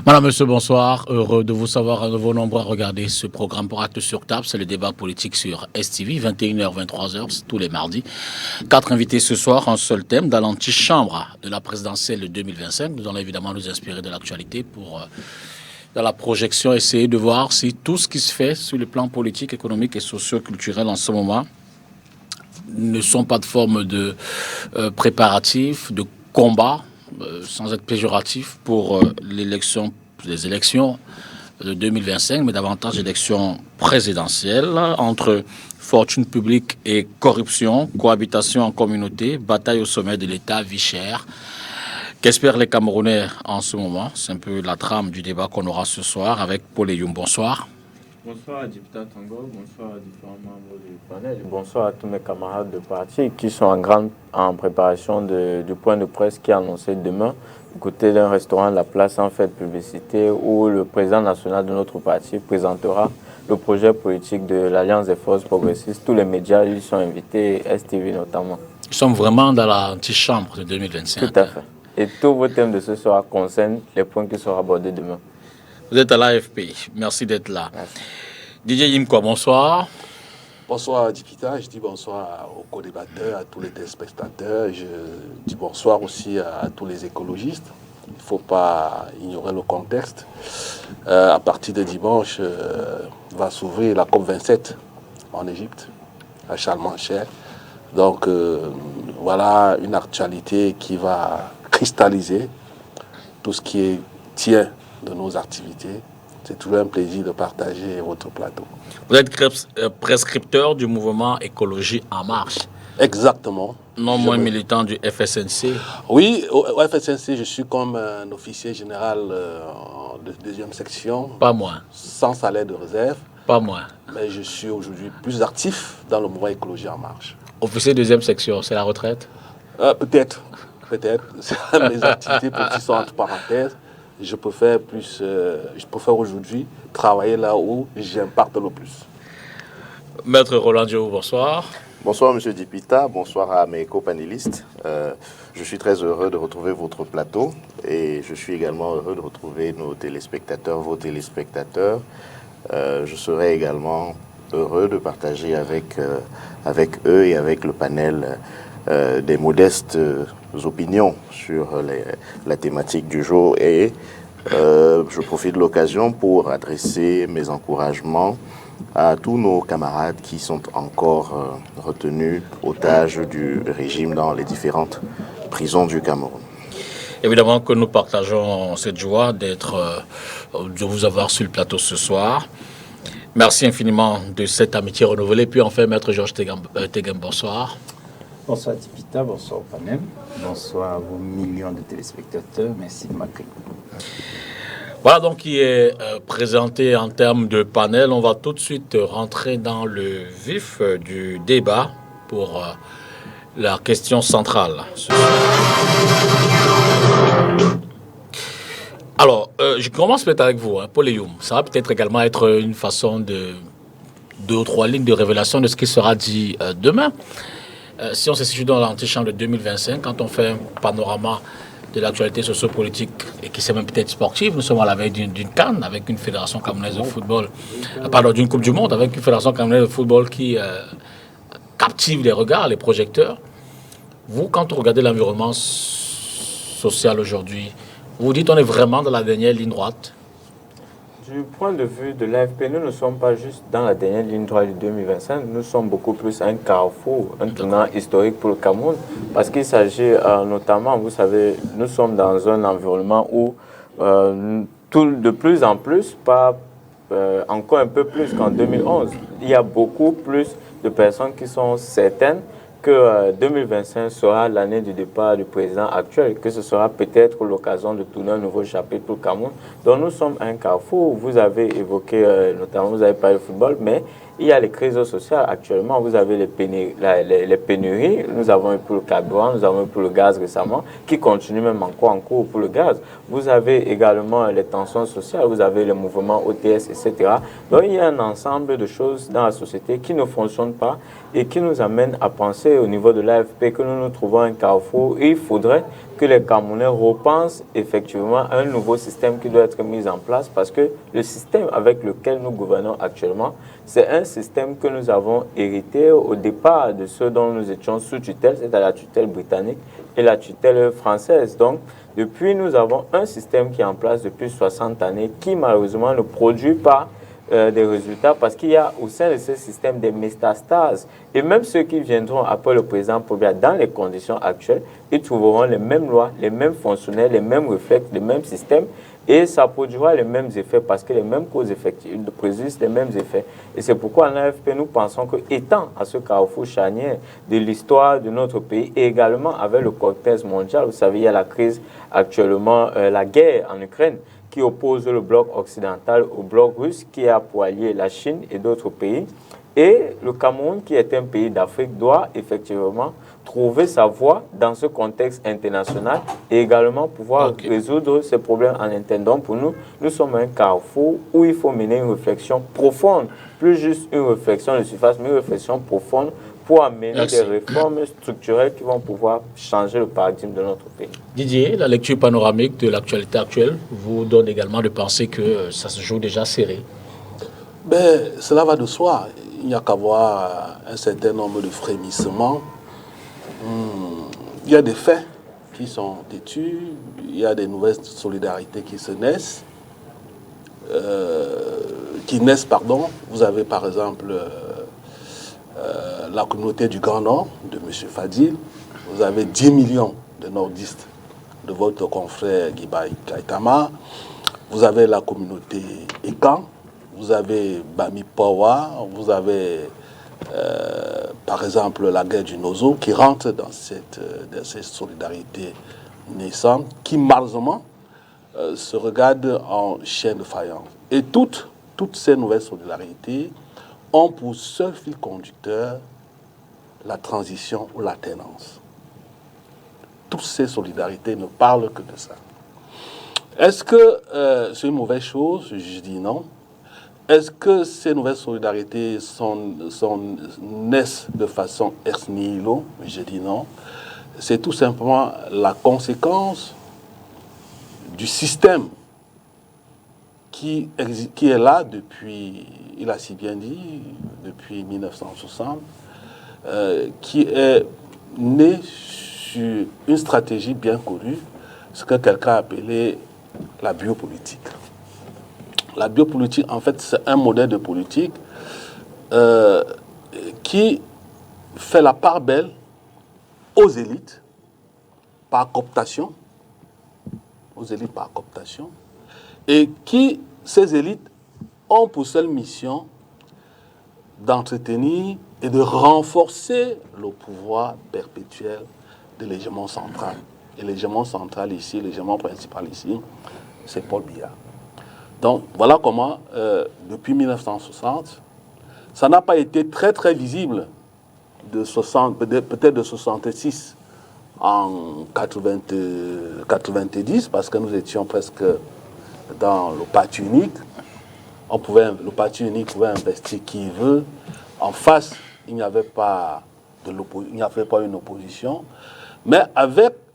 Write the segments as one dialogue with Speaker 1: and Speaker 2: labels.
Speaker 1: Madame, Monsieur, bonsoir. Heureux de vous savoir à nouveau nombreux à regarder ce programme pour Actes sur Table. C'est le débat politique sur STV, 21h, 23h, tous les mardis. 4 invités ce soir, un seul thème, dans l'antichambre de la présidentielle de 2025. Nous allons évidemment nous inspirer de l'actualité pour, dans la projection, essayer de voir si tout ce qui se fait sur le plan politique, économique et socio-culturel en ce moment ne sont pas de forme de préparatifs, de combat, sans être péjoratif, pour les élections de 2025, mais davantage élections présidentielles, entre fortune publique et corruption, cohabitation en communauté, bataille au sommet de l'État, vie chère. Qu'espèrent les Camerounais en ce moment? C'est un peu la trame du débat qu'on aura ce soir avec Paul Eyoum. Bonsoir.
Speaker 2: Bonsoir à Dipta Tango, bonsoir à différents membres du panel, bonsoir à tous mes camarades de parti qui sont en préparation du point de presse qui est annoncé demain, du côté d'un restaurant La Place en fait publicité où le président national de notre parti présentera le projet politique de l'Alliance des forces progressistes. Tous les médias y sont invités, STV notamment.
Speaker 1: Nous sommes vraiment dans l'antichambre de 2025.
Speaker 2: Tout à fait. Et tous vos thèmes de ce soir concernent les points qui seront abordés demain.
Speaker 1: Vous êtes à l'AFP. Merci d'être là.
Speaker 2: Merci.
Speaker 1: Didier Yimko, bonsoir.
Speaker 3: Bonsoir Dipita, je dis bonsoir aux co-débatteurs, à tous les téléspectateurs. Je dis bonsoir aussi à tous les écologistes. Il ne faut pas ignorer le contexte. À partir de dimanche, va s'ouvrir la COP27 en Égypte, à Sharm-el-Sheikh. Donc voilà une actualité qui va cristalliser tout ce qui tient de nos activités. C'est toujours un plaisir de partager votre plateau.
Speaker 1: Vous êtes prescripteur du mouvement Écologie en Marche.
Speaker 3: Exactement.
Speaker 1: Non moins militant du FSNC.
Speaker 3: Oui, au FSNC, je suis comme un officier général de deuxième section.
Speaker 1: Pas moins.
Speaker 3: Sans salaire de réserve.
Speaker 1: Pas moins.
Speaker 3: Mais je suis aujourd'hui plus actif dans le mouvement Écologie en Marche.
Speaker 1: Officier deuxième section, c'est la retraite?
Speaker 3: Peut-être. Mes activités politiques sont entre parenthèses. Je préfère aujourd'hui travailler là où j'impacte le plus.
Speaker 1: Maître Roland Diou, bonsoir.
Speaker 4: Bonsoir Monsieur Dipita, bonsoir à mes copanélistes. Je suis très heureux de retrouver votre plateau et je suis également heureux de retrouver nos téléspectateurs, vos téléspectateurs. Je serai également heureux de partager avec eux et avec le panel des modestes opinions sur la thématique du jour et je profite de l'occasion pour adresser mes encouragements à tous nos camarades qui sont encore retenus otages du régime dans les différentes prisons du Cameroun.
Speaker 1: Évidemment que nous partageons cette joie de vous avoir sur le plateau ce soir. Merci infiniment de cette amitié renouvelée. Puis enfin, Maître Georges Tegem, bonsoir.
Speaker 5: Bonsoir Dipita, bonsoir au panel, bonsoir à vos millions de téléspectateurs, merci de m'accueillir.
Speaker 1: Voilà donc qui est présenté en termes de panel. On va tout de suite rentrer dans le vif du débat pour la question centrale. Alors, je commence peut-être avec vous, Paul Eyoum. Ça va peut-être également être une façon de 2 ou 3 lignes de révélation de ce qui sera dit demain. Si on se situe dans l'antichambre de 2025, quand on fait un panorama de l'actualité sociopolitique et qui s'est même peut-être sportive, nous sommes à la veille d'une CAN avec une fédération camerounaise de football, d'une Coupe du Monde avec une fédération camerounaise de football qui captive les regards, les projecteurs. Vous, quand vous regardez l'environnement social aujourd'hui, vous vous dites on est vraiment dans la dernière ligne droite?
Speaker 2: Du point de vue de l'AFP, nous ne sommes pas juste dans la dernière ligne droite de 2025, nous sommes beaucoup plus un carrefour, un tournant historique pour le Cameroun, parce qu'il s'agit notamment, vous savez, nous sommes dans un environnement où de plus en plus, encore un peu plus qu'en 2011, il y a beaucoup plus de personnes qui sont certaines que 2025 sera l'année du départ du président actuel, que ce sera peut-être l'occasion de tourner un nouveau chapitre pour le Cameroun. Donc nous sommes un carrefour. Vous avez évoqué, notamment vous avez parlé de football, mais il y a les crises sociales. Actuellement, vous avez les pénuries. Nous avons eu pour le carburant, nous avons eu pour le gaz récemment, qui continue même encore en cours pour le gaz. Vous avez également les tensions sociales, vous avez les mouvements OTS, etc. Donc, il y a un ensemble de choses dans la société qui ne fonctionnent pas et qui nous amènent à penser au niveau de l'AFP que nous nous trouvons à un carrefour. Et il faudrait que les Camerounais repensent effectivement à un nouveau système qui doit être mis en place parce que le système avec lequel nous gouvernons actuellement, c'est un système que nous avons hérité au départ de ceux dont nous étions sous tutelle, c'est-à-dire la tutelle britannique et la tutelle française. Donc, depuis, nous avons un système qui est en place depuis 60 années qui malheureusement ne produit pas des résultats parce qu'il y a au sein de ce système des métastases. Et même ceux qui viendront après le président Pobia dans les conditions actuelles, ils trouveront les mêmes lois, les mêmes fonctionnaires, les mêmes réflexes, les mêmes systèmes et ça produira les mêmes effets parce que les mêmes causes effectives produisent les mêmes effets. Et c'est pourquoi en AFP, nous pensons que étant à ce carrefour charnière de l'histoire de notre pays et également avec le contexte mondial, vous savez, il y a la crise actuellement, la guerre en Ukraine, qui oppose le bloc occidental au bloc russe, qui a pour allié la Chine et d'autres pays. Et le Cameroun, qui est un pays d'Afrique, doit effectivement trouver sa voie dans ce contexte international et également pouvoir résoudre ces problèmes en interne. Donc pour nous, nous sommes un carrefour où il faut mener une réflexion profonde, plus juste une réflexion de surface, mais une réflexion profonde pour amener des réformes structurelles qui vont pouvoir changer le paradigme de notre pays.
Speaker 1: Didier, la lecture panoramique de l'actualité actuelle vous donne également de penser que ça se joue déjà serré.
Speaker 3: Ben, cela va de soi. Il n'y a qu'à voir un certain nombre de frémissements. Il y a des faits qui sont têtus, il y a des nouvelles solidarités qui se naissent, Vous avez par exemple la communauté du Grand Nord de M. Fadil. Vous avez 10 millions de nordistes de votre confrère Guibaï Kaitama. Vous avez la communauté Ekan. Vous avez Bami Pawa. Vous avez par exemple la guerre du Nozo qui rentre dans cette solidarité naissante qui malheureusement se regarde en chien de faïence. Et toutes ces nouvelles solidarités ont pour seul fil conducteur la transition ou l'alternance. Toutes ces solidarités ne parlent que de ça. Est-ce que c'est une mauvaise chose? Je dis non. Est-ce que ces nouvelles solidarités naissent de façon ex nihilo? Je dis non. C'est tout simplement la conséquence du système qui est là depuis, il a si bien dit, depuis 1960, qui est né sur une stratégie bien connue, ce que quelqu'un a appelé la biopolitique. La biopolitique, en fait, c'est un modèle de politique qui fait la part belle aux élites par cooptation, et ces élites ont pour seule mission d'entretenir et de renforcer le pouvoir perpétuel de l'hégémon central. Et l'hégémon central ici, l'hégémon principal ici, c'est Paul Biya. Donc voilà comment, depuis 1960, ça n'a pas été très très visible, peut-être de 66 en 90, parce que nous étions presque dans le parti unique. Le parti unique pouvait investir qui il veut. En face, il n'y avait pas une opposition. Mais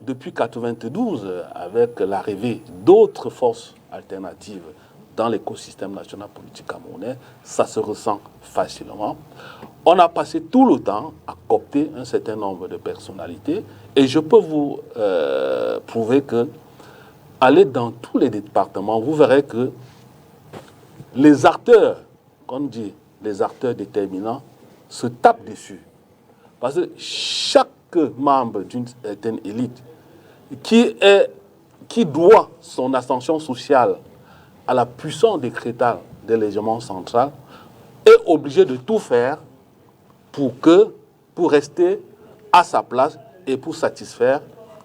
Speaker 3: depuis 92, avec l'arrivée d'autres forces alternatives dans l'écosystème national politique camerounais, ça se ressent facilement. On a passé tout le temps à coopter un certain nombre de personnalités et je peux vous prouver que, allez dans tous les départements, vous verrez que les acteurs, comme dit, les acteurs déterminants, se tapent dessus. Parce que chaque membre d'une certaine élite qui doit son ascension sociale à la puissance décrétale de l'hégémon central est obligé de tout faire pour rester à sa place et pour satisfaire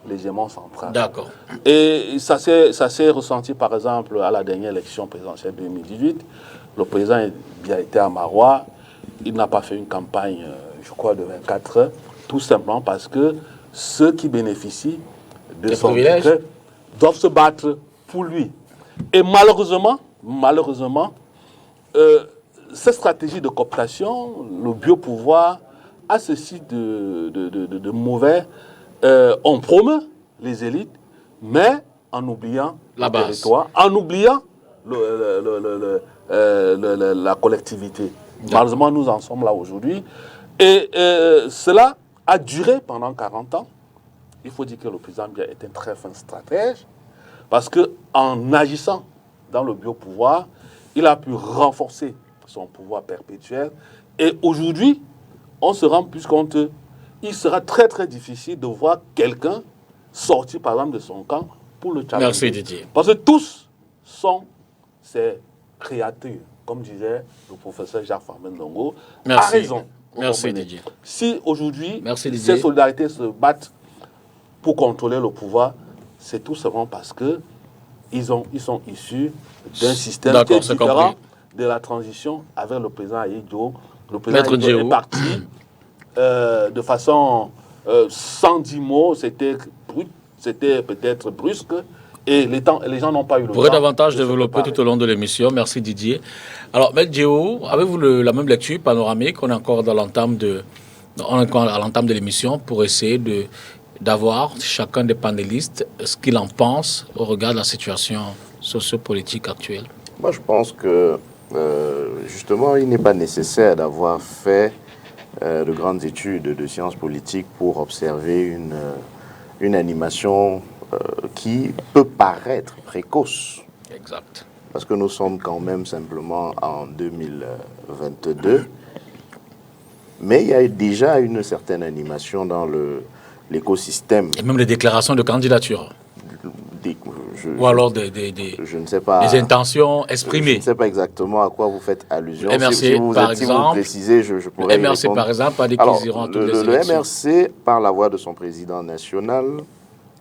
Speaker 3: l'hégémon central.
Speaker 1: D'accord.
Speaker 3: Et ça s'est ressenti par exemple à la dernière élection présidentielle 2018. Le président a été à Marois. il n'a pas fait une campagne, je crois, de 24 heures, tout simplement parce que ceux qui bénéficient de son titre doivent se battre pour lui. Et malheureusement, cette stratégie de cooptation, le biopouvoir, a ceci de mauvais. On promeut les élites, mais en oubliant
Speaker 1: la
Speaker 3: le
Speaker 1: base.
Speaker 3: territoire, en oubliant la collectivité. Malheureusement, nous en sommes là aujourd'hui. Et cela a duré pendant 40 ans. Il faut dire que le président Biya est un très fin stratège, parce qu'en agissant dans le biopouvoir, il a pu renforcer son pouvoir perpétuel. Et aujourd'hui, on se rend plus compte qu'il sera très très difficile de voir quelqu'un sortir par exemple de son camp pour le challenger.
Speaker 1: Merci Didier.
Speaker 3: Parce que tous sont ses créatures, comme disait le professeur Jacques Farmen-Longo. A raison.
Speaker 1: Merci Didier.
Speaker 3: Si aujourd'hui, ces solidarités se battent pour contrôler le pouvoir, c'est tout simplement parce qu'ils sont issus d'un système qui est différent de la transition avec le président Aïdjo. Le président Aïdjo est parti de façon sans 10 mots, c'était peut-être brusque, et les gens n'ont pas eu le temps.
Speaker 1: Vous pourrez davantage développer tout au long de l'émission. Merci Didier. Alors, Maître Djého, avez-vous la même lecture panoramique? On est encore à l'entame de l'émission pour essayer d'avoir chacun des panélistes ce qu'il en pense au regard de la situation sociopolitique actuelle.
Speaker 4: Moi, je pense que, justement, il n'est pas nécessaire d'avoir fait de grandes études de sciences politiques pour observer une animation qui peut paraître précoce.
Speaker 1: Exact.
Speaker 4: Parce que nous sommes quand même simplement en 2022. Mais il y a déjà une certaine animation dans l'écosystème.
Speaker 1: Et même les déclarations de candidature. Ou alors
Speaker 4: je ne sais pas,
Speaker 1: des intentions exprimées.
Speaker 4: Je ne sais pas exactement à quoi vous faites allusion.
Speaker 1: Le MRC,
Speaker 4: si vous précisez, je pourrais
Speaker 1: le MRC,
Speaker 4: répondre.
Speaker 1: par exemple, a dit qu'ils iront à toutes les élections.
Speaker 4: Le MRC, par la voix de son président national,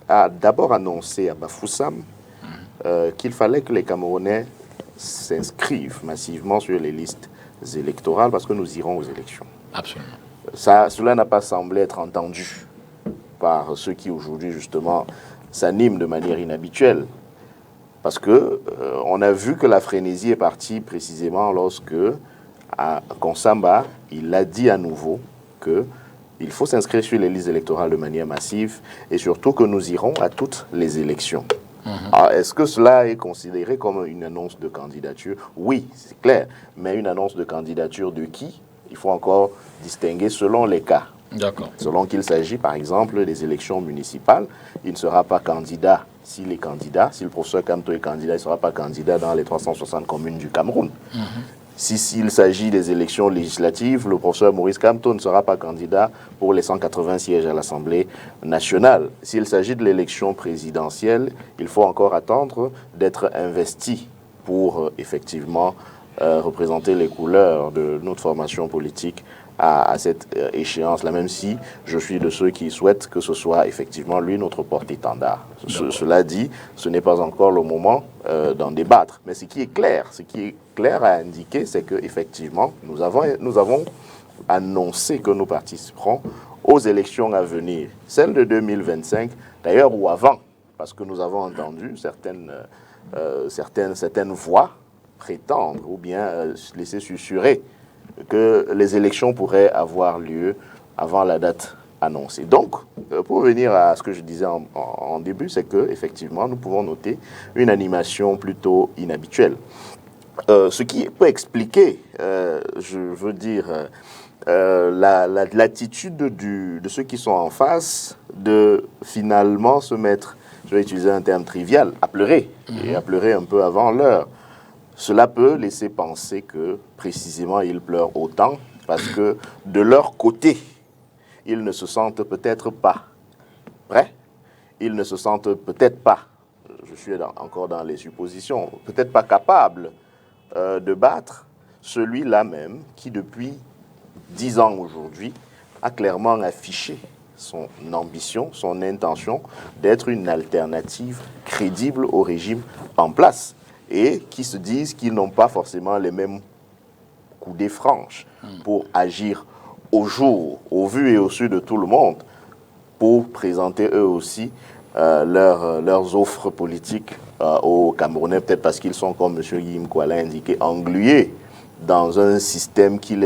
Speaker 4: a d'abord annoncé à Bafoussam qu'il fallait que les Camerounais s'inscrivent massivement sur les listes électorales parce que nous irons aux élections.
Speaker 1: Absolument.
Speaker 4: Cela n'a pas semblé être entendu par ceux qui aujourd'hui, justement, s'animent de manière inhabituelle. Parce que on a vu que la frénésie est partie précisément lorsque, à Konsamba, il a dit à nouveau qu'il faut s'inscrire sur les listes électorales de manière massive et surtout que nous irons à toutes les élections. Alors, est-ce que cela est considéré comme une annonce de candidature? Oui, c'est clair. Mais une annonce de candidature de qui? Il faut encore distinguer selon les cas.
Speaker 1: D'accord.
Speaker 4: Selon qu'il s'agit, par exemple, des élections municipales, il ne sera pas candidat s'il est candidat. Si le professeur Kamto est candidat, il ne sera pas candidat dans les 360 communes du Cameroun. S'il s'agit des élections législatives, le professeur Maurice Kamto ne sera pas candidat pour les 180 sièges à l'Assemblée nationale. S'il s'agit de l'élection présidentielle, il faut encore attendre d'être investi pour effectivement représenter les couleurs de notre formation politique à cette échéance-là, même si je suis de ceux qui souhaitent que ce soit effectivement lui notre porte-étendard. Cela dit, ce n'est pas encore le moment d'en débattre. Mais ce qui est clair à indiquer, c'est qu'effectivement, nous avons annoncé que nous participerons aux élections à venir, celles de 2025, d'ailleurs, ou avant, parce que nous avons entendu certaines voix prétendre ou bien laisser susurrer que les élections pourraient avoir lieu avant la date annoncée. Donc, pour revenir à ce que je disais en début, c'est qu'effectivement, nous pouvons noter une animation plutôt inhabituelle. Ce qui peut expliquer, je veux dire, l'attitude de ceux qui sont en face de finalement se mettre, je vais utiliser un terme trivial, à pleurer, et à pleurer un peu avant l'heure. Cela peut laisser penser que, précisément, ils pleurent autant parce que, de leur côté, ils ne se sentent peut-être pas prêts, ils ne se sentent peut-être pas, je suis encore dans les suppositions, peut-être pas capables de battre celui-là même qui, depuis 10 ans aujourd'hui, a clairement affiché son ambition, son intention d'être une alternative crédible au régime en place. Et qui se disent qu'ils n'ont pas forcément les mêmes coudée franche pour agir au jour, au vu et au su de tout le monde, pour présenter eux aussi leurs offres politiques aux Camerounais, peut-être parce qu'ils sont, comme M. Guillaume Kouala l'a indiqué, englués dans un système qui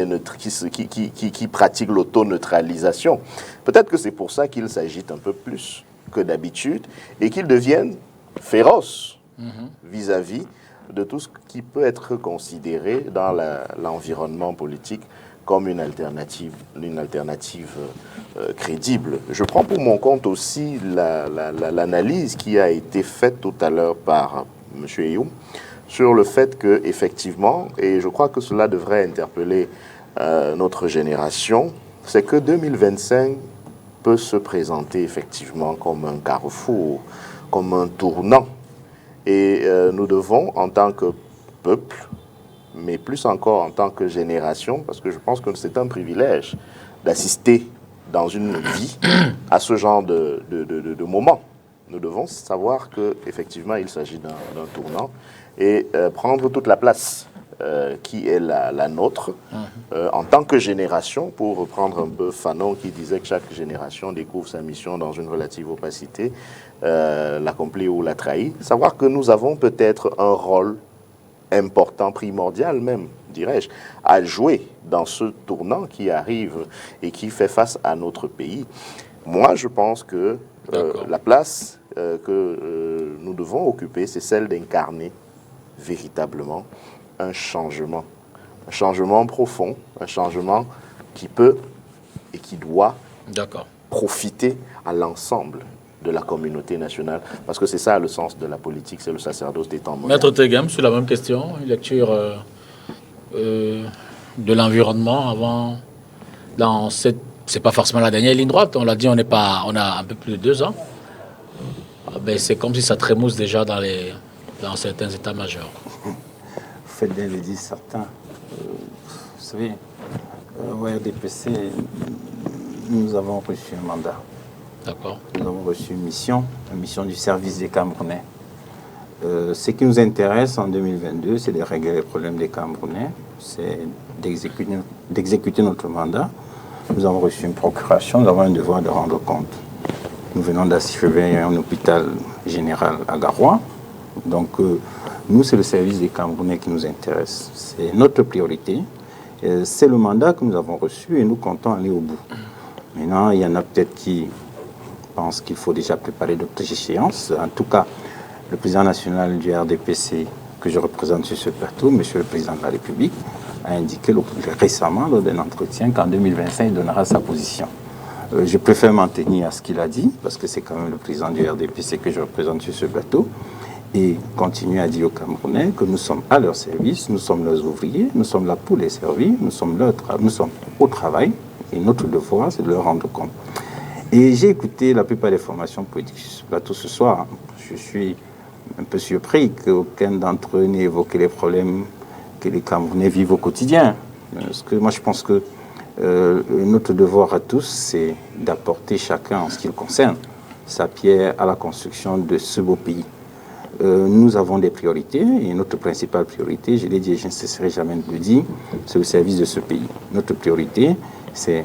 Speaker 4: pratique l'auto-neutralisation. Peut-être que c'est pour ça qu'ils s'agitent un peu plus que d'habitude et qu'ils deviennent féroces vis-à-vis de tout ce qui peut être considéré dans l'environnement politique comme une alternative crédible. Je prends pour mon compte aussi l'analyse qui a été faite tout à l'heure par M. Eyoum sur le fait que, effectivement, et je crois que cela devrait interpeller notre génération, c'est que 2025 peut se présenter effectivement comme un carrefour, comme un tournant. Et nous devons, en tant que peuple, mais plus encore en tant que génération, parce que je pense que c'est un privilège d'assister dans une vie à ce genre de moment. Nous devons savoir qu'effectivement, il s'agit d'un tournant et prendre toute la place qui est la nôtre en tant que génération, pour reprendre un peu Fanon qui disait que chaque génération découvre sa mission dans une relative opacité, l'accomplit ou la trahit. Savoir que nous avons peut-être un rôle important, primordial même, dirais-je, à jouer dans ce tournant qui arrive et qui fait face à notre pays. Moi, je pense que la place que nous devons occuper, c'est celle d'incarner véritablement un changement profond, un changement qui peut et qui doit profiter à l'ensemble de la communauté nationale, parce que c'est ça le sens de la politique, c'est le sacerdoce des temps modernes.
Speaker 1: Maître Tegem, sur la même question, une lecture de l'environnement avant, dans cette, c'est pas forcément la dernière ligne droite, on l'a dit, on a un peu plus de 2 ans, ben c'est comme si ça trémousse déjà dans certains états majeurs.
Speaker 5: Vous faites bien le dire certains. Vous savez, au RDPC, nous avons reçu un mandat.
Speaker 1: D'accord.
Speaker 5: Nous avons reçu une mission du service des Camerounais. Ce qui nous intéresse en 2022, c'est de régler les problèmes des Camerounais, c'est d'exécuter notre mandat. Nous avons reçu une procuration, nous avons un devoir de rendre compte. Nous venons d'achever un hôpital général à Garoua. Donc, nous, c'est le service des Camerounais qui nous intéresse. C'est notre priorité. C'est le mandat que nous avons reçu et nous comptons aller au bout. Maintenant, il y en a peut-être qui pense qu'il faut déjà préparer d'autres échéances. En tout cas, le président national du RDPC, que je représente sur ce plateau, Monsieur le Président de la République, a indiqué récemment lors d'un entretien qu'en 2025, il donnera sa position. Je préfère m'en tenir à ce qu'il a dit, parce que c'est quand même le président du RDPC que je représente sur ce plateau, et continuer à dire aux Camerounais que nous sommes à leur service, nous sommes leurs ouvriers, nous sommes là pour les servir, nous sommes au travail, et notre devoir, c'est de leur rendre compte. Et j'ai écouté la plupart des formations politiques sur ce plateau ce soir. Je suis un peu surpris qu'aucun d'entre eux n'ait évoqué les problèmes que les Camerounais vivent au quotidien. Parce que moi, je pense que notre devoir à tous, c'est d'apporter chacun, en ce qui le concerne, sa pierre à la construction de ce beau pays. Nous avons des priorités, et notre principale priorité, je l'ai dit et je ne cesserai jamais de le dire, c'est le service de ce pays. Notre priorité, c'est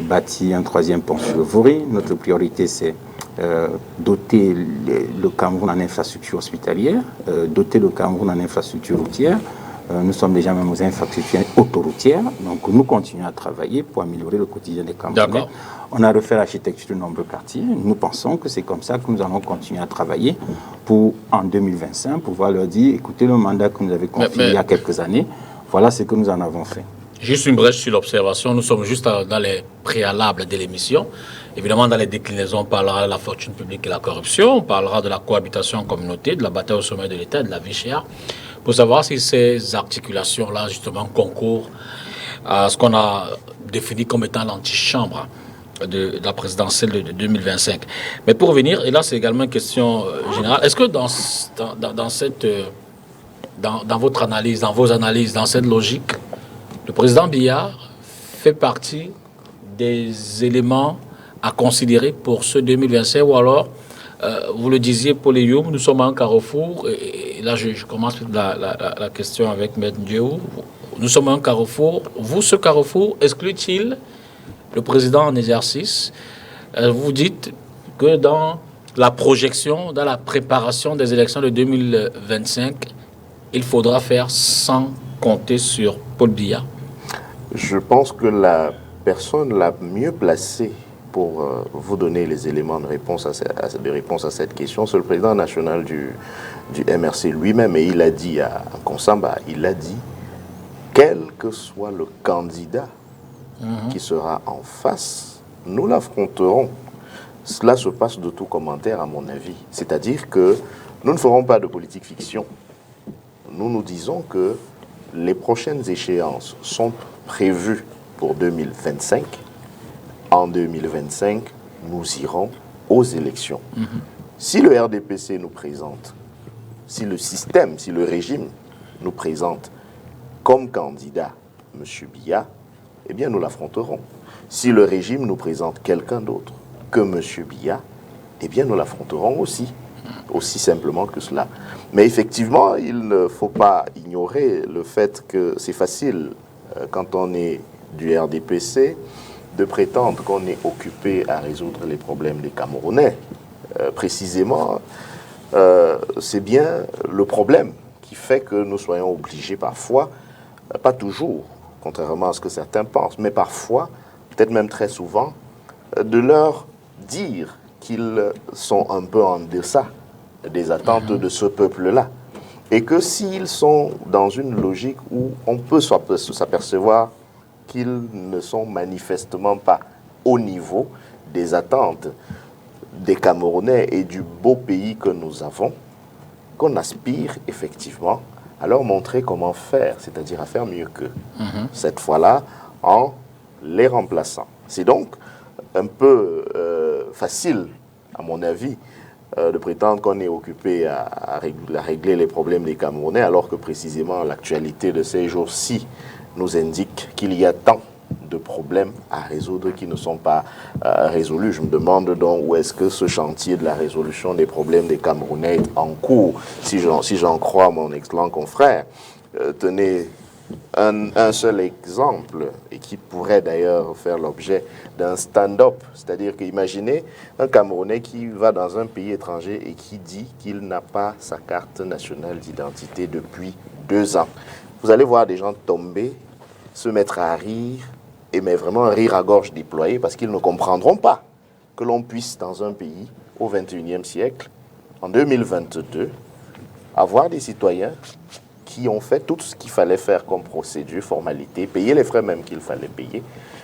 Speaker 5: bâtir un 3e pont sur le Voré. Notre priorité, c'est doter le Cameroun en infrastructure hospitalière, doter le Cameroun en infrastructure routière. Nous sommes déjà même aux infrastructures autoroutières, donc nous continuons à travailler pour améliorer le quotidien des Camerounais. On a refait l'architecture de nombreux quartiers. Nous pensons que c'est comme ça que nous allons continuer à travailler pour, en 2025, pouvoir leur dire, écoutez, le mandat que nous avez confié il y a quelques années, voilà ce que nous en avons fait.
Speaker 1: Juste une brèche sur l'observation, nous sommes juste dans les préalables de l'émission. Évidemment, dans les déclinaisons, on parlera de la fortune publique et la corruption, on parlera de la cohabitation en communauté, de la bataille au sommet de l'État, de la vie chère, pour savoir si ces articulations-là, justement, concourent à ce qu'on a défini comme étant l'antichambre de la présidentielle de 2025. Mais pour revenir, et là c'est également une question générale, est-ce que dans votre analyse, dans vos analyses, dans cette logique, le président Biya fait partie des éléments à considérer pour ce 2025, ou alors, vous le disiez, Paul Eyoum, nous sommes à un carrefour, et là je commence la question avec Maître Dieu, Nous sommes un carrefour. Vous, ce carrefour, exclut-il le président en exercice? Vous dites que dans la projection, dans la préparation des élections de 2025, il faudra faire sans compter sur Paul Biya.
Speaker 4: Je pense que la personne la mieux placée pour vous donner les éléments de réponse à cette question, c'est le président national du MRC lui-même. Et il a dit à Konsamba, il a dit, quel que soit le candidat qui sera en face, nous l'affronterons. Cela se passe de tout commentaire, à mon avis. C'est-à-dire que nous ne ferons pas de politique fiction. Nous nous disons que les prochaines échéances sont prévues pour 2025. En 2025, nous irons aux élections. Si le RDPC nous présente, si le système, si le régime nous présente comme candidat M. Biya, eh bien nous l'affronterons. Si le régime nous présente quelqu'un d'autre que M. Biya, eh bien nous l'affronterons aussi. Aussi simplement que cela. Mais effectivement, il ne faut pas ignorer le fait que c'est facile, quand on est du RDPC, de prétendre qu'on est occupé à résoudre les problèmes des Camerounais. Précisément, c'est bien le problème qui fait que nous soyons obligés parfois, pas toujours, contrairement à ce que certains pensent, mais parfois, peut-être même très souvent, de leur dire qu'ils sont un peu en deçà des attentes de ce peuple-là. Et que s'ils sont dans une logique où on peut s'apercevoir qu'ils ne sont manifestement pas au niveau des attentes des Camerounais et du beau pays que nous avons, qu'on aspire effectivement à leur montrer comment faire, c'est-à-dire à faire mieux qu'eux. Cette fois-là, en les remplaçant. C'est donc un peu facile, à mon avis, de prétendre qu'on est occupé à régler les problèmes des Camerounais, alors que précisément l'actualité de ces jours-ci nous indique qu'il y a tant de problèmes à résoudre qui ne sont pas résolus. Je me demande donc où est-ce que ce chantier de la résolution des problèmes des Camerounais est en cours, si j'en crois mon excellent confrère. Tenez un seul exemple, et qui pourrait d'ailleurs faire l'objet d'un stand-up. C'est-à-dire qu'imaginez un Camerounais qui va dans un pays étranger et qui dit qu'il n'a pas sa carte nationale d'identité depuis 2 ans. Vous allez voir des gens tomber, se mettre à rire, et mais vraiment rire à gorge déployée, parce qu'ils ne comprendront pas que l'on puisse, dans un pays, au XXIe siècle, en 2022, avoir des citoyens qui ont fait tout ce qu'il fallait faire comme procédure, formalité, payer les frais même qu'il fallait payer,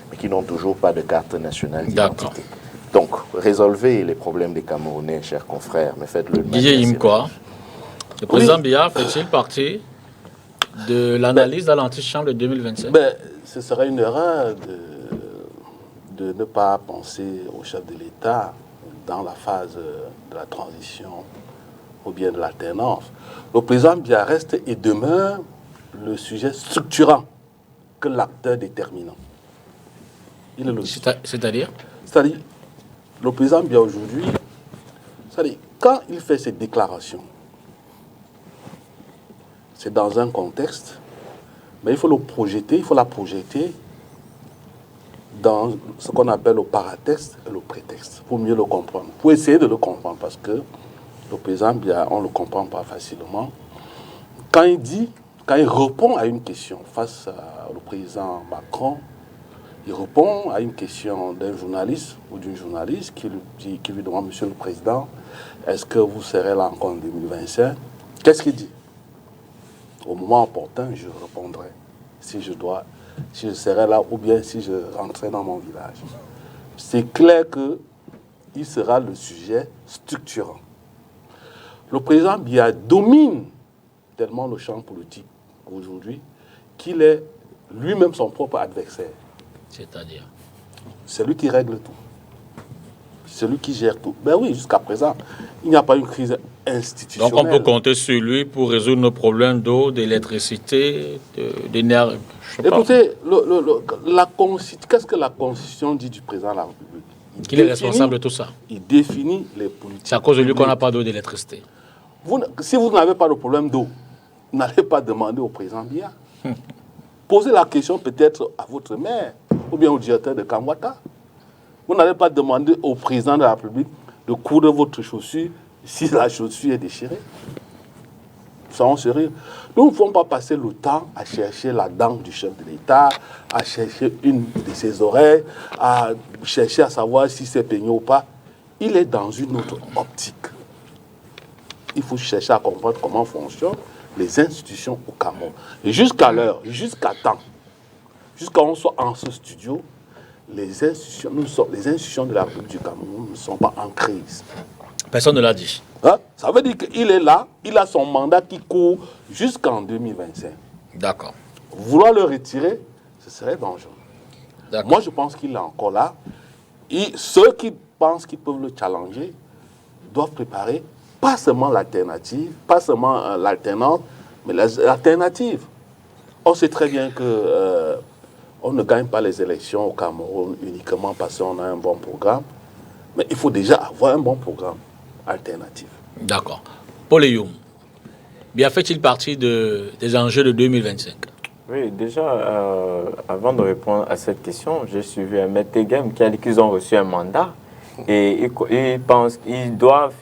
Speaker 4: mais qui n'ont toujours pas de carte nationale d'identité. Donc, résolvez les problèmes des Camerounais, chers confrères, mais faites-le.
Speaker 1: Guillaume, quoi? Le président Biya fait-il partie de l'analyse de l'antichambre de 2027?
Speaker 3: Ce serait une erreur de ne pas penser au chef de l'État dans la phase de la transition ou bien de l'alternance. Le président Biya reste et demeure le sujet structurant que l'acteur déterminant. Il est le
Speaker 1: C'est-à-dire,
Speaker 3: le président Biya aujourd'hui, quand il fait ses déclarations, c'est dans un contexte, mais il faut la projeter dans ce qu'on appelle le paratexte et le prétexte, pour mieux le comprendre, pour essayer de le comprendre, parce que le président Biya, on ne le comprend pas facilement. Quand il répond à une question face au président Macron, il répond à une question d'un journaliste ou d'une journaliste qui lui demande, Monsieur le Président, est-ce que vous serez là encore en 2025? Qu'est-ce qu'il dit? Au moment opportun, je répondrai si je serai là ou bien si je rentrerai dans mon village. C'est clair qu'il sera le sujet structurant. Le président Biya domine tellement le champ politique aujourd'hui qu'il est lui-même son propre adversaire.
Speaker 1: c'est-à-dire,
Speaker 3: C'est lui qui règle tout. C'est lui qui gère tout. Ben oui, jusqu'à présent, il n'y a pas une crise institutionnelle.
Speaker 1: donc on peut compter sur lui pour résoudre nos problèmes d'eau, d'électricité, d'énergie.
Speaker 3: Écoutez, qu'est-ce que la Constitution dit du président de la République?
Speaker 1: Qu'il est responsable de tout ça.
Speaker 3: Il définit les politiques.
Speaker 1: C'est à cause de lui qu'on n'a pas d'eau, d'électricité.
Speaker 3: Si vous n'avez pas de problème d'eau, vous n'allez pas demander au président Biya. posez la question peut-être à votre maire ou bien au directeur de Kamwata. Vous n'allez pas demander au président de la République de coudre votre chaussure si la chaussure est déchirée. Soyons sérieux. Nous ne pouvons pas passer le temps à chercher la dent du chef de l'État, à chercher une de ses oreilles, à chercher à savoir si c'est peigné ou pas. Il est dans une autre optique. Il faut chercher à comprendre comment fonctionnent les institutions au Cameroun. Et jusqu'à l'heure, jusqu'à temps, jusqu'à qu'on soit en ce studio, les institutions de la République du Cameroun ne sont pas en crise.
Speaker 1: Personne ne l'a dit.
Speaker 3: Hein? Ça veut dire qu'il est là, il a son mandat qui court jusqu'en 2025.
Speaker 1: D'accord.
Speaker 3: Vouloir le retirer, ce serait dangereux.
Speaker 1: D'accord.
Speaker 3: Moi, je pense qu'il est encore là. Et ceux qui pensent qu'ils peuvent le challenger doivent préparer pas seulement l'alternative, pas seulement l'alternance, mais l'alternative. On sait très bien que on ne gagne pas les élections au Cameroun uniquement parce qu'on a un bon programme, mais il faut déjà avoir un bon programme alternatif.
Speaker 1: D'accord. Paul Eyoum, bien fait-il partie des enjeux de 2025?
Speaker 2: Oui, déjà, avant de répondre à cette question, j'ai suivi un maître Tegem qui a dit qu'ils ont reçu un mandat et ils pensent qu'ils doivent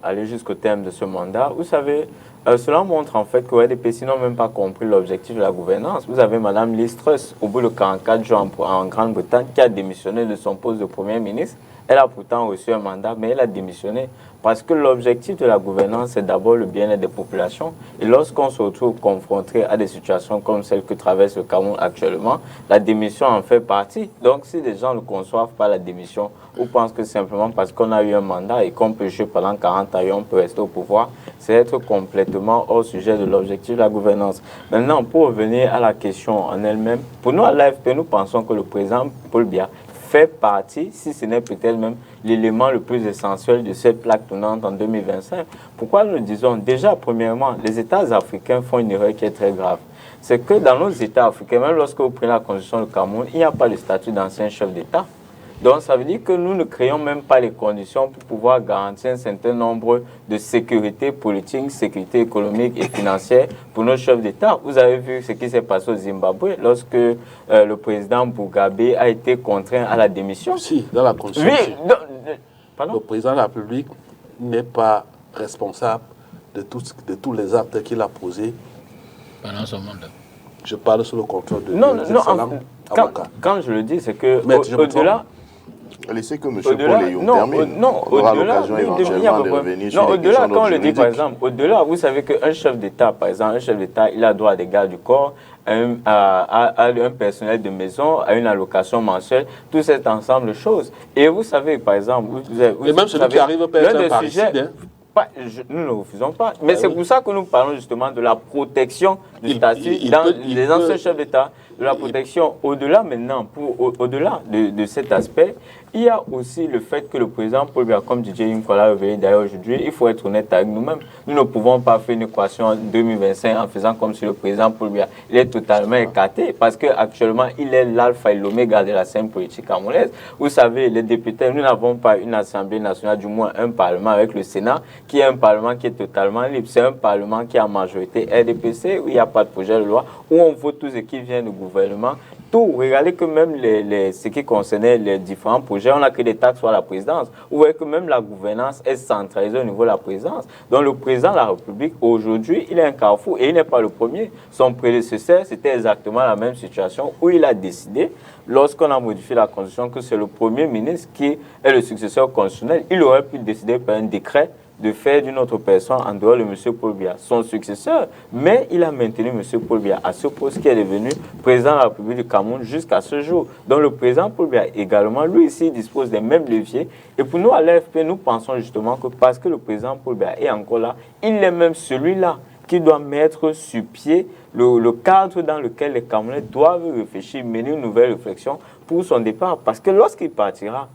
Speaker 2: aller jusqu'au terme de ce mandat. Vous savez, cela montre en fait que les PC n'ont même pas compris l'objectif de la gouvernance. Vous avez Mme Liz Truss, au bout de 44 jours en Grande-Bretagne, qui a démissionné de son poste de Premier ministre. Elle a pourtant reçu un mandat, mais elle a démissionné parce que l'objectif de la gouvernance, c'est d'abord le bien-être des populations. Et lorsqu'on se retrouve confronté à des situations comme celle que traverse le Cameroun actuellement, la démission en fait partie. Donc, si les gens ne conçoivent pas la démission ou pensent que simplement parce qu'on a eu un mandat et qu'on peut jouer pendant 40 ans et on peut rester au pouvoir, c'est être complètement hors sujet de l'objectif de la gouvernance. Maintenant, pour revenir à la question en elle-même, pour nous, à l'AFP, nous pensons que le président Paul Biya fait partie, si ce n'est peut-être même l'élément le plus essentiel de cette plaque tournante en 2025. Pourquoi nous disons? Déjà, premièrement, les États africains font une erreur qui est très grave. C'est que dans nos États africains, même lorsque vous prenez la constitution du Cameroun, il n'y a pas de statut d'ancien chef d'État. Donc, ça veut dire que nous ne créons même pas les conditions pour pouvoir garantir un certain nombre de sécurité politique, sécurité économique et financière pour nos chefs d'État. Vous avez vu ce qui s'est passé au Zimbabwe lorsque le président Mugabe a été contraint à la démission.
Speaker 3: Si, dans la Constitution,
Speaker 2: pardon?
Speaker 3: Le président de la République n'est pas responsable de tous les actes qu'il a posés
Speaker 1: pendant son mandat.
Speaker 3: Je parle sous le contrôle de
Speaker 2: quand je le dis, c'est que
Speaker 3: au-delà...
Speaker 4: Laissez que M. Paul Eyoum termine. On aura l'occasion éventuellement de revenir sur les
Speaker 2: au-delà,
Speaker 4: questions
Speaker 2: quand on le dit, par
Speaker 4: juridiques.
Speaker 2: exemple, au-delà, vous savez qu'un chef d'État, par exemple, un chef d'État, il a droit à des gardes du corps, à un personnel de maison, à une allocation mensuelle, tout cet ensemble de choses. Et vous savez, par exemple...
Speaker 3: Et même celui qui arrive peut être un parricide,
Speaker 2: nous ne refusons pas. Mais c'est pour ça que nous parlons justement de la protection du statut des anciens chefs d'État, de la protection. Au-delà maintenant, au-delà de cet aspect, il y a aussi le fait que le président Paul Biya, comme DJ Nkola réveillé d'ailleurs aujourd'hui, il faut être honnête avec nous-mêmes. Nous ne pouvons pas faire une équation en 2025 en faisant comme si le président Paul Biya il est totalement écarté parce qu'actuellement, il est l'alpha et l'oméga de la scène politique camerounaise. Vous savez, les députés, nous n'avons pas une assemblée nationale, du moins un parlement avec le Sénat, qui est un parlement qui est totalement libre. C'est un parlement qui est en majorité RDPC, où il n'y a pas de projet de loi, où on vote tout ce qui vient du gouvernement. Tout, regardez que même ce qui concernait les différents projets, on a créé des taxes sur la présidence. Vous voyez que même la gouvernance est centralisée au niveau de la présidence. Donc le président de la République, aujourd'hui, il est un carrefour et il n'est pas le premier. Son prédécesseur, c'était exactement la même situation où il a décidé, lorsqu'on a modifié la Constitution, que c'est le Premier ministre qui est le successeur constitutionnel. Il aurait pu décider par un décret de faire d'une autre personne en dehors de M. Paul Biya, son successeur, mais il a maintenu M. Paul Biya à ce poste qui est devenu président de la République du Cameroun jusqu'à ce jour. Donc le président Paul Biya également, lui aussi, dispose des mêmes leviers. Et pour nous, à l'AFP, nous pensons justement que parce que le président Paul Biya est encore là, il est même celui-là qui doit mettre sur pied le cadre dans lequel les Camerounais doivent réfléchir, mener une nouvelle réflexion pour son départ. Parce que lorsqu'il partira,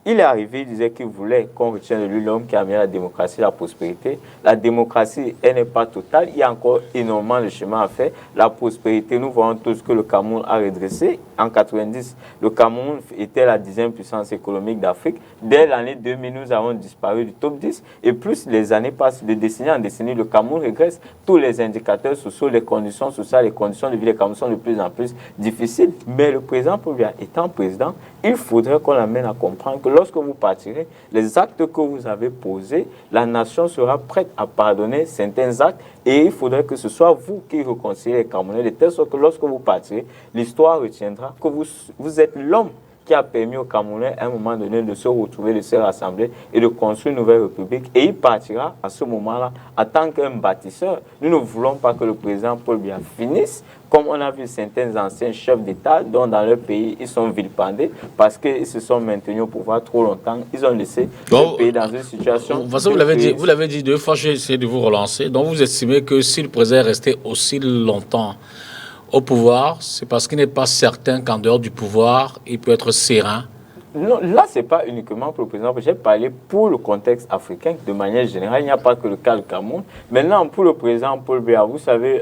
Speaker 2: Il est arrivé, il disait qu'il voulait qu'on retienne de lui l'homme qui a amené la démocratie, la prospérité. La démocratie, elle n'est pas totale. Il y a encore énormément de chemin à faire. La prospérité, nous voyons tous que le Cameroun a redressé. En 90, le Cameroun était la 10e puissance économique d'Afrique. Dès l'année 2000, nous avons disparu du top 10. Et plus les années passent, de décennie en décennie, le Cameroun régresse. Tous les indicateurs sociaux, les conditions sociales, les conditions de vie des Camerounais sont de plus en plus difficiles. Mais le président Paul Biya étant président, il faudrait qu'on l'amène à comprendre que lorsque vous partirez, les actes que vous avez posés, la nation sera prête à pardonner certains actes et il faudrait que ce soit vous qui réconciliez les Camerounais, de telle sorte que lorsque vous partirez, l'histoire retiendra que vous êtes l'homme qui a permis aux Camerounais à un moment donné de se retrouver, de se rassembler et de construire une nouvelle république. Et il partira à ce moment-là en tant qu'un bâtisseur. Nous ne voulons pas que le président Paul Biya finisse comme on a vu certains anciens chefs d'État dont dans leur pays ils sont vilipendés parce qu'ils se sont maintenus au pouvoir trop longtemps. Ils ont laissé le pays dans une situation...
Speaker 1: Vous l'avez dit 2 fois, j'ai essayé de vous relancer. Donc vous estimez que si le président est resté aussi longtemps au pouvoir, c'est parce qu'il n'est pas certain qu'en dehors du pouvoir, il peut être serein?
Speaker 2: Non, là, ce n'est pas uniquement pour le président. J'ai parlé pour le contexte africain de manière générale. Il n'y a pas que le cas du Cameroun. Maintenant, pour le président Paul Biya, vous savez,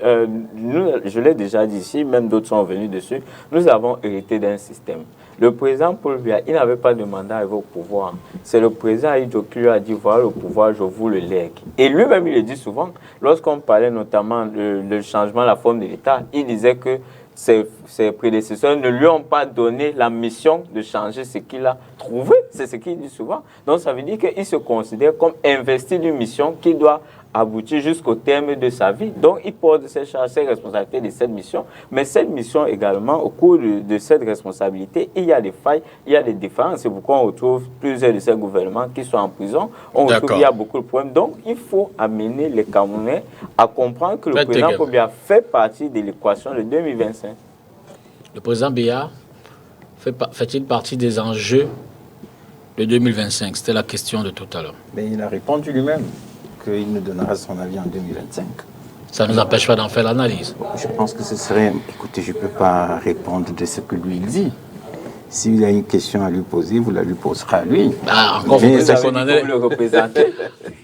Speaker 2: je l'ai déjà dit ici, même d'autres sont venus dessus, nous avons hérité d'un système. Le président Paul Biya, il n'avait pas de mandat arrivé au pouvoir. C'est le président Ahidjo qui lui a dit, voilà le pouvoir, je vous le lègue. Et lui-même, il le dit souvent, lorsqu'on parlait notamment de changement de la forme de l'État, il disait que ses prédécesseurs ne lui ont pas donné la mission de changer ce qu'il a trouvé. C'est ce qu'il dit souvent. Donc ça veut dire qu'il se considère comme investi d'une mission qui doit aboutir jusqu'au terme de sa vie. Donc il porte ses charges, ses responsabilités de cette mission. Mais cette mission également, au cours de cette responsabilité, il y a des failles, il y a des différences. C'est pourquoi on retrouve plusieurs de ces gouvernements qui sont en prison. On retrouve qu'il y a beaucoup de problèmes. Donc il faut amener les Camerounais à comprendre que le président Paul Biya fait partie de l'équation de 2025.
Speaker 1: Le président Biya fait-il partie des enjeux de 2025? C'était la question de tout à l'heure.
Speaker 5: Mais il a répondu lui-même qu'il nous donnera son avis en 2025.
Speaker 1: Ça ne nous empêche pas d'en faire l'analyse.
Speaker 5: Je pense que ce serait... Écoutez, je ne peux pas répondre de ce que lui il dit. S'il y a une question à lui poser, vous la lui poserez à lui.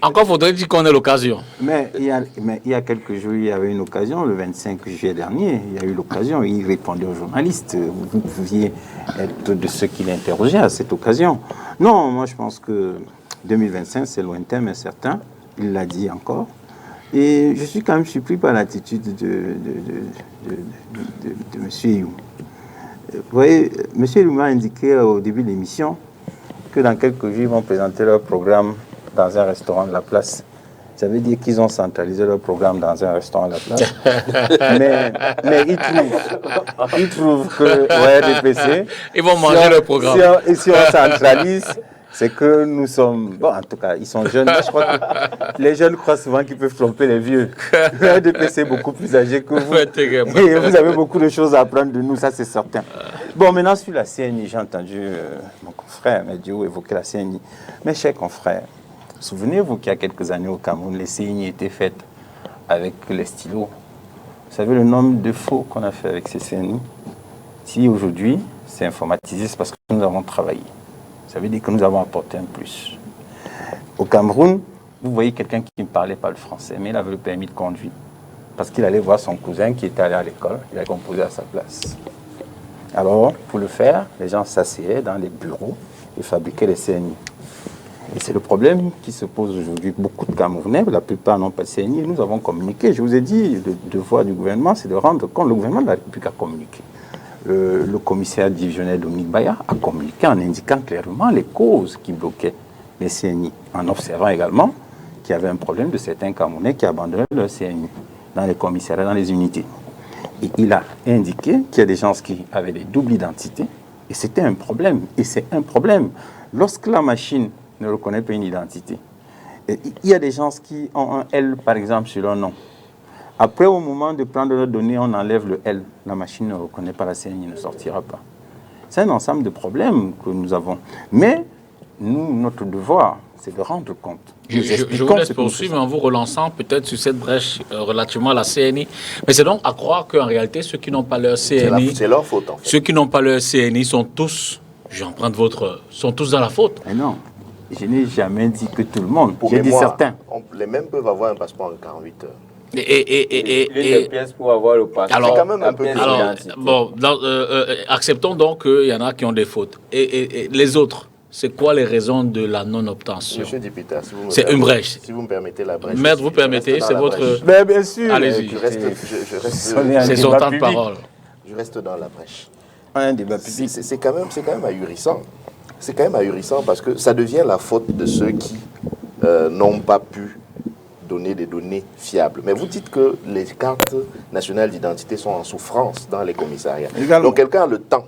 Speaker 1: Encore faudrait-il qu'on ait l'occasion.
Speaker 5: Mais il y a quelques jours, il y avait une occasion, le 25 juillet dernier, il y a eu l'occasion, il répondait aux journalistes. Vous pouviez être de ceux qui l'interrogeaient à cette occasion. Non, moi je pense que 2025, c'est lointain mais certain. Il l'a dit encore. Et je suis quand même surpris par l'attitude de M. Eyou. Vous voyez, M. Eyou m'a indiqué au début de l'émission que dans quelques jours, ils vont présenter leur programme dans un restaurant de la place. Ça veut dire qu'ils ont centralisé leur programme dans un restaurant de la place. mais ils trouvent que RDPC...
Speaker 1: Ils vont manger leur programme.
Speaker 5: Si on centralise... C'est que nous sommes... Bon, en tout cas, ils sont jeunes. Moi, je crois que les jeunes croient souvent qu'ils peuvent tromper les vieux. Le RDPC est beaucoup plus âgé que vous. Et vous avez beaucoup de choses à apprendre de nous, ça c'est certain. Bon, maintenant, sur la CNI, j'ai entendu mon confrère Médio évoquer la CNI. Mes chers confrères, souvenez-vous qu'il y a quelques années au Cameroun, les CNI étaient faites avec les stylos. Vous savez le nombre de faux qu'on a fait avec ces CNI? Si aujourd'hui, c'est informatisé, c'est parce que nous avons travaillé. Ça veut dire que nous avons apporté un plus. Au Cameroun, vous voyez quelqu'un qui ne parlait pas le français, mais il avait le permis de conduire. Parce qu'il allait voir son cousin qui était allé à l'école, il a composé à sa place. Alors, pour le faire, les gens s'asseyaient dans les bureaux et fabriquaient les CNI. Et c'est le problème qui se pose aujourd'hui. Beaucoup de Camerounais, la plupart n'ont pas de CNI, et nous avons communiqué. Je vous ai dit, le devoir du gouvernement, c'est de rendre compte. Le gouvernement de la République a communiqué. Le commissaire divisionnaire Dominique Baya a communiqué en indiquant clairement les causes qui bloquaient les CNI, en observant également qu'il y avait un problème de certains Camerounais qui abandonnaient leur CNI dans les commissariats, dans les unités. Et il a indiqué qu'il y a des gens qui avaient des doubles identités, et c'était un problème. Et c'est un problème. Lorsque la machine ne reconnaît pas une identité, il y a des gens qui ont un L, par exemple, sur leur nom. Après, au moment de prendre leurs données, on enlève le L. La machine ne reconnaît pas la CNI, ne sortira pas. C'est un ensemble de problèmes que nous avons. Mais nous, notre devoir, c'est de rendre compte.
Speaker 1: Je vous laisse poursuivre en vous relançant peut-être sur cette brèche relativement à la CNI. Mais c'est donc à croire qu'en réalité, ceux qui n'ont pas leur CNI...
Speaker 4: C'est leur faute, en fait.
Speaker 1: Ceux qui n'ont pas leur CNI sont tous j'emprunte votre... sont tous dans la faute.
Speaker 5: Mais non, je n'ai jamais dit que tout le monde.
Speaker 4: Pour
Speaker 5: J'ai dit
Speaker 4: mémoire,
Speaker 5: certains.
Speaker 4: les mêmes peuvent avoir un passeport en 48 heures.
Speaker 2: Les pièces pour avoir le passeport.
Speaker 1: Alors,
Speaker 4: c'est quand même un peu
Speaker 2: pièce
Speaker 1: alors,
Speaker 2: d'identité.
Speaker 1: bon, acceptons donc qu'il y en a qui ont des fautes. Et les autres, c'est quoi les raisons de la non-obtention?
Speaker 4: Monsieur Dipita, si vous me
Speaker 1: C'est une
Speaker 4: permettez-
Speaker 1: brèche.
Speaker 4: Si vous me permettez la brèche.
Speaker 1: Maître,
Speaker 4: aussi,
Speaker 1: vous
Speaker 4: je
Speaker 1: permettez,
Speaker 4: reste dans
Speaker 1: c'est
Speaker 4: la
Speaker 1: votre...
Speaker 4: brèche.
Speaker 5: Mais bien sûr.
Speaker 1: Allez-y.
Speaker 4: Je reste
Speaker 5: C'est
Speaker 1: C'est son
Speaker 5: débat
Speaker 1: temps de
Speaker 5: public.
Speaker 1: parole.
Speaker 4: je reste dans la brèche.
Speaker 5: Un débat public.
Speaker 4: C'est quand même ahurissant. C'est quand même ahurissant parce que ça devient la faute de ceux qui n'ont pas pu donner des données fiables. Mais vous dites que les cartes nationales d'identité sont en souffrance dans les commissariats.
Speaker 5: Également.
Speaker 4: Donc quelqu'un a le temps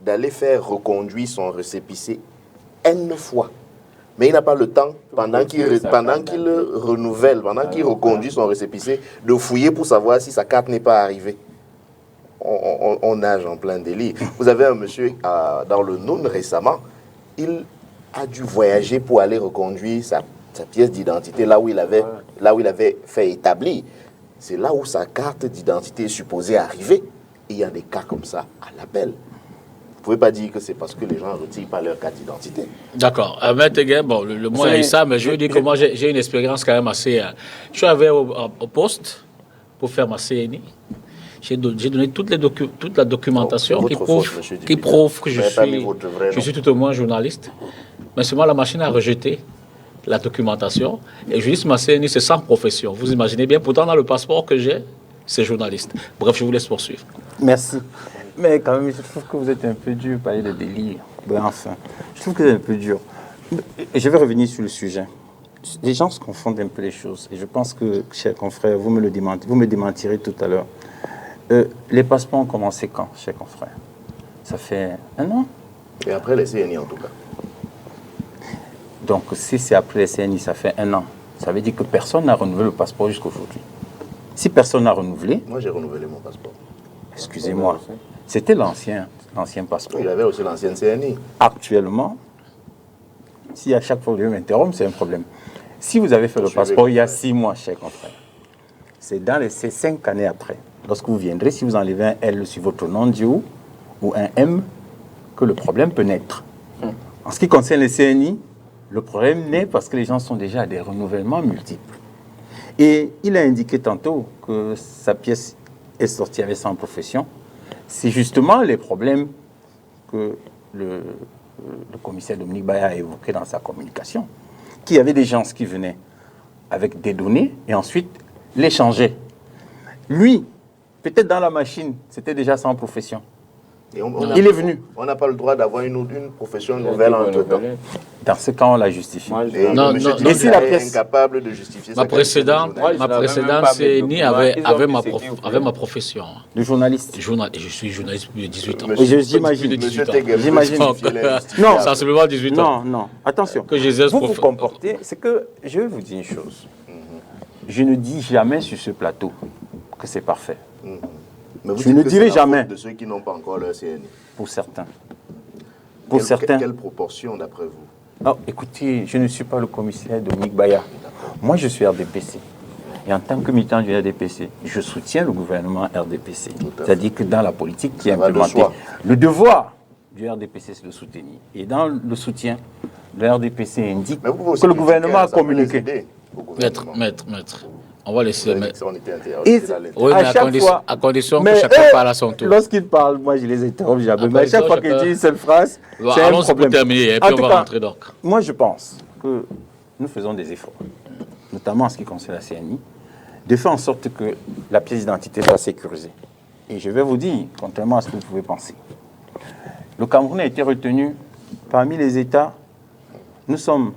Speaker 4: d'aller faire reconduire son récépissé N fois. Mais il n'a pas le temps, pendant qu'il renouvelle, pendant qu'il reconduit son récépissé, de fouiller pour savoir si sa carte n'est pas arrivée. On nage en plein délire. Vous avez un monsieur dans le Noun récemment, il a dû voyager pour aller reconduire sa pièce d'identité là où il avait fait établir. C'est là où sa carte d'identité est supposée arriver. Et il y a des cas comme ça à l'appel. Vous ne pouvez pas dire que c'est parce que les gens ne retirent pas leur carte d'identité.
Speaker 1: D'accord. Maître Guin, bon, le mot est ça, mais je veux dire que moi, j'ai une expérience quand même assez... je suis arrivé au poste pour faire ma CNI. J'ai donné toute la documentation
Speaker 4: Votre
Speaker 1: qui
Speaker 4: faute,
Speaker 1: prouve,
Speaker 4: monsieur
Speaker 1: qui
Speaker 4: Dupita.
Speaker 1: prouve que
Speaker 4: Vous n'avez pas mis votre vrai
Speaker 1: je
Speaker 4: nom.
Speaker 1: suis tout au moins journaliste. Mais seulement la machine a rejeté la documentation. Et je dis ma CNI, c'est sans profession. Vous imaginez bien, pourtant dans le passeport que j'ai, c'est journaliste. Bref, je vous laisse poursuivre.
Speaker 5: Merci. Mais quand même, je trouve que vous êtes un peu dur, parler de délire. Ben, enfin, je trouve que vous êtes un peu dur. Et je vais revenir sur le sujet. Les gens se confondent un peu les choses. Et je pense que, chers confrères, vous me démentirez tout à l'heure. Les passeports ont commencé quand, chers confrères? Ça fait 1 an?
Speaker 4: Et après les CNI en tout cas.
Speaker 5: Donc, si c'est après les CNI, ça fait 1 an. Ça veut dire que personne n'a renouvelé le passeport jusqu'à aujourd'hui. Si personne n'a renouvelé,
Speaker 4: Moi j'ai renouvelé mon passeport.
Speaker 5: excusez-moi, c'était l'ancien passeport.
Speaker 4: Il avait aussi l'ancienne CNI.
Speaker 5: Actuellement, si à chaque fois vous devez m'interrompre, c'est un problème. Si vous avez fait le
Speaker 4: Poursuivez,
Speaker 5: passeport il y a
Speaker 4: confrère.
Speaker 5: 6 mois, chers confrères, c'est 5 années après, lorsque vous viendrez, si vous enlevez un L sur votre nom Dieu ou un M, que le problème peut naître. En ce qui concerne les CNI, le problème naît parce que les gens sont déjà à des renouvellements multiples. Et il a indiqué tantôt que sa pièce est sortie avec sans profession. C'est justement les problèmes que le commissaire Dominique Baya a évoqué dans sa communication, qu'il y avait des gens qui venaient avec des données et ensuite les changeaient. Lui, peut-être dans la machine, c'était déjà sans profession.
Speaker 4: Et
Speaker 5: Il est venu.
Speaker 4: On n'a pas le droit d'avoir une profession nouvelle entre-temps.
Speaker 5: Dans ce cas, on la justifie.
Speaker 2: Moi, je
Speaker 4: Et
Speaker 1: Non,
Speaker 4: monsieur
Speaker 1: non,
Speaker 4: Dipita
Speaker 5: et si la
Speaker 4: est
Speaker 5: pièce-
Speaker 4: incapable de justifier
Speaker 1: Ma
Speaker 4: sa qualité de
Speaker 1: précédente
Speaker 4: journaliste.
Speaker 2: je n'avais même pas mes
Speaker 1: CNI
Speaker 2: documents.
Speaker 1: avait
Speaker 2: Ils ont dit c'est qui vous
Speaker 1: ma profession.
Speaker 5: De journaliste.
Speaker 1: Je suis journaliste depuis 18 ans.
Speaker 4: Monsieur-
Speaker 5: J'imagine.
Speaker 1: Depuis
Speaker 4: Monsieur
Speaker 1: 18 ans.
Speaker 4: Teguet,
Speaker 5: J'imagine.
Speaker 4: vous justifiez l'injustifiable.
Speaker 5: Non.
Speaker 1: Sensiblement 18 ans.
Speaker 5: Non, non. Attention.
Speaker 1: Que j'exerce
Speaker 5: vous vous
Speaker 1: pour-
Speaker 5: comportez, c'est que je vais vous dire une chose. Je ne dis jamais sur ce plateau que c'est parfait,
Speaker 4: Mais vous
Speaker 5: Je
Speaker 4: dites
Speaker 5: ne
Speaker 4: que
Speaker 5: dirai
Speaker 4: c'est la faute
Speaker 5: jamais.
Speaker 4: de ceux qui n'ont pas encore leur CNI.
Speaker 5: pour certains. Pour certains.
Speaker 4: Quelle proportion d'après vous?
Speaker 5: Ah, écoutez, je ne suis pas le commissaire Dominique Baya. Moi, je suis RDPC. Et en tant que militant du RDPC, je soutiens le gouvernement RDPC.
Speaker 4: à fait.
Speaker 5: C'est-à-dire que dans la politique qui est
Speaker 4: Ça va de
Speaker 5: implémentée,
Speaker 4: soi.
Speaker 5: le devoir du RDPC, c'est de soutenir. Et dans le soutien, le RDPC indique
Speaker 4: Mais vous pouvez aussi
Speaker 5: que le
Speaker 4: critiquer,
Speaker 5: gouvernement a
Speaker 4: ça peut les
Speaker 5: communiqué.
Speaker 4: aider au gouvernement.
Speaker 1: Maître. On va laisser.
Speaker 4: Vous avez dit que on était intéressé
Speaker 5: Et
Speaker 4: dans l'intérêt.
Speaker 1: Oui,
Speaker 5: à
Speaker 1: mais à,
Speaker 5: chaque fois,
Speaker 1: à condition que
Speaker 5: mais
Speaker 1: chacun
Speaker 5: eux,
Speaker 1: parle à son tour.
Speaker 5: Lorsqu'ils parlent, moi je les interromps jamais.
Speaker 1: Après,
Speaker 5: Mais à chaque
Speaker 1: ça,
Speaker 5: fois qu'ils
Speaker 1: chacun-
Speaker 5: disent une seule phrase,
Speaker 1: Bon,
Speaker 5: c'est un
Speaker 1: allons-y pour
Speaker 5: problème.
Speaker 1: terminer, et
Speaker 5: En
Speaker 1: puis on
Speaker 5: tout
Speaker 1: va
Speaker 5: cas,
Speaker 1: rentrer donc.
Speaker 5: moi je pense que nous faisons des efforts, notamment en ce qui concerne la CNI, de faire en sorte que la pièce d'identité soit sécurisée. Et je vais vous dire, contrairement à ce que vous pouvez penser, le Cameroun a été retenu parmi les États. Nous sommes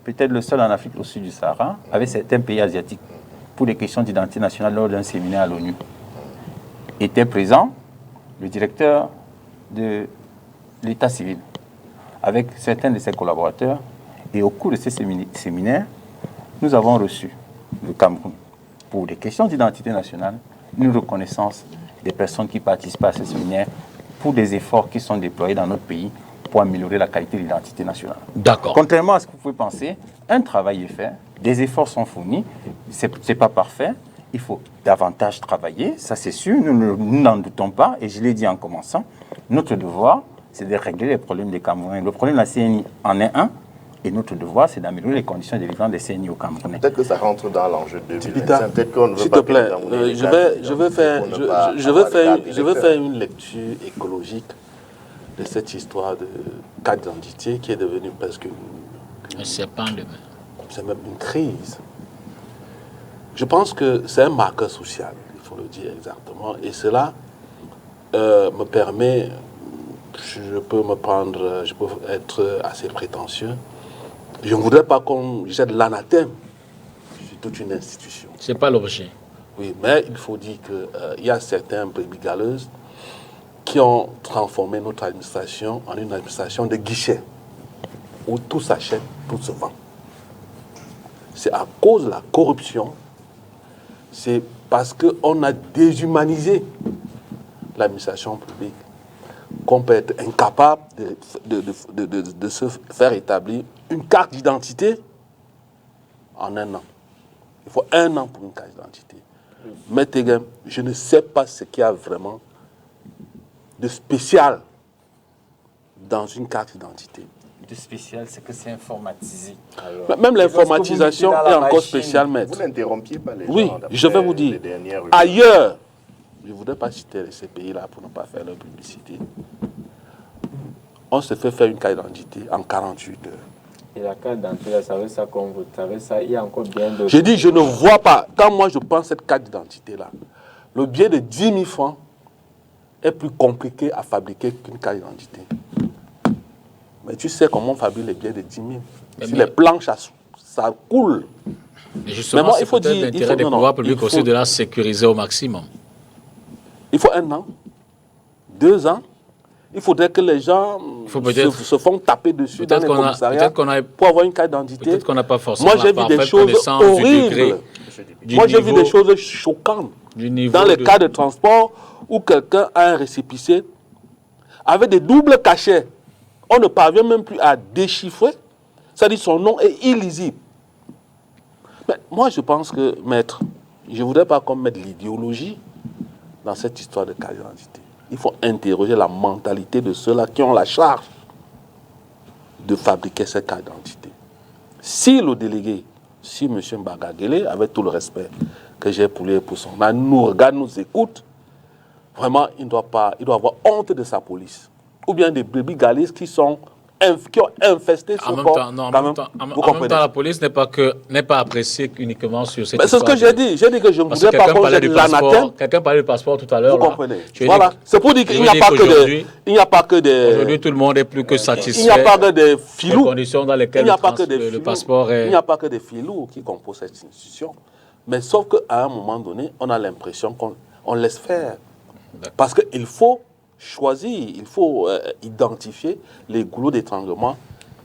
Speaker 5: peut-être le seul en Afrique au sud du Sahara, avec certains pays asiatiques, pour les questions d'identité nationale lors d'un séminaire à l'ONU. Était présent le directeur de l'État civil, avec certains de ses collaborateurs. Et au cours de ces séminaires, nous avons reçu le Cameroun, pour des questions d'identité nationale, une reconnaissance des personnes qui participent à ces séminaires pour des efforts qui sont déployés dans notre pays pour améliorer la qualité de l'identité nationale.
Speaker 1: D'accord.
Speaker 5: Contrairement à ce que vous pouvez penser, un travail est fait, des efforts sont fournis, c'est pas parfait, il faut davantage travailler, ça c'est sûr, nous n'en doutons pas, et je l'ai dit en commençant, notre devoir, c'est de régler les problèmes des Camerounais. Le problème de la CNI en est un, et notre devoir, c'est d'améliorer les conditions de vivant des CNI au Camerounais.
Speaker 4: Peut-être que ça rentre dans l'enjeu de 2025. Peut-être qu'on ne veut
Speaker 3: S'il
Speaker 4: pas
Speaker 3: te plaît,
Speaker 4: que les
Speaker 3: je vais faire une lecture écologique de cette histoire de carte d'identité qui est devenue presque c'est même une crise. Je pense que c'est un marqueur social, il faut le dire exactement, et cela me permet, je peux être assez prétentieux. Je ne voudrais pas qu'on jette l'anathème sur toute une institution.
Speaker 1: Ce n'est pas l'objet.
Speaker 3: Oui, mais il faut dire qu'il y a certains brebis galeuses qui ont transformé notre administration en une administration de guichet, où tout s'achète, tout se vend. C'est à cause de la corruption, c'est parce qu'on a déshumanisé l'administration publique qu'on peut être incapable de se faire établir une carte d'identité en un an. Il faut 1 an pour une carte d'identité. Mais Tegem, je ne sais pas ce qu'il y a vraiment de spécial dans une carte d'identité.
Speaker 5: De spécial, c'est que c'est informatisé.
Speaker 3: Alors, même l'informatisation est encore spéciale, maître.
Speaker 4: Vous n'interrompiez pas les gens.
Speaker 3: Oui, je vais vous dire. Ailleurs, je ne voudrais pas citer ces pays-là pour ne pas faire leur publicité. On se fait faire une carte d'identité en 48 heures.
Speaker 2: Et la carte d'identité, ça veut ça comme vous savez ça, il y a encore bien d'autres.
Speaker 3: Je dis, je ne vois pas. Quand moi je prends cette carte d'identité-là, le billet de 10 000 francs est plus compliqué à fabriquer qu'une carte d'identité. Mais tu sais comment on fabrique les billets de 10 000. Si les planches, ça coule.
Speaker 1: Et justement,
Speaker 3: moi,
Speaker 1: c'est peut-être l'intérêt des pouvoirs publics aussi de la sécuriser au maximum.
Speaker 3: Il faut 1 an, 2 ans. Il faudrait que les gens se font taper dessus dans les commissariats pour avoir une carte d'identité.
Speaker 1: Peut-être qu'on n'a pas forcément
Speaker 3: la parfaite connaissance du degré. Moi, j'ai vu des choses choquantes dans les cas de transport où quelqu'un a un récépissé avec des doubles cachets. On ne parvient même plus à déchiffrer. C'est-à-dire son nom est illisible. Mais moi, je pense que, maître, je ne voudrais pas qu'on mette l'idéologie dans cette histoire de carte d'identité. Il faut interroger la mentalité de ceux-là qui ont la charge de fabriquer cette carte d'identité. Si le délégué, si M. Mbagagele, avec tout le respect que j'ai pour lui et pour son âme, nous regarde, nous écoute, vraiment, il doit avoir honte de sa police. Ou bien des brebis galeuses qui ont infesté ce port.
Speaker 1: En même temps, la police n'est pas appréciée uniquement sur cette
Speaker 3: histoire. C'est ce que j'ai dit. J'ai dit que je ne voudrais pas qu'on jette l'anathème.
Speaker 1: Quelqu'un parlait du passeport tout à l'heure.
Speaker 3: Vous comprenez. Voilà. C'est pour dire qu'il n'y a pas que des...
Speaker 1: Aujourd'hui, tout le monde est plus que satisfait.
Speaker 3: Il n'y a pas que des filous.
Speaker 1: Les conditions dans lesquelles le passeport est...
Speaker 3: Il n'y a pas que des filous qui composent cette institution. Mais sauf qu'à un moment donné, on a l'impression qu'on laisse faire. Parce qu'il faut choisir, il faut identifier les goulots d'étranglement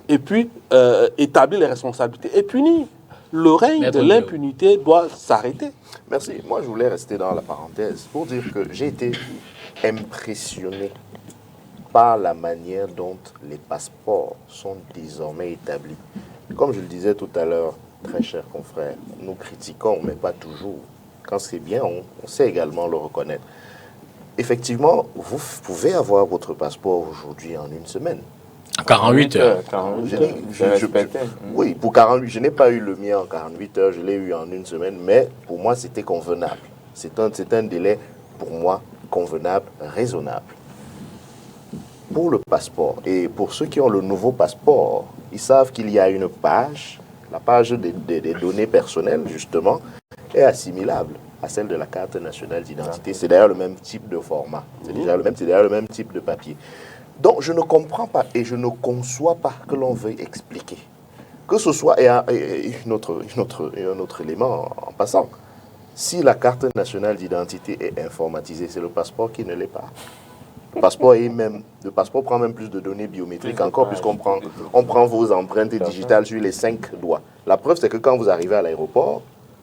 Speaker 3: et puis établir les responsabilités et punir. Le règne de l'impunité doit s'arrêter.
Speaker 4: Merci. Moi, je voulais rester dans la parenthèse pour dire que j'ai été impressionné par la manière dont les passeports sont désormais établis. Comme je le disais tout à l'heure, très chers confrères, nous critiquons, mais pas toujours. Quand c'est bien, on sait également le reconnaître. Effectivement, vous pouvez avoir votre passeport aujourd'hui en 1 semaine.
Speaker 1: 48 heures.
Speaker 2: 48 heures.
Speaker 4: Oui, pour 48, je n'ai pas eu le mien en 48 heures, je l'ai eu en 1 semaine, mais pour moi, c'était convenable. C'est un délai, pour moi, convenable, raisonnable. Pour le passeport, et pour ceux qui ont le nouveau passeport, ils savent qu'il y a une page, la page des données personnelles, justement, est assimilable à celle de la carte nationale d'identité. C'est d'ailleurs le même type de format. C'est d'ailleurs le même type de papier. Donc, je ne comprends pas et je ne conçois pas que l'on veuille expliquer. Que ce soit, et un autre élément en passant, si la carte nationale d'identité est informatisée, c'est le passeport qui ne l'est pas. Le passeport prend même plus de données biométriques encore, puisqu'on prend vos empreintes digitales sur les 5 doigts. La preuve, c'est que quand vous arrivez à l'aéroport,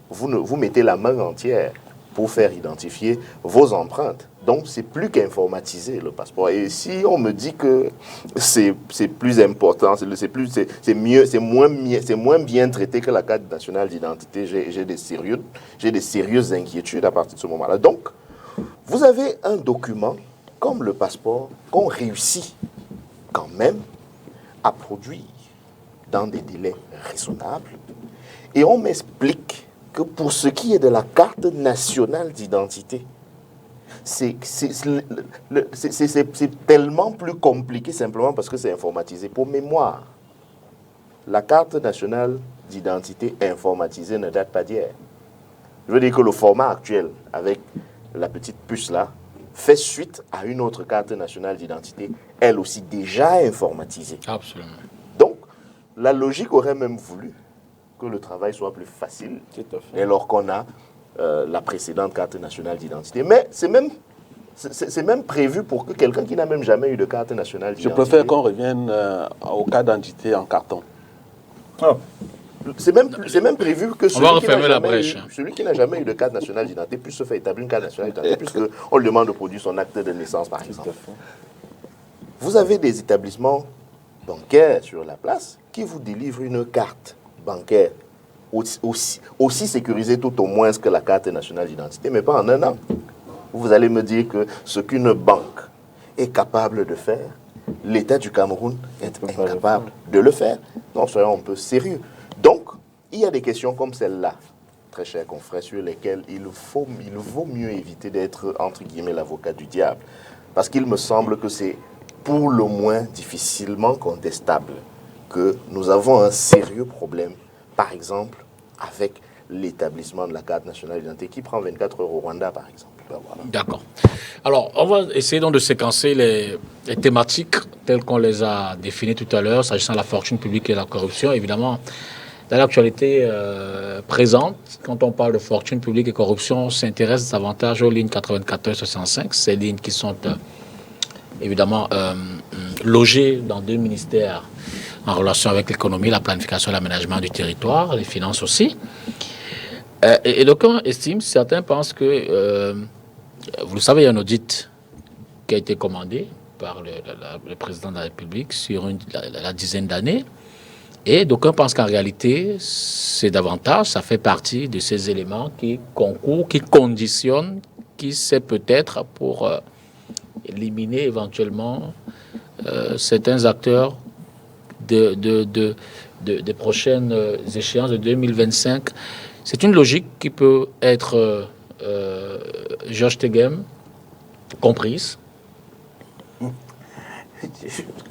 Speaker 4: vous mettez la main entière pour faire identifier vos empreintes. Donc, c'est plus qu'informatiser le passeport. Et si on me dit que c'est plus important, c'est moins bien traité que la carte nationale d'identité, j'ai des sérieuses inquiétudes à partir de ce moment-là. Donc, vous avez un document comme le passeport qu'on réussit quand même à produire dans des délais raisonnables. Et on m'explique que pour ce qui est de la carte nationale d'identité, c'est tellement plus compliqué simplement parce que c'est informatisé. Pour mémoire, la carte nationale d'identité informatisée ne date pas d'hier. Je veux dire que le format actuel, avec la petite puce là, fait suite à une autre carte nationale d'identité, elle aussi déjà informatisée.
Speaker 1: Absolument.
Speaker 4: Donc, la logique aurait même voulu que le travail soit plus facile, dès lors qu'on a la précédente carte nationale d'identité. Mais c'est même prévu pour que quelqu'un qui n'a même jamais eu de carte nationale
Speaker 3: Je
Speaker 4: d'identité...
Speaker 3: préfère qu'on revienne au cas d'identité en carton.
Speaker 5: Oh.
Speaker 4: C'est même prévu que celui qui n'a jamais eu de carte nationale d'identité puisse se faire établir une carte nationale d'identité, puisqu'on lui demande de produire son acte de naissance, par exemple. Vous avez des établissements bancaires sur la place qui vous délivrent une carte bancaire aussi sécurisée tout au moins que la carte nationale d'identité, mais pas en un an. Vous allez me dire que ce qu'une banque est capable de faire, l'État du Cameroun est incapable de le faire. Non, soyons un peu sérieux. Donc, il y a des questions comme celle-là, très chers confrères, sur lesquelles il vaut mieux éviter d'être, entre guillemets, l'avocat du diable. Parce qu'il me semble que c'est pour le moins difficilement contestable que nous avons un sérieux problème, par exemple, avec l'établissement de la carte nationale d'identité qui prend 24 € au Rwanda, par exemple. Ben voilà.
Speaker 1: D'accord. Alors, on va essayer donc de séquencer les thématiques telles qu'on les a définies tout à l'heure, s'agissant de la fortune publique et de la corruption. Évidemment, dans l'actualité présente, quand on parle de fortune publique et corruption, on s'intéresse davantage aux lignes 94-65, ces lignes qui sont évidemment logées dans deux ministères en relation avec l'économie, la planification et l'aménagement du territoire, les finances aussi. Et donc, on estime, certains pensent que, vous le savez, il y a un audit qui a été commandé par le président de la République sur la dizaine d'années. Et d'aucuns pensent qu'en réalité, c'est davantage, ça fait partie de ces éléments qui concourent, qui conditionnent, qui c'est peut-être pour éliminer éventuellement certains acteurs des prochaines échéances de 2025. C'est une logique qui peut être, Georges Teghem, comprise.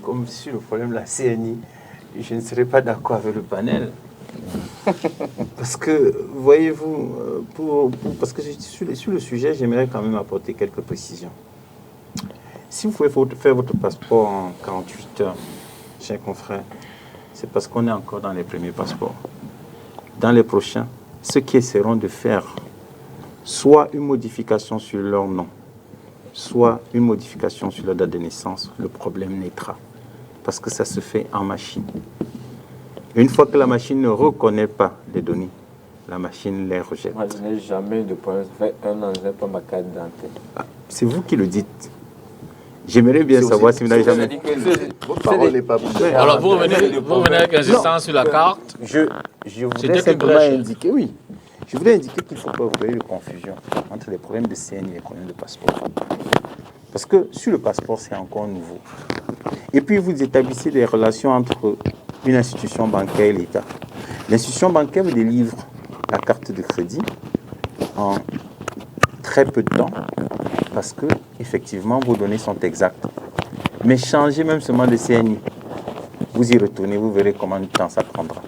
Speaker 5: Comme sur le problème de la CNI, je ne serais pas d'accord avec le panel. Parce que, voyez-vous, parce que sur le sujet, j'aimerais quand même apporter quelques précisions. Si vous pouvez faire votre passeport en 48 heures, chers confrères, c'est parce qu'on est encore dans les premiers passeports. Dans les prochains, ceux qui essaieront de faire soit une modification sur leur nom, soit une modification sur la date de naissance, le problème naîtra. Parce que ça se fait en machine. Une fois que la machine ne reconnaît pas les données, la machine les rejette.
Speaker 2: Moi, je n'ai jamais eu de problème. Ça fait un an, je n'ai pas ma carte d'identité.
Speaker 5: C'est vous qui le dites. J'aimerais bien savoir si vous n'avez jamais...
Speaker 4: Votre parole n'est pas...
Speaker 1: Alors, vous revenez avec insistance sur la carte.
Speaker 5: Je voudrais simplement indiquer, oui. Je voudrais indiquer qu'il ne faut pas ouvrir de confusion entre les problèmes de CNI et les problèmes de passeport. Parce que sur le passeport, c'est encore nouveau. Et puis, vous établissez des relations entre une institution bancaire et l'État. L'institution bancaire vous délivre la carte de crédit en très peu de temps parce que, effectivement, vos données sont exactes. Mais changez même seulement de CNI. Vous y retournez, vous verrez combien de temps ça prendra.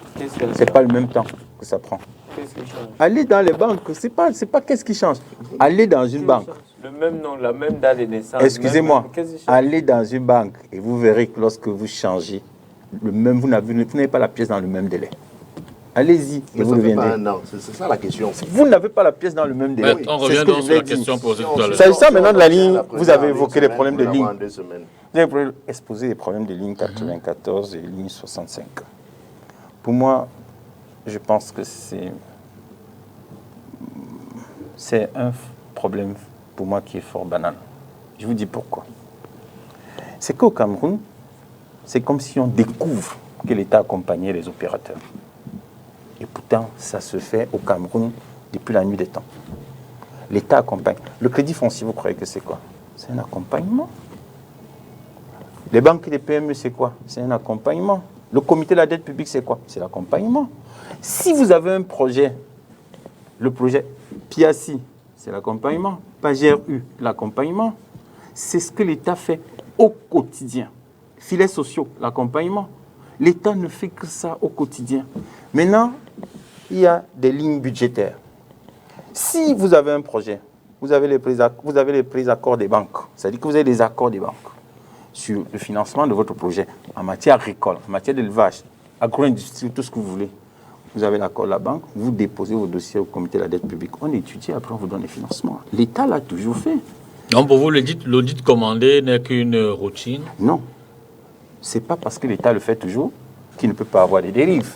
Speaker 5: C'est pas le même temps que ça prend.
Speaker 2: Qu'est-ce qui change?
Speaker 5: Allez dans les banques, c'est pas qu'est-ce qui change. Allez dans une banque.
Speaker 2: Le même nom, la même date de naissance.
Speaker 5: Excusez-moi,
Speaker 2: Qu'est-ce qui change?
Speaker 5: allez dans une banque et vous verrez que lorsque vous changez, vous n'avez pas la pièce dans le même délai. Allez-y et
Speaker 4: Mais
Speaker 5: vous
Speaker 4: ça fait
Speaker 5: reviendrez.
Speaker 4: pas un an, c'est ça la question.
Speaker 5: Vous n'avez pas la pièce dans le même délai.
Speaker 1: On
Speaker 5: C'est
Speaker 1: revient
Speaker 5: ce que
Speaker 1: donc
Speaker 5: je
Speaker 1: sur
Speaker 5: vous ai
Speaker 1: la
Speaker 5: dit.
Speaker 1: question posée tout à l'heure.
Speaker 5: S'agissant maintenant de la ligne,
Speaker 4: La
Speaker 5: vous avez
Speaker 4: première
Speaker 5: évoqué les
Speaker 4: semaine,
Speaker 5: problèmes de
Speaker 4: vous l'avez
Speaker 5: ligne.
Speaker 4: en 2 semaines.
Speaker 5: Vous avez exposé les problèmes de ligne 94 et ligne 65. Pour moi, je pense que c'est un problème pour moi qui est fort banal. Je vous dis pourquoi. C'est qu'au Cameroun, c'est comme si on découvre que l'État accompagnait les opérateurs. Et pourtant, ça se fait au Cameroun depuis la nuit des temps. L'État accompagne. Le crédit foncier, vous croyez que c'est quoi? C'est un accompagnement. Les banques et les PME, c'est quoi? C'est un accompagnement. Le comité de la dette publique, c'est quoi? C'est l'accompagnement. Si vous avez un projet, le projet PIACI, c'est l'accompagnement. PAGRU, l'accompagnement. C'est ce que l'État fait au quotidien. Filets sociaux, l'accompagnement. L'État ne fait que ça au quotidien. Maintenant, il y a des lignes budgétaires. Si vous avez un projet, vous avez les pré-accords des banques. C'est-à-dire que vous avez des accords des banques sur le financement de votre projet en matière agricole, en matière d'élevage, agro-industrie, tout ce que vous voulez. Vous avez l'accord de la banque, vous déposez vos dossiers au comité de la dette publique. On étudie, après on vous donne les financements. L'État l'a toujours fait.
Speaker 1: Donc pour vous, l'audit commandé n'est qu'une routine?
Speaker 5: Non. Ce n'est pas parce que l'État le fait toujours qu'il ne peut pas avoir des dérives.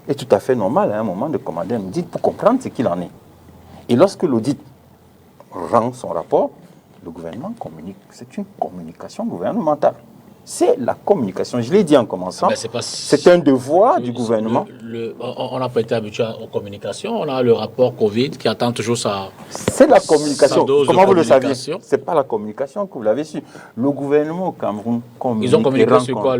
Speaker 5: C'est tout à fait normal à un moment de commander un audit pour comprendre ce qu'il en est. Et lorsque l'audit rend son rapport, le gouvernement communique. C'est une communication gouvernementale. C'est la communication. Je l'ai dit en commençant. C'est un devoir du gouvernement.
Speaker 1: On n'a pas été habitué aux communications. On a le rapport Covid qui attend toujours sa.
Speaker 5: C'est la communication. Comment vous le saviez?
Speaker 1: Ce
Speaker 5: n'est pas la communication que vous l'avez su. Le gouvernement au Cameroun communique.
Speaker 1: Ils ont communiqué sur quoi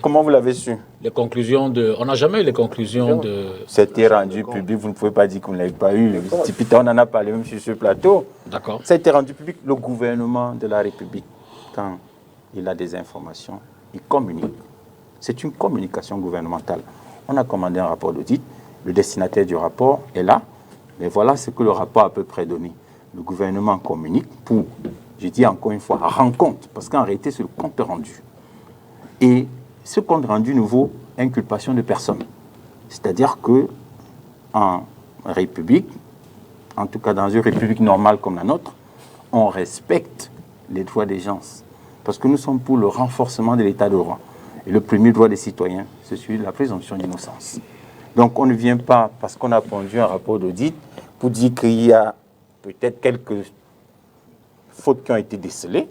Speaker 5: Comment vous l'avez su?
Speaker 1: Les conclusions de. On n'a jamais eu les conclusions de.
Speaker 5: C'était rendu public. Vous ne pouvez pas dire que vous ne l'avez pas eu. On en a parlé même sur ce plateau.
Speaker 1: D'accord.
Speaker 5: Ça a été rendu public. Le gouvernement de la République, quand il a des informations, il communique. C'est une communication gouvernementale. On a commandé un rapport d'audit, le destinataire du rapport est là, mais voilà ce que le rapport a à peu près donné. Le gouvernement communique pour, je dis encore une fois, rendre compte, parce qu'en réalité c'est le compte rendu. Et ce compte rendu nous vaut inculpation de personne. C'est-à-dire que en République, en tout cas dans une République normale comme la nôtre, on respecte les droits des gens. Parce que nous sommes pour le renforcement de l'état de droit. Et le premier droit des citoyens, c'est celui de la présomption d'innocence. Donc on ne vient pas, parce qu'on a pondu un rapport d'audit, pour dire qu'il y a peut-être quelques fautes qui ont été décelées,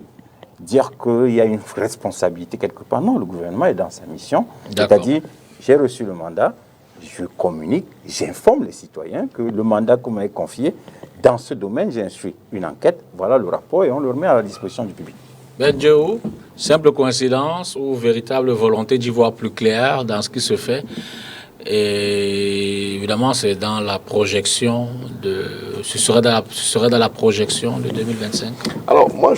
Speaker 5: dire qu'il y a une responsabilité quelque part. Non, le gouvernement est dans sa mission. C'est-à-dire, j'ai reçu le mandat, je communique, j'informe les citoyens que le mandat qu'on m'a confié, dans ce domaine, j'ai instruit une enquête, voilà le rapport, et on le remet à la disposition du public.
Speaker 1: Ben Dieu, simple coïncidence ou véritable volonté d'y voir plus clair dans ce qui se fait. Et évidemment, c'est dans la projection ce serait dans la projection de 2025.
Speaker 4: Alors, moi,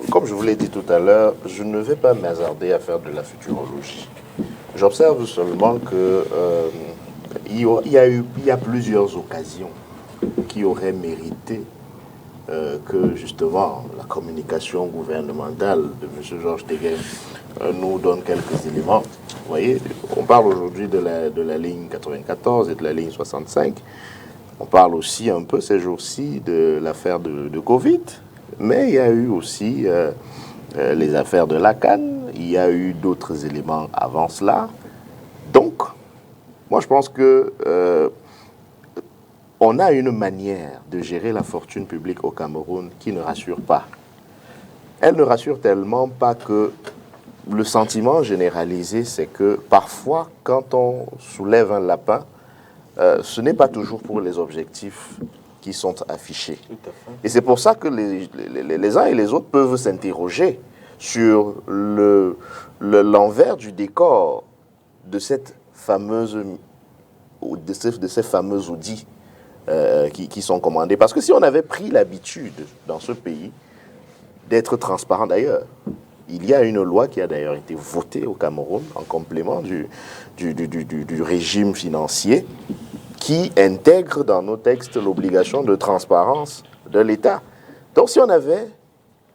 Speaker 4: comme je vous l'ai dit tout à l'heure, je ne vais pas m'hasarder à faire de la futurologie. J'observe seulement que il y a plusieurs occasions qui auraient mérité que justement la communication gouvernementale de M. Georges Teguem nous donne quelques éléments. Vous voyez, on parle aujourd'hui de la ligne 94 et de la ligne 65. On parle aussi un peu ces jours-ci de l'affaire de Covid, mais il y a eu aussi les affaires de la Cannes, il y a eu d'autres éléments avant cela. Donc, moi je pense que on a une manière de gérer la fortune publique au Cameroun qui ne rassure pas. Elle ne rassure tellement pas que le sentiment généralisé, c'est que parfois, quand on soulève un lapin, ce n'est pas toujours pour les objectifs qui sont affichés. Et c'est pour ça que les uns et les autres peuvent s'interroger sur l'envers du décor de cette fameuse, de ces fameux audits qui sont commandés. Parce que si on avait pris l'habitude dans ce pays d'être transparent, d'ailleurs, il y a une loi qui a d'ailleurs été votée au Cameroun en complément du régime financier qui intègre dans nos textes l'obligation de transparence de l'État. Donc si on avait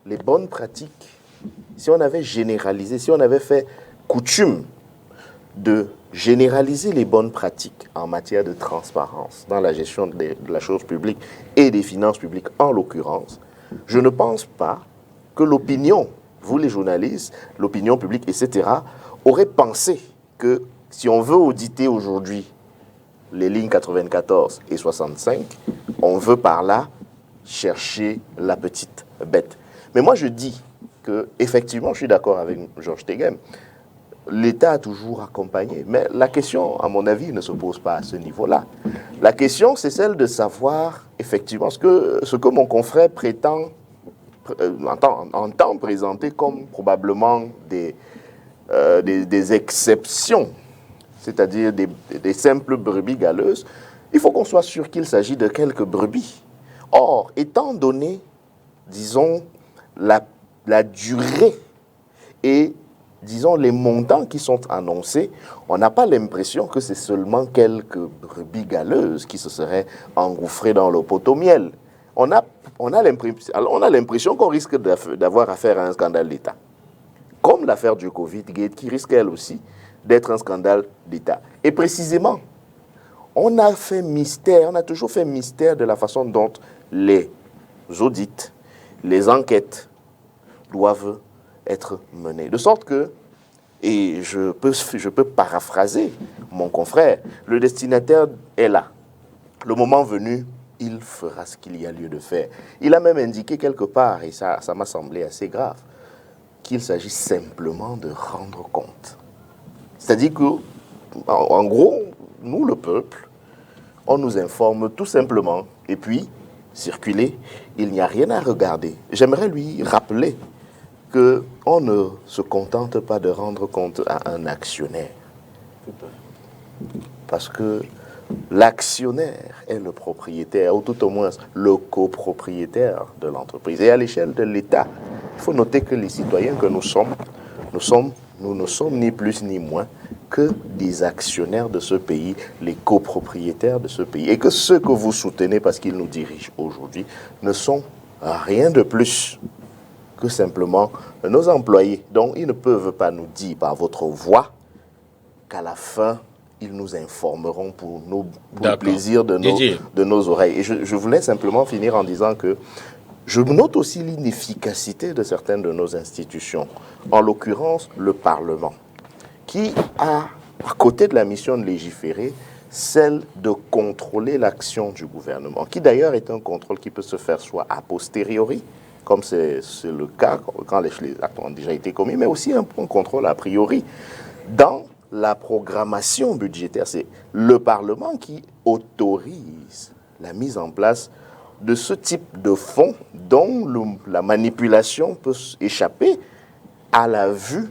Speaker 4: les bonnes pratiques, si on avait généralisé, si on avait fait coutume de généraliser les bonnes pratiques en matière de transparence dans la gestion de la chose publique et des finances publiques en l'occurrence, je ne pense pas que l'opinion, vous les journalistes, l'opinion publique, etc., aurait pensé que si on veut auditer aujourd'hui les lignes 94 et 65, on veut par là chercher la petite bête. Mais moi je dis que effectivement, je suis d'accord avec Georges Teguem, l'État a toujours accompagné. Mais la question, à mon avis, ne se pose pas à ce niveau-là. La question, c'est celle de savoir, effectivement, ce que mon confrère prétend entend présenter comme probablement des exceptions, c'est-à-dire des simples brebis galeuses, il faut qu'on soit sûr qu'il s'agit de quelques brebis. Or, étant donné, disons, la durée et, disons, les montants qui sont annoncés, on n'a pas l'impression que c'est seulement quelques brebis galeuses qui se seraient engouffrées dans le pot au miel. On a l'impression qu'on risque d'avoir affaire à un scandale d'État. Comme l'affaire du Covid-Gate, qui risque elle aussi d'être un scandale d'État. Et précisément, on a toujours fait mystère de la façon dont les audits, les enquêtes doivent être menées. De sorte que, et je peux paraphraser mon confrère, le destinataire est là. Le moment venu, il fera ce qu'il y a lieu de faire. Il a même indiqué quelque part, et ça m'a semblé assez grave, qu'il s'agit simplement de rendre compte. C'est-à-dire que, en gros, nous, le peuple, on nous informe tout simplement, et puis, circuler, il n'y a rien à regarder. J'aimerais lui rappeler qu'on ne se contente pas de rendre compte à un actionnaire. Parce que l'actionnaire est le propriétaire, ou tout au moins le copropriétaire de l'entreprise. Et à l'échelle de l'État, il faut noter que les citoyens que nous ne sommes ni plus ni moins que des actionnaires de ce pays, les copropriétaires de ce pays. Et que ceux que vous soutenez parce qu'ils nous dirigent aujourd'hui ne sont rien de plus que simplement nos employés. Donc, ils ne peuvent pas nous dire par votre voix qu'à la fin, ils nous informeront pour le plaisir de nos oreilles. Et je voulais simplement finir en disant que je note aussi l'inefficacité de certaines de nos institutions, en l'occurrence le Parlement, qui a, à côté de la mission de légiférer, celle de contrôler l'action du gouvernement, qui d'ailleurs est un contrôle qui peut se faire soit a posteriori, comme c'est le cas quand les actes ont déjà été commis, mais aussi un contrôle a priori. Dans la programmation budgétaire, c'est le Parlement qui autorise la mise en place de ce type de fonds dont la manipulation peut échapper à la vue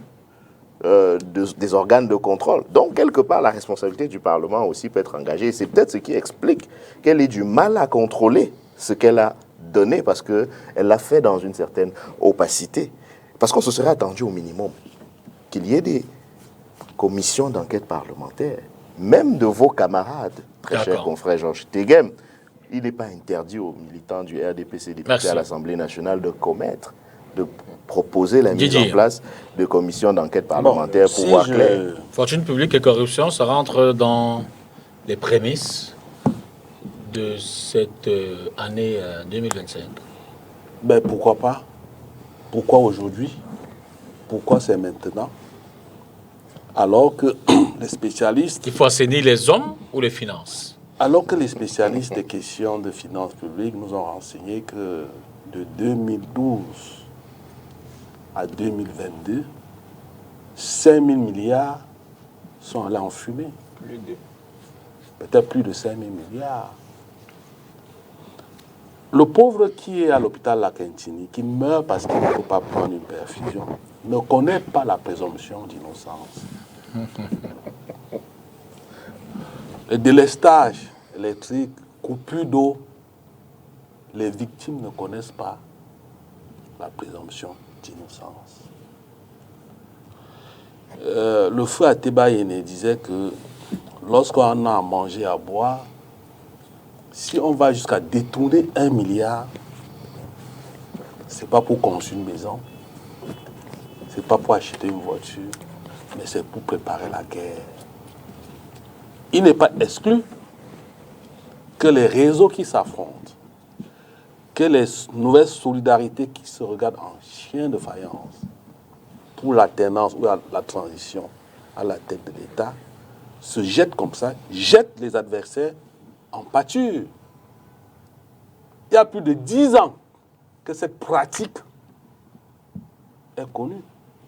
Speaker 4: des organes de contrôle. Donc, quelque part, la responsabilité du Parlement aussi peut être engagée. C'est peut-être ce qui explique qu'elle ait du mal à contrôler ce qu'elle a donné, parce qu'elle l'a fait dans une certaine opacité. Parce qu'on se serait attendu au minimum qu'il y ait des commissions d'enquête parlementaire, même de vos camarades, très cher confrère Georges Teghem. Il n'est pas interdit aux militants du RDPC députés à l'Assemblée nationale de proposer la mise en place de commissions d'enquête parlementaire pour voir clair.
Speaker 1: Fortune publique et corruption, ça rentre dans les prémices de cette année 2025.
Speaker 3: Ben pourquoi pas? Pourquoi aujourd'hui? Pourquoi c'est maintenant? Alors que les spécialistes...
Speaker 1: Il faut assainir les hommes ou les finances?
Speaker 3: Alors que les spécialistes des questions de finances publiques nous ont renseigné que de 2012 à 2022, 5 000 milliards sont allés en fumée. Peut-être plus de 5 000 milliards. Le pauvre qui est à l'hôpital La Quintini, qui meurt parce qu'il ne peut pas prendre une perfusion, ne connaît pas la présomption d'innocence. Le délestage électrique, coupure d'eau, les victimes ne connaissent pas la présomption d'innocence. Le frère Ateba Yene disait que lorsqu'on a à manger, à boire, si on va jusqu'à détourner 1 milliard, c'est pas pour construire une maison, c'est pas pour acheter une voiture, mais c'est pour préparer la guerre. Il n'est pas exclu que les réseaux qui s'affrontent, que les nouvelles solidarités qui se regardent en chien de faïence pour l'alternance ou la transition à la tête de l'État, se jettent comme ça, jettent les adversaires en pâture. Il y a plus de 10 ans que cette pratique est connue.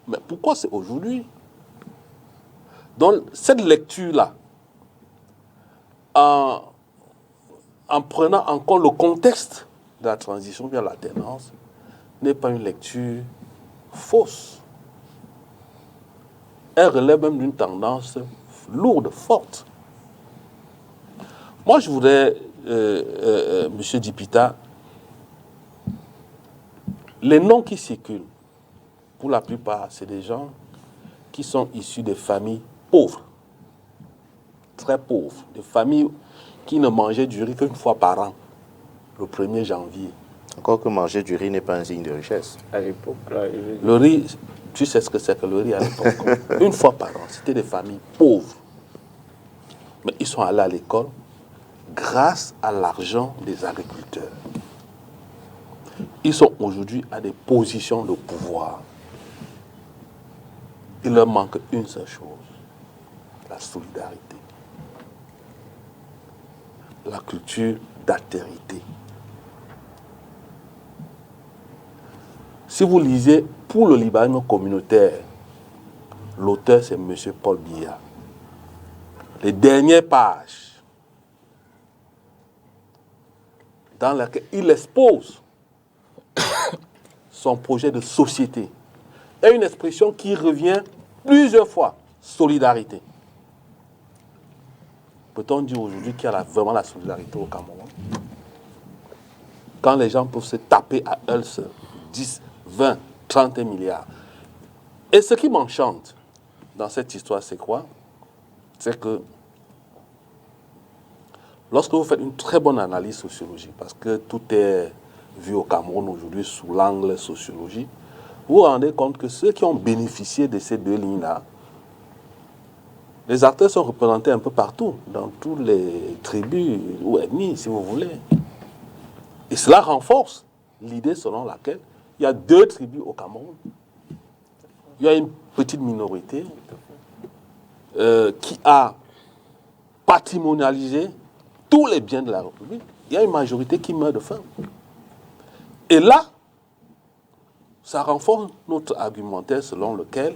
Speaker 3: Mais pourquoi c'est aujourd'hui? Donc, cette lecture-là, en prenant en compte le contexte de la transition vers l'alternance, n'est pas une lecture fausse. Elle relève même d'une tendance lourde, forte. Moi, je voudrais, M. Dipita, les noms qui circulent, pour la plupart, c'est des gens qui sont issus des familles pauvres, très pauvres, des familles qui ne mangeaient du riz qu'une fois par an, le 1er janvier.
Speaker 4: Encore que manger du riz n'est pas un signe de richesse.
Speaker 2: À l'époque, là,
Speaker 3: Le riz, tu sais ce que c'est que le riz à l'époque. Une fois par an, c'était des familles pauvres. Mais ils sont allés à l'école grâce à l'argent des agriculteurs. Ils sont aujourd'hui à des positions de pouvoir. Il leur manque une seule chose, la solidarité. La culture d'altérité. Si vous lisez pour le libéralisme communautaire, l'auteur c'est M. Paul Biya. Les dernières pages dans lesquelles il expose son projet de société et une expression qui revient plusieurs fois, solidarité. Peut-on dire aujourd'hui qu'il y a vraiment la solidarité au Cameroun? Quand les gens peuvent se taper à eux seuls 10, 20, 30 milliards. Et ce qui m'enchante dans cette histoire, c'est quoi? C'est que lorsque vous faites une très bonne analyse sociologique, parce que tout est vu au Cameroun aujourd'hui sous l'angle sociologie, vous vous rendez compte que ceux qui ont bénéficié de ces deux lignes-là, les acteurs sont représentés un peu partout, dans toutes les tribus ou ethnies, si vous voulez. Et cela renforce l'idée selon laquelle il y a deux tribus au Cameroun. Il y a une petite minorité qui a patrimonialisé tous les biens de la République. Il y a une majorité qui meurt de faim. Et là, ça renforce notre argumentaire selon lequel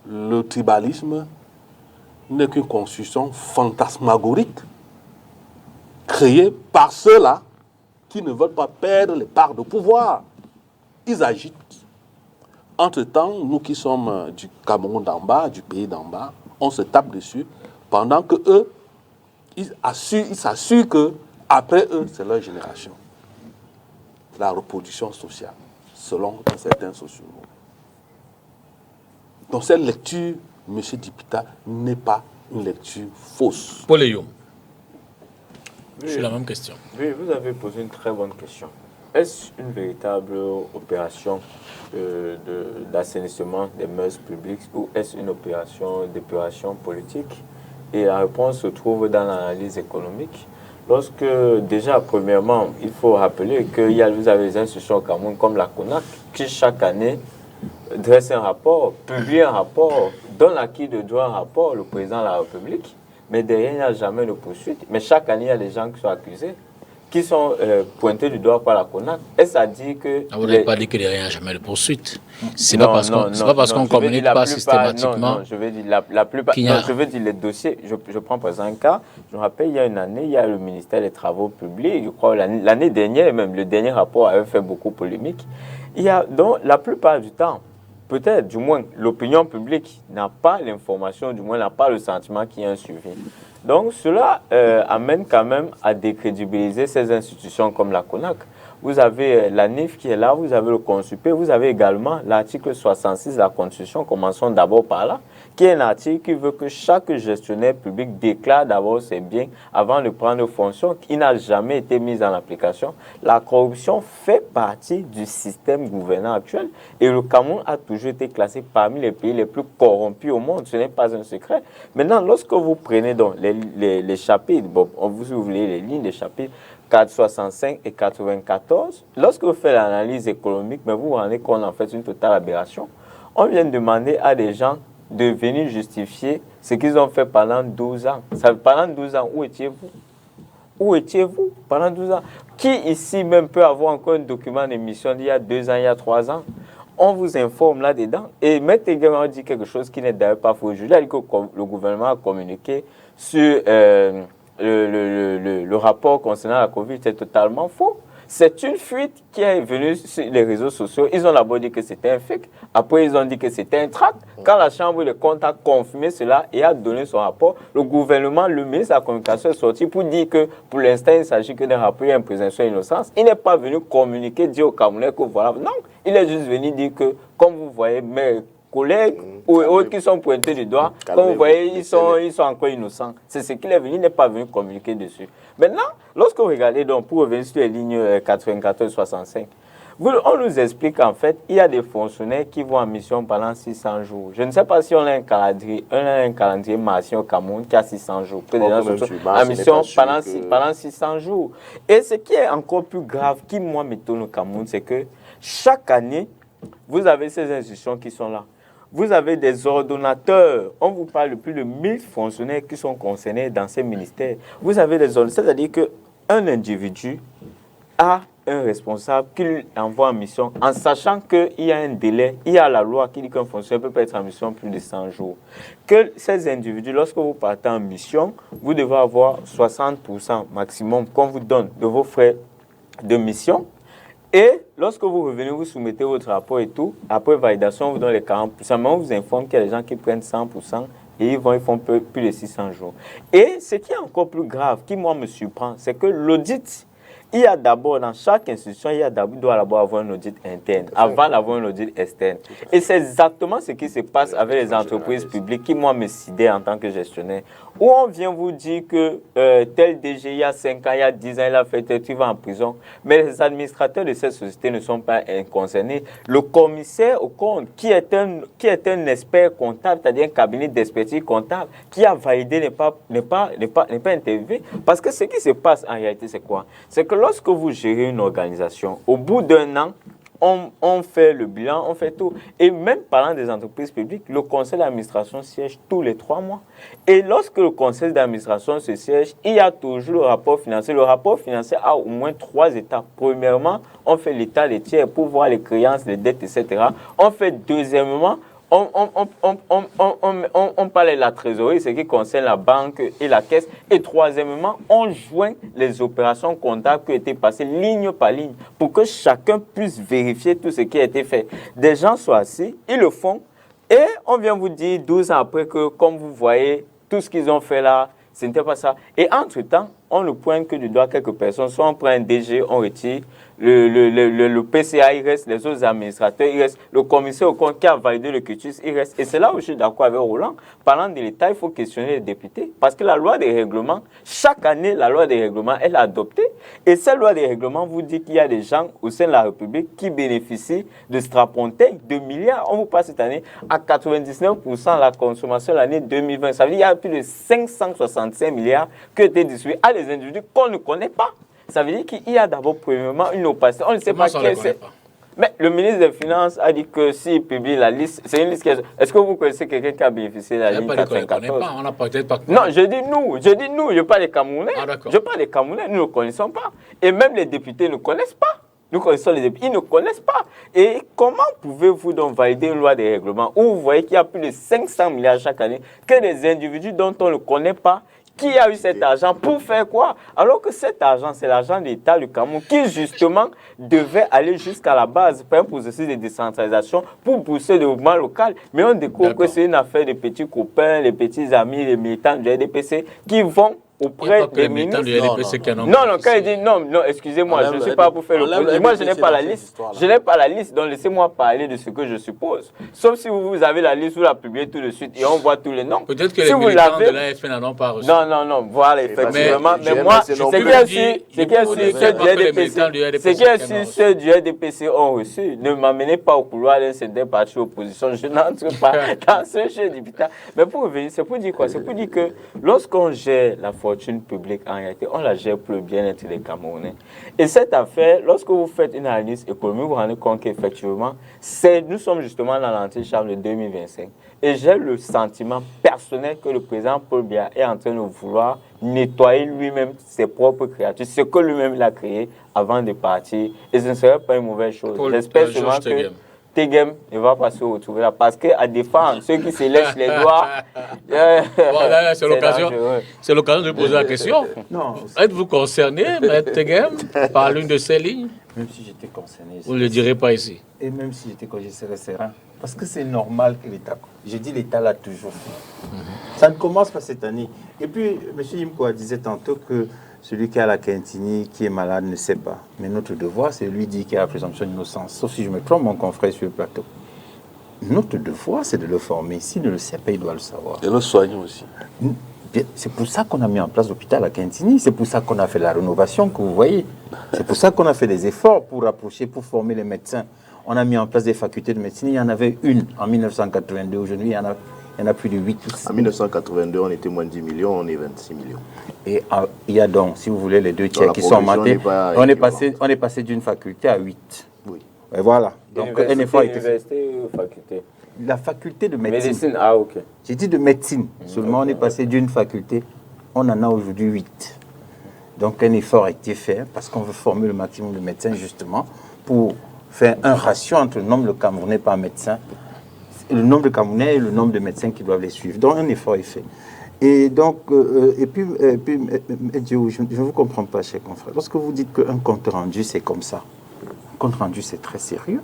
Speaker 3: le tribalisme n'est qu'une construction fantasmagorique créée par ceux-là qui ne veulent pas perdre les parts de pouvoir. Ils agitent. Entre-temps, nous qui sommes du Cameroun d'en bas, du pays d'en bas, on se tape dessus, pendant que eux, ils s'assurent que après eux, c'est leur génération. La reproduction sociale, selon certains sociologues. Donc cette lecture, M. Dipita, n'est pas une lecture fausse.
Speaker 1: Paul Eyom, c'est la même question.
Speaker 2: Oui, vous avez posé une très bonne question. Est-ce une véritable opération d'assainissement des mœurs publiques ou est-ce une opération d'épuration politique? Et la réponse se trouve dans l'analyse économique. Lorsque, déjà, premièrement, il faut rappeler que vous avez des institutions au Cameroun comme la CONAC qui, chaque année, dresse un rapport, publie un rapport, donne l'acquis de droit un rapport, le président de la République, mais derrière, il n'y a jamais de poursuite. Mais chaque année, il y a des gens qui sont accusés, qui sont pointés du doigt par la CONAC. Et ça dit que...
Speaker 1: Vous n'avez pas dit que derrière, il n'y a jamais de poursuite. C'est pas parce qu'on ne communique pas systématiquement.
Speaker 2: Non, je veux dire la plupart... je veux dire les dossiers. Je prends par exemple un cas. Je me rappelle, il y a une année, il y a le ministère des Travaux publics. Je crois l'année dernière, même le dernier rapport avait fait beaucoup polémique. Il y a donc la plupart du temps, peut-être, du moins, l'opinion publique n'a pas l'information, du moins n'a pas le sentiment qu'il y a un suivi. Donc, cela amène quand même à décrédibiliser ces institutions comme la CONAC. Vous avez la NIF qui est là, vous avez le CONSUPE, vous avez également l'article 66 de la Constitution, commençons d'abord par là, qui est un article qui veut que chaque gestionnaire public déclare d'abord ses biens avant de prendre fonction, qui n'a jamais été mise en application. La corruption fait partie du système gouvernant actuel et le Cameroun a toujours été classé parmi les pays les plus corrompus au monde, ce n'est pas un secret. Maintenant, lorsque vous prenez donc les chapitres, bon, vous ouvrez les lignes des chapitres 465 et 94, lorsque vous faites l'analyse économique, mais vous vous rendez compte en fait une totale aberration. On vient de demander à des gens de venir justifier ce qu'ils ont fait pendant 12 ans. Pendant 12 ans, où étiez-vous? Où étiez-vous pendant 12 ans? Qui ici même peut avoir encore un document d'émission d'il y a 2 ans, il y a 3 ans? On vous informe là-dedans. Et Maître également dit quelque chose qui n'est d'ailleurs pas faux. Je lui ai dit que le gouvernement a communiqué sur le rapport concernant la Covid, c'est totalement faux. C'est une fuite qui est venue sur les réseaux sociaux. Ils ont d'abord dit que c'était un fake. Après, ils ont dit que c'était un tract. Quand la Chambre des comptes a confirmé cela et a donné son rapport, le gouvernement, le ministre de la Communication est sorti pour dire que pour l'instant, il s'agit que d'un rapport et une présomption d'innocence. Il n'est pas venu communiquer, dire aux Camerounais que voilà. Non, il est juste venu dire que, comme vous voyez, mes collègues ou autres qui sont pointés du doigt, comme vous voyez, ils sont encore innocents. C'est ce qu'il est venu, il n'est pas venu communiquer dessus. Maintenant, lorsque vous regardez, donc, pour revenir sur les lignes 94-65, on nous explique qu'en fait, il y a des fonctionnaires qui vont en mission pendant 600 jours. Je ne sais pas si on a un calendrier martien au Cameroun qui a 600 jours. Que des gens sont en mission pendant 600 jours. Et ce qui est encore plus grave, qui moi m'étonne au Cameroun, c'est que chaque année, vous avez ces institutions qui sont là. Vous avez des ordonnateurs. On vous parle de plus de 1000 fonctionnaires qui sont concernés dans ces ministères. Vous avez des ordonnateurs, c'est-à-dire qu'un individu a un responsable qu'il envoie en mission en sachant qu'il y a un délai, il y a la loi qui dit qu'un fonctionnaire ne peut pas être en mission plus de 100 jours. Que ces individus, lorsque vous partez en mission, vous devez avoir 60% maximum qu'on vous donne de vos frais de mission. Et lorsque vous revenez, vous soumettez votre rapport et tout, après validation, on vous donne les 40%. Mais on vous informe qu'il y a des gens qui prennent 100% et ils font plus de 600 jours. Et ce qui est encore plus grave, qui moi me surprend, c'est que l'audit, il y a d'abord, dans chaque institution, il doit d'abord avoir un audit interne avant d'avoir un audit externe. Et c'est exactement ce qui se passe avec les entreprises publiques qui, moi, me sidèrent en tant que gestionnaire. Où on vient vous dire que tel DG, il y a 5 ans, il y a 10 ans, il a fait tel, tu vas en prison. Mais les administrateurs de cette société ne sont pas concernés. Le commissaire au compte, qui est un expert comptable, c'est-à-dire un cabinet d'expertise comptable, qui a validé n'est pas interviewé. Parce que ce qui se passe en réalité, c'est quoi? C'est que lorsque vous gérez une organisation, au bout d'un an, on fait le bilan, on fait tout. Et même parlant des entreprises publiques, le conseil d'administration siège tous les 3 mois. Et lorsque le conseil d'administration se siège, il y a toujours le rapport financier. Le rapport financier a au moins 3 étapes. Premièrement, on fait l'état des tiers pour voir les créances, les dettes, etc. On fait deuxièmement, on parle de la trésorerie, ce qui concerne la banque et la caisse. Et troisièmement, on joint les opérations comptables qui ont été passées ligne par ligne pour que chacun puisse vérifier tout ce qui a été fait. Des gens sont assis, ils le font. Et on vient vous dire 12 ans après que, comme vous voyez, tout ce qu'ils ont fait là, ce n'était pas ça. Et entre-temps, on ne pointe que du doigt quelques personnes. Soit on prend un DG, on retire. Le PCA, il reste. Les autres administrateurs, il reste. Le commissaire au compte qui a validé le cursus, il reste. Et c'est là où je suis d'accord avec Roland. Parlant de l'État, il faut questionner les députés. Parce que la loi des règlements, chaque année, la loi des règlements, elle est adoptée. Et cette loi des règlements vous dit qu'il y a des gens au sein de la République qui bénéficient de strapontin de milliards. On vous passe cette année à 99% la consommation de l'année 2020. Ça veut dire qu'il y a plus de 565 milliards qui ont été distribués à des individus qu'on ne connaît pas. Ça veut dire qu'il y a d'abord, premièrement, une opacité. On ne sait pas qui c'est. Mais le ministre des Finances a dit que s'il publie la liste, c'est une liste qui est... Est-ce que vous connaissez quelqu'un qui a bénéficié de la ligne 94?
Speaker 1: On n'a peut-être pas...
Speaker 2: Non, je dis nous, je parle des Camerounais.
Speaker 1: Ah,
Speaker 2: je parle des Camerounais, nous ne connaissons pas. Et même les députés ne connaissent pas. Nous connaissons les députés, ils ne connaissent pas. Et comment pouvez-vous donc valider une loi des règlements où vous voyez qu'il y a plus de 500 milliards chaque année, que des individus dont on ne connaît pas, qui a eu cet argent pour faire quoi? Alors que cet argent, c'est l'argent de l'État du Cameroun qui, justement, devait aller jusqu'à la base pour un processus de décentralisation pour booster le développement local. Mais on découvre que c'est une affaire de petits copains, les petits amis, les militants du RDPC qui vont auprès des ministres. Non, quand il dit non, excusez-moi, je ne suis pas pour faire le moi, je n'ai pas la liste. Je n'ai pas la liste, donc laissez-moi parler de ce que je suppose. Sauf si vous avez la liste, vous la publiez tout de suite et on voit tous les noms.
Speaker 1: Peut-être que les militants de l'AFN n'en ont pas reçu.
Speaker 2: Non, voilà, effectivement. Mais moi, ce qui est sûr, ceux du RDPC ont reçu. Ne m'amenez pas au couloir d'un certain parti opposition. Je n'entre pas dans ce jeu d'habitat. Mais pour revenir, c'est pour dire quoi? C'est pour dire que lorsqu'on gère la fortune publique, en réalité, on la gère pour le bien-être des Camerounais. Et cette affaire, lorsque vous faites une analyse économique, vous vous rendez compte qu'effectivement, nous sommes justement dans l'antichambre de 2025. Et j'ai le sentiment personnel que le président Paul Biya est en train de vouloir nettoyer lui-même ses propres créatures, ce que lui-même il a créé avant de partir. Et ce ne serait pas une mauvaise chose. J'espère seulement Tegem ne va pas se retrouver là. Parce qu'à défendre ceux qui se lèchent les doigts,
Speaker 1: Voilà, c'est l'occasion.
Speaker 2: dangereux.
Speaker 1: C'est l'occasion de poser la question.
Speaker 5: Non,
Speaker 1: Êtes-vous concerné, Maître Tegem, par l'une de ces lignes?
Speaker 5: même si j'étais concerné,
Speaker 1: Vous ne le direz pas ici.
Speaker 5: et même si j'étais concerné, je serais serein. Parce que c'est normal que l'État. J'ai dit l'État l'a toujours fait. Ça ne commence pas cette année. Et puis, M. Yimkoa disait tantôt que celui qui a la quintini, qui est malade, ne sait pas. Mais notre devoir, c'est lui dire qu'il y a la présomption d'innocence. Sauf si je me trompe, mon confrère sur le plateau. Notre devoir, c'est de le former. S'il ne le sait pas, il doit le savoir.
Speaker 3: Et le soignant aussi.
Speaker 5: C'est pour ça qu'on a mis en place l'hôpital à Quintini. C'est pour ça qu'on a fait la rénovation que vous voyez. C'est pour ça qu'on a fait des efforts pour rapprocher, pour former les médecins. On a mis en place des facultés de médecine. Il y en avait une en 1982. Aujourd'hui, il y en a plus de 8 ou 6.
Speaker 4: En 1982, on était moins de 10 millions, on est 26 millions.
Speaker 5: Et il y a donc, si vous voulez, les deux tiers
Speaker 4: la
Speaker 5: qui sont
Speaker 4: progression
Speaker 5: montés.
Speaker 4: n'est pas
Speaker 5: On est passé d'une faculté à 8.
Speaker 4: Oui.
Speaker 5: Et voilà. Donc, un effort a été fait.
Speaker 2: Université ou faculté?
Speaker 5: La faculté de médecine.
Speaker 2: Médecine, ah ok.
Speaker 5: J'ai dit de médecine. Seulement, on est passé d'une faculté, on en a aujourd'hui 8. Donc, un effort a été fait parce qu'on veut former le maximum de médecins, justement, pour faire un ratio entre le nombre de Camerounais par médecin, le nombre de Camerounais et le nombre de médecins qui doivent les suivre. Donc, un effort est fait. Et donc, Dieu, je ne vous comprends pas, cher confrère. Lorsque vous dites qu'un compte rendu, c'est comme ça, un compte rendu, c'est très sérieux.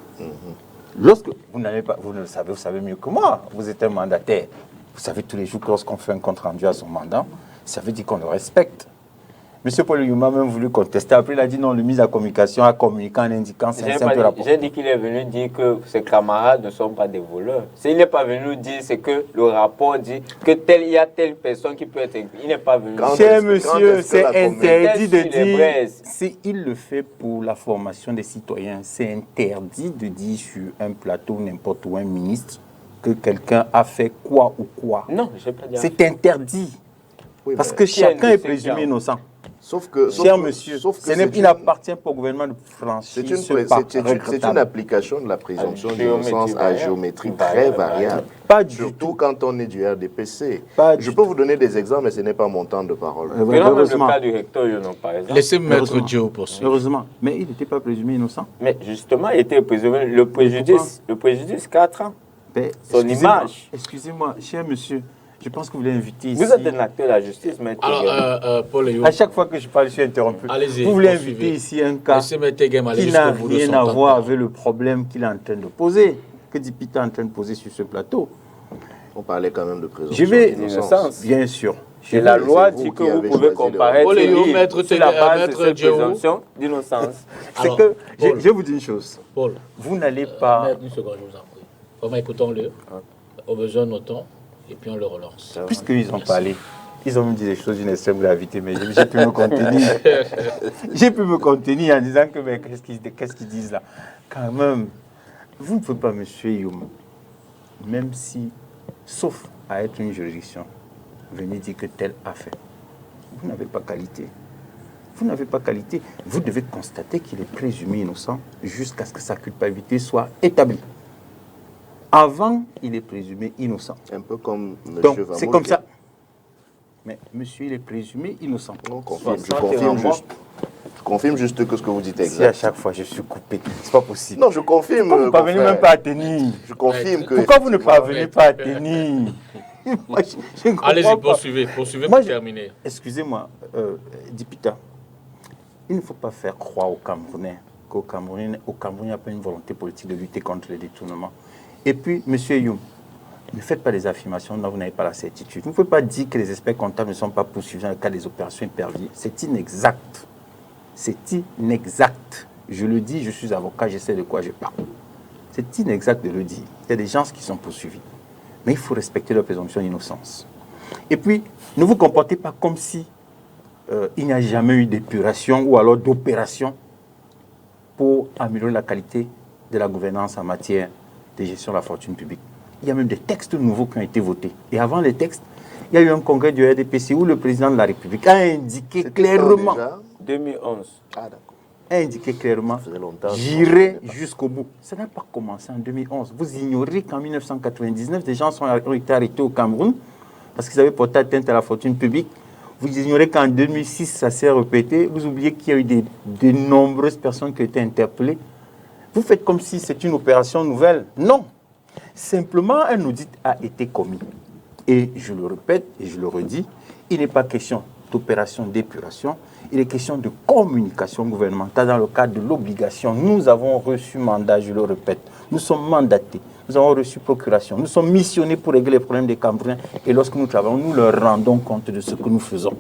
Speaker 5: Lorsque vous n'avez pas, vous ne le savez, vous savez mieux que moi. Vous êtes un mandataire. Vous savez tous les jours que lorsqu'on fait un compte rendu à son mandat, ça veut dire qu'on le respecte. Monsieur Paul Youma a même voulu contester. Après, il a dit non, le ministre de la Communication a communiqué en indiquant c'est un simple rapport.
Speaker 2: J'ai dit qu'il est venu dire que ses camarades ne sont pas des voleurs. S'il n'est pas venu dire, c'est que le rapport dit que il y a telle personne qui peut être. Il n'est pas venu.
Speaker 5: Cher monsieur, c'est interdit de
Speaker 2: sur les
Speaker 5: dire.
Speaker 2: braises.
Speaker 5: S'il le fait pour la formation des citoyens, c'est interdit de dire sur un plateau n'importe où un ministre que quelqu'un a fait quoi ou quoi.
Speaker 2: Non, je n'ai pas dit.
Speaker 5: C'est interdit.
Speaker 4: Oui,
Speaker 5: Parce
Speaker 4: mais-
Speaker 5: que chacun est
Speaker 2: c'est
Speaker 5: présumé
Speaker 2: clair.
Speaker 5: innocent.
Speaker 4: Sauf que,
Speaker 5: Cher monsieur, il
Speaker 4: c'est
Speaker 5: n'appartient pas au gouvernement de franchir
Speaker 4: c'est une,
Speaker 5: ce pas
Speaker 4: c'est une
Speaker 5: regrettable.
Speaker 4: application de la présomption
Speaker 2: À géométrie
Speaker 4: d'innocence à
Speaker 2: variable.
Speaker 4: géométrie très variable.
Speaker 5: Pas du
Speaker 4: Surtout
Speaker 5: tout.
Speaker 4: quand on est du RDPC.
Speaker 5: Pas du
Speaker 4: Je peux vous donner des exemples, mais ce n'est pas mon temps de parole.
Speaker 2: Prenons même le
Speaker 5: Heureusement.
Speaker 2: cas du recteur Yonon, par exemple.
Speaker 1: Laissez Maître
Speaker 5: Heureusement.
Speaker 1: Dieu poursuivre.
Speaker 5: Heureusement. Mais il n'était pas présumé innocent.
Speaker 2: Mais justement, il était présumé. Le préjudice 4 ans.
Speaker 5: Mais
Speaker 2: Son
Speaker 5: excusez-moi,
Speaker 2: image.
Speaker 5: Excusez-moi, cher monsieur, je pense que vous voulez inviter ici.
Speaker 2: Vous êtes un acteur de la justice, maître.
Speaker 1: Alors, Paul Youm,
Speaker 5: À chaque fois que je parle, je suis interrompu.
Speaker 1: Allez-y,
Speaker 5: Vous voulez
Speaker 1: poursuivez.
Speaker 5: inviter ici un cas
Speaker 1: laissez Maître Tegem aller
Speaker 5: qui n'a
Speaker 1: jusqu'au bout de
Speaker 5: rien
Speaker 1: son
Speaker 5: à
Speaker 1: temps.
Speaker 5: voir avec le problème qu'il est en train de poser, que Dipita est en train de poser sur ce plateau.
Speaker 4: On parlait quand même de présomption
Speaker 5: Je vais,
Speaker 2: d'innocence.
Speaker 5: bien sûr.
Speaker 2: Et la
Speaker 4: c'est
Speaker 2: loi
Speaker 4: vous
Speaker 2: dit
Speaker 4: qui
Speaker 2: que vous
Speaker 4: avez
Speaker 2: pouvez
Speaker 4: choisi de-
Speaker 2: comparer
Speaker 1: Paul Youm, Maître
Speaker 2: sur la base de
Speaker 1: Maître
Speaker 2: cette
Speaker 1: Dieu.
Speaker 2: présomption d'innocence.
Speaker 5: C'est
Speaker 1: Alors,
Speaker 5: que, je
Speaker 1: Paul.
Speaker 5: vais vous dire une chose.
Speaker 1: Paul,
Speaker 5: Vous n'allez pas.
Speaker 1: Maître, une seconde, je vous en prie. Comment écoutons-le? Au besoin, notons, et puis on le relance.
Speaker 5: Puisqu'ils ont parlé, ils ont me dit des choses d'une extrême gravité, mais j'ai pu me contenir. J'ai pu me contenir en disant que, mais qu'est-ce qu'ils disent là? Quand même, vous ne pouvez pas, monsieur Youm, même si, sauf à être une juridiction, venir dire que tel a fait. Vous n'avez pas qualité. Vous n'avez pas qualité. Vous devez constater qu'il est présumé innocent jusqu'à ce que sa culpabilité soit établie. Avant, il est présumé innocent.
Speaker 4: Un peu comme M.
Speaker 5: Donc,
Speaker 4: Vamoul
Speaker 5: c'est comme
Speaker 4: qui-
Speaker 5: ça. Mais monsieur, il est présumé innocent.
Speaker 4: On confirme, je
Speaker 2: Soit
Speaker 4: confirme
Speaker 2: renvoi.
Speaker 4: juste. Je confirme juste que ce que vous dites est
Speaker 5: Si à
Speaker 4: exact.
Speaker 5: chaque fois je suis coupé, c'est pas possible.
Speaker 4: Non, je confirme.
Speaker 5: Pourquoi vous ne parvenez
Speaker 4: confrère.
Speaker 5: même pas à tenir?
Speaker 4: Je confirme que.
Speaker 5: Pourquoi vous ne
Speaker 4: effectivement,
Speaker 5: parvenez pas à tenir? Moi, je ne comprends
Speaker 1: Allez-y,
Speaker 5: pas.
Speaker 1: poursuivez
Speaker 5: Moi,
Speaker 1: pour
Speaker 5: je-
Speaker 1: terminer.
Speaker 5: Excusez-moi, Dipita, il ne faut pas faire croire aux Camerounais qu'au Cameroun, il n'y a pas une volonté politique de lutter contre les détournements. Et puis, monsieur Youm, ne faites pas des affirmations dont vous n'avez pas la certitude. Vous ne pouvez pas dire que les experts comptables ne sont pas poursuivis dans le cas des opérations éperviers. C'est inexact. C'est inexact. Je le dis, je suis avocat, je sais de quoi je parle. C'est inexact de le dire. Il y a des gens qui sont poursuivis. Mais il faut respecter la présomption d'innocence. Et puis, ne vous comportez pas comme si il n'y a jamais eu d'épuration ou alors d'opération pour améliorer la qualité de la gouvernance en matière de gestion de la fortune publique. Il y a même des textes nouveaux qui ont été votés. Et avant les textes, il y a eu un congrès du RDPC où le président de la République a indiqué
Speaker 4: c'était
Speaker 5: clairement,
Speaker 4: quand déjà
Speaker 2: 2011.
Speaker 4: Ah, d'accord.
Speaker 5: a indiqué clairement,
Speaker 4: Ça faisait longtemps.
Speaker 5: j'irai jusqu'au bout. Ça n'a pas commencé en 2011. Vous ignorez qu'en 1999, des gens ont été arrêtés au Cameroun parce qu'ils avaient porté atteinte à la fortune publique. Vous ignorez qu'en 2006, ça s'est répété. Vous oubliez qu'il y a eu de nombreuses personnes qui ont été interpellées. Vous faites comme si c'est une opération nouvelle. Non. Simplement, un audit a été commis. Et je le répète et je le redis, il n'est pas question d'opération d'épuration, il est question de communication gouvernementale dans le cadre de l'obligation. Nous avons reçu mandat, je le répète, nous sommes mandatés, nous avons reçu procuration, nous sommes missionnés pour régler les problèmes des Camerounais et lorsque nous travaillons, nous leur rendons compte de ce que nous faisons.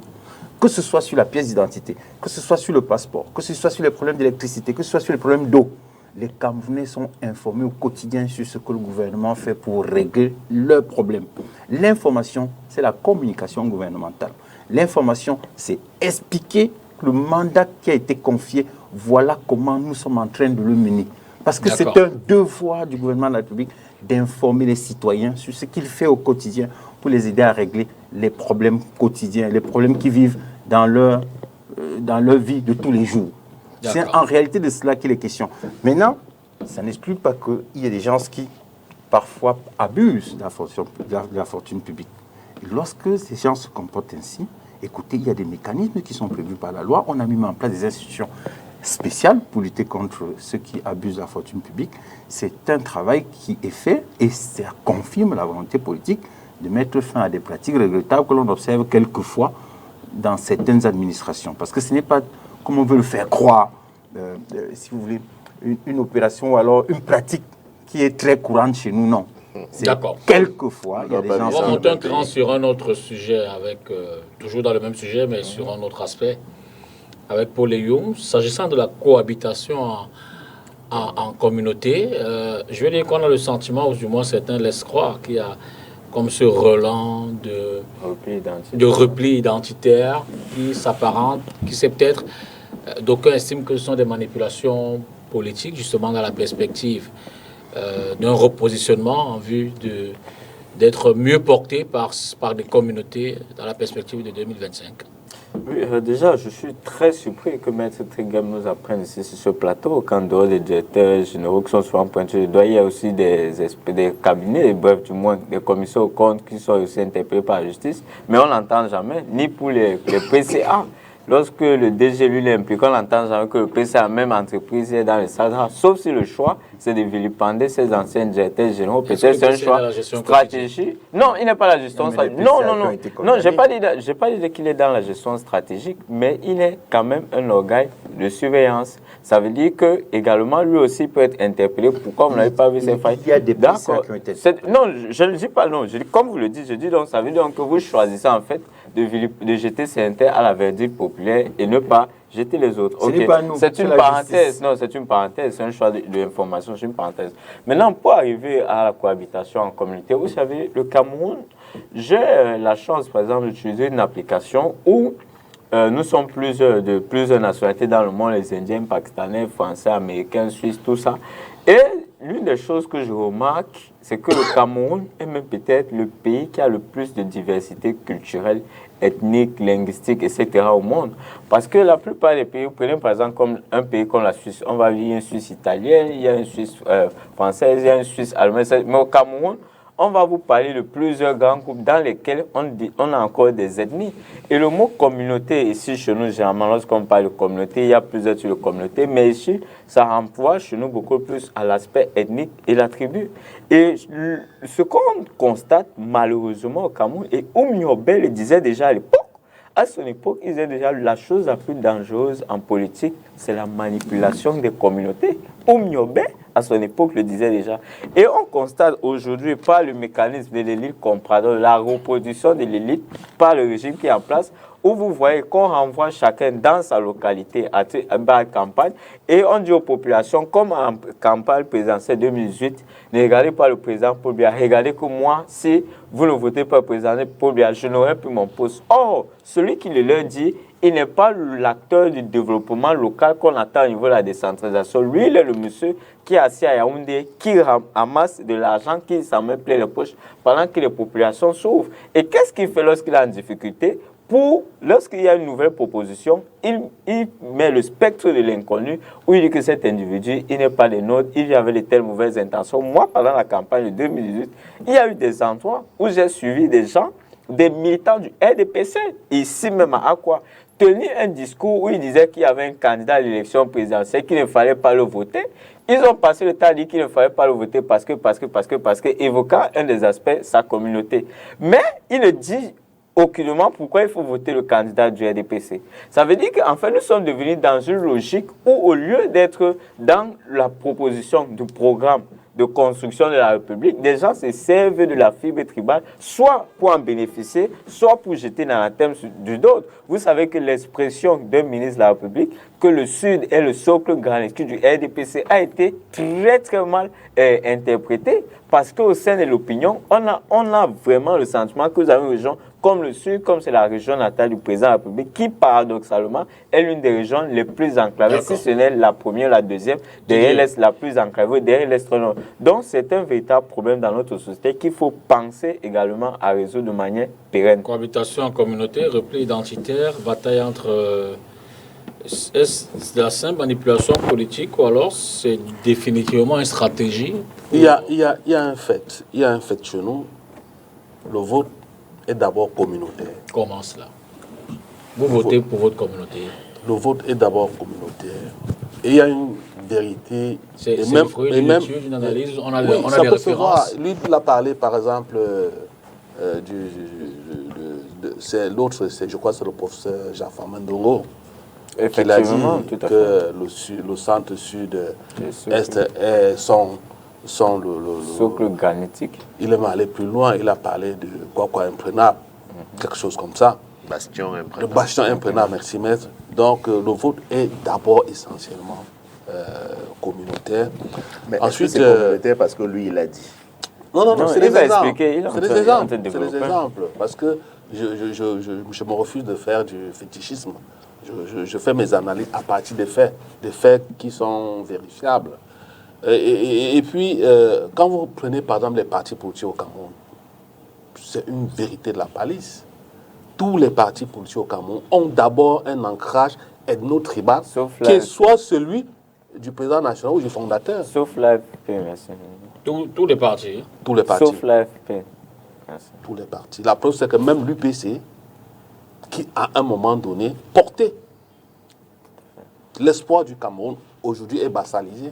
Speaker 5: Que ce soit sur la pièce d'identité, que ce soit sur le passeport, que ce soit sur les problèmes d'électricité, que ce soit sur les problèmes d'eau. Les Camerounais sont informés au quotidien sur ce que le gouvernement fait pour régler leurs problèmes. L'information, c'est la communication gouvernementale. L'information, c'est expliquer le mandat qui a été confié. Voilà comment nous sommes en train de le mener. Parce que c'est un devoir du gouvernement de la République d'informer les citoyens sur ce qu'il fait au quotidien pour les aider à régler les problèmes quotidiens, les problèmes qu'ils vivent dans leur vie de tous les jours. C'est en réalité de cela qu'il est question. Maintenant, ça n'exclut pas qu'il y ait des gens qui, parfois, abusent de la fortune publique. Et lorsque ces gens se comportent ainsi, écoutez, il y a des mécanismes qui sont prévus par la loi. On a mis en place des institutions spéciales pour lutter contre ceux qui abusent de la fortune publique. C'est un travail qui est fait et ça confirme la volonté politique de mettre fin à des pratiques regrettables que l'on observe quelquefois dans certaines administrations. Parce que ce n'est pas, comme on veut le faire croire, si vous voulez, une opération ou alors une pratique qui est très courante chez nous, non.
Speaker 1: D'accord.
Speaker 5: Quelquefois, il y a des gens...
Speaker 1: On va monter un cran sur un autre sujet, avec, toujours dans le même sujet, mais sur un autre aspect, avec Paul Young. S'agissant de la cohabitation en communauté, je vais dire qu'on a le sentiment, ou du moins certains laissent croire, qu'il y a comme ce relent de repli identitaire qui s'apparente, qui c'est peut-être... D'aucuns estiment que ce sont des manipulations politiques, justement dans la perspective d'un repositionnement en vue d'être mieux porté par des communautés dans la perspective de 2025.
Speaker 2: Oui, déjà, je suis très surpris que Maître Trigam nous apprenne ici sur ce plateau qu'en dehors des directeurs généraux qui sont souvent pointés du doigt, il y a aussi des cabinets, bref, du moins des commissions aux comptes qui sont aussi interpellés par la justice, mais on n'entend jamais, ni pour les PCA. Lorsque le DG lui l'implique, on n'entend jamais que le PCA, même entreprise, est dans le SADRA, sauf si le choix, c'est de vilipender ces anciens directeurs généraux. Peut-être c'est un choix stratégique. Non, il n'est pas la gestion stratégique. Non, je n'ai pas dit qu'il est dans la gestion stratégique, mais il est quand même un organe de surveillance. Ça veut dire que également lui aussi peut être interpellé. Pourquoi vous n'avez pas vu ces failles?
Speaker 5: Il y a des PCA qui ont été...
Speaker 2: Non, je ne dis pas non. Je dis, comme vous le dites, je dis donc, ça veut dire que vous choisissez en fait de jeter CNT à la verdict populaire et ne pas jeter les autres. C'est une parenthèse. Non, c'est une parenthèse. C'est un choix d'information. C'est une parenthèse. Maintenant, pour arriver à la cohabitation en communauté, vous savez, le Cameroun, j'ai la chance, par exemple, d'utiliser une application où nous sommes de plusieurs nationalités dans le monde, les Indiens, Pakistanais, Français, Américains, Suisses, tout ça. Et l'une des choses que je remarque, c'est que le Cameroun est même peut-être le pays qui a le plus de diversité culturelle, ethnique, linguistique, etc. au monde. Parce que la plupart des pays, vous prenez par exemple comme un pays comme la Suisse, on va dire une Suisse italienne, il y a une Suisse française, il y a une Suisse allemande. Mais au Cameroun, on va vous parler de plusieurs grands groupes dans lesquels on a encore des ethnies. Et le mot communauté, ici chez nous, généralement, lorsqu'on parle de communauté, il y a plusieurs types de communautés, mais ici, ça renvoie chez nous beaucoup plus à l'aspect ethnique et la tribu. Et ce qu'on constate malheureusement au Cameroun, et Oumiobe le disait déjà à l'époque, à son époque, il disait déjà la chose la plus dangereuse en politique, c'est la manipulation des communautés. Oumiobe, à son époque, le disait déjà. Et on constate aujourd'hui par le mécanisme de l'élite comprador, la reproduction de l'élite par le régime qui est en place, où vous voyez qu'on renvoie chacun dans sa localité à la campagne et on dit aux populations, comme en campagne présidentielle 2018, ne regardez pas le président Paul Biya, regardez que moi, si vous ne votez pas le président Paul Biya, je n'aurai plus mon poste. Or, celui qui le leur dit, il n'est pas l'acteur du développement local qu'on attend au niveau de la décentralisation. Lui, il est le monsieur qui est assis à Yaoundé, qui amasse de l'argent, qui s'en met plein les poches pendant que les populations souffrent. Et qu'est-ce qu'il fait lorsqu'il est en difficulté? Lorsqu'il y a une nouvelle proposition, il met le spectre de l'inconnu où il dit que cet individu, il n'est pas des nôtres, il vient avec de telles mauvaises intentions. Moi, pendant la campagne de 2018, il y a eu des endroits où j'ai suivi des gens, des militants du RDPC, ici même à Akwa. tenu un discours où il disait qu'il y avait un candidat à l'élection présidentielle, qu'il ne fallait pas le voter. Ils ont passé le temps à dire qu'il ne fallait pas le voter parce que, évoquant un des aspects, sa communauté. Mais il ne dit aucunement pourquoi il faut voter le candidat du RDPC. Ça veut dire qu'en fait, nous sommes devenus dans une logique où, au lieu d'être dans la proposition du programme de construction de la République, des gens se servent de la fibre tribale, soit pour en bénéficier, soit pour jeter dans la thème du d'autre. Vous savez que l'expression d'un ministre de la République, que le Sud est le socle granitique du RDPC, a été très mal interprétée, parce qu'au sein de l'opinion, on a vraiment le sentiment que vous avez une région comme le Sud, comme c'est la région natale du président de la République, qui paradoxalement est l'une des régions les plus enclavées, si ce n'est la première, la deuxième, derrière l'Est la plus enclavée, derrière l'Est-Nord. Donc c'est un véritable problème dans notre société qu'il faut penser également à résoudre de manière pérenne.
Speaker 1: Cohabitation en communauté, repli identitaire, bataille entre... Est-ce de la simple manipulation politique ou alors c'est définitivement une stratégie?
Speaker 3: Il y a un fait chez nous. Le vote est d'abord communautaire.
Speaker 1: Comment cela? Vous votez pour votre communauté?
Speaker 3: Le vote est d'abord communautaire. Et il y a une vérité.
Speaker 1: C'est le fruit d'une étude, d'une analyse. On a des références.
Speaker 3: Lui, il a parlé, par exemple, c'est l'autre, je crois que c'est le professeur Jaffa Mandongo. Il a dit que le centre-sud-est sont le
Speaker 2: socle granitique.
Speaker 3: Il est allé plus loin, il a parlé de quoi imprenable, quelque chose comme ça.
Speaker 4: Bastion imprenable.
Speaker 3: Le bastion imprenable, merci maître. Donc le vote est d'abord essentiellement communautaire.
Speaker 4: Mais ensuite, c'est communautaire parce que lui, il a dit.
Speaker 3: Non, c'est des exemples.
Speaker 2: C'est des exemples.
Speaker 3: C'est des exemples. Parce que je me refuse de faire du fétichisme. Je fais mes analyses à partir des faits qui sont vérifiables. Et puis, quand vous prenez par exemple les partis politiques au Cameroun, c'est une vérité de la palisse. Tous les partis politiques au Cameroun ont d'abord un ancrage ethno-tribal, qui soit celui du président national ou du fondateur.
Speaker 2: Sauf l'AFP, merci.
Speaker 1: Tous les partis.
Speaker 3: Tous les partis.
Speaker 2: Sauf l'AFP.
Speaker 3: Tous les partis. La preuve, c'est que même l'UPC, qui à un moment donné portait l'espoir du Cameroun, aujourd'hui est bassalisé.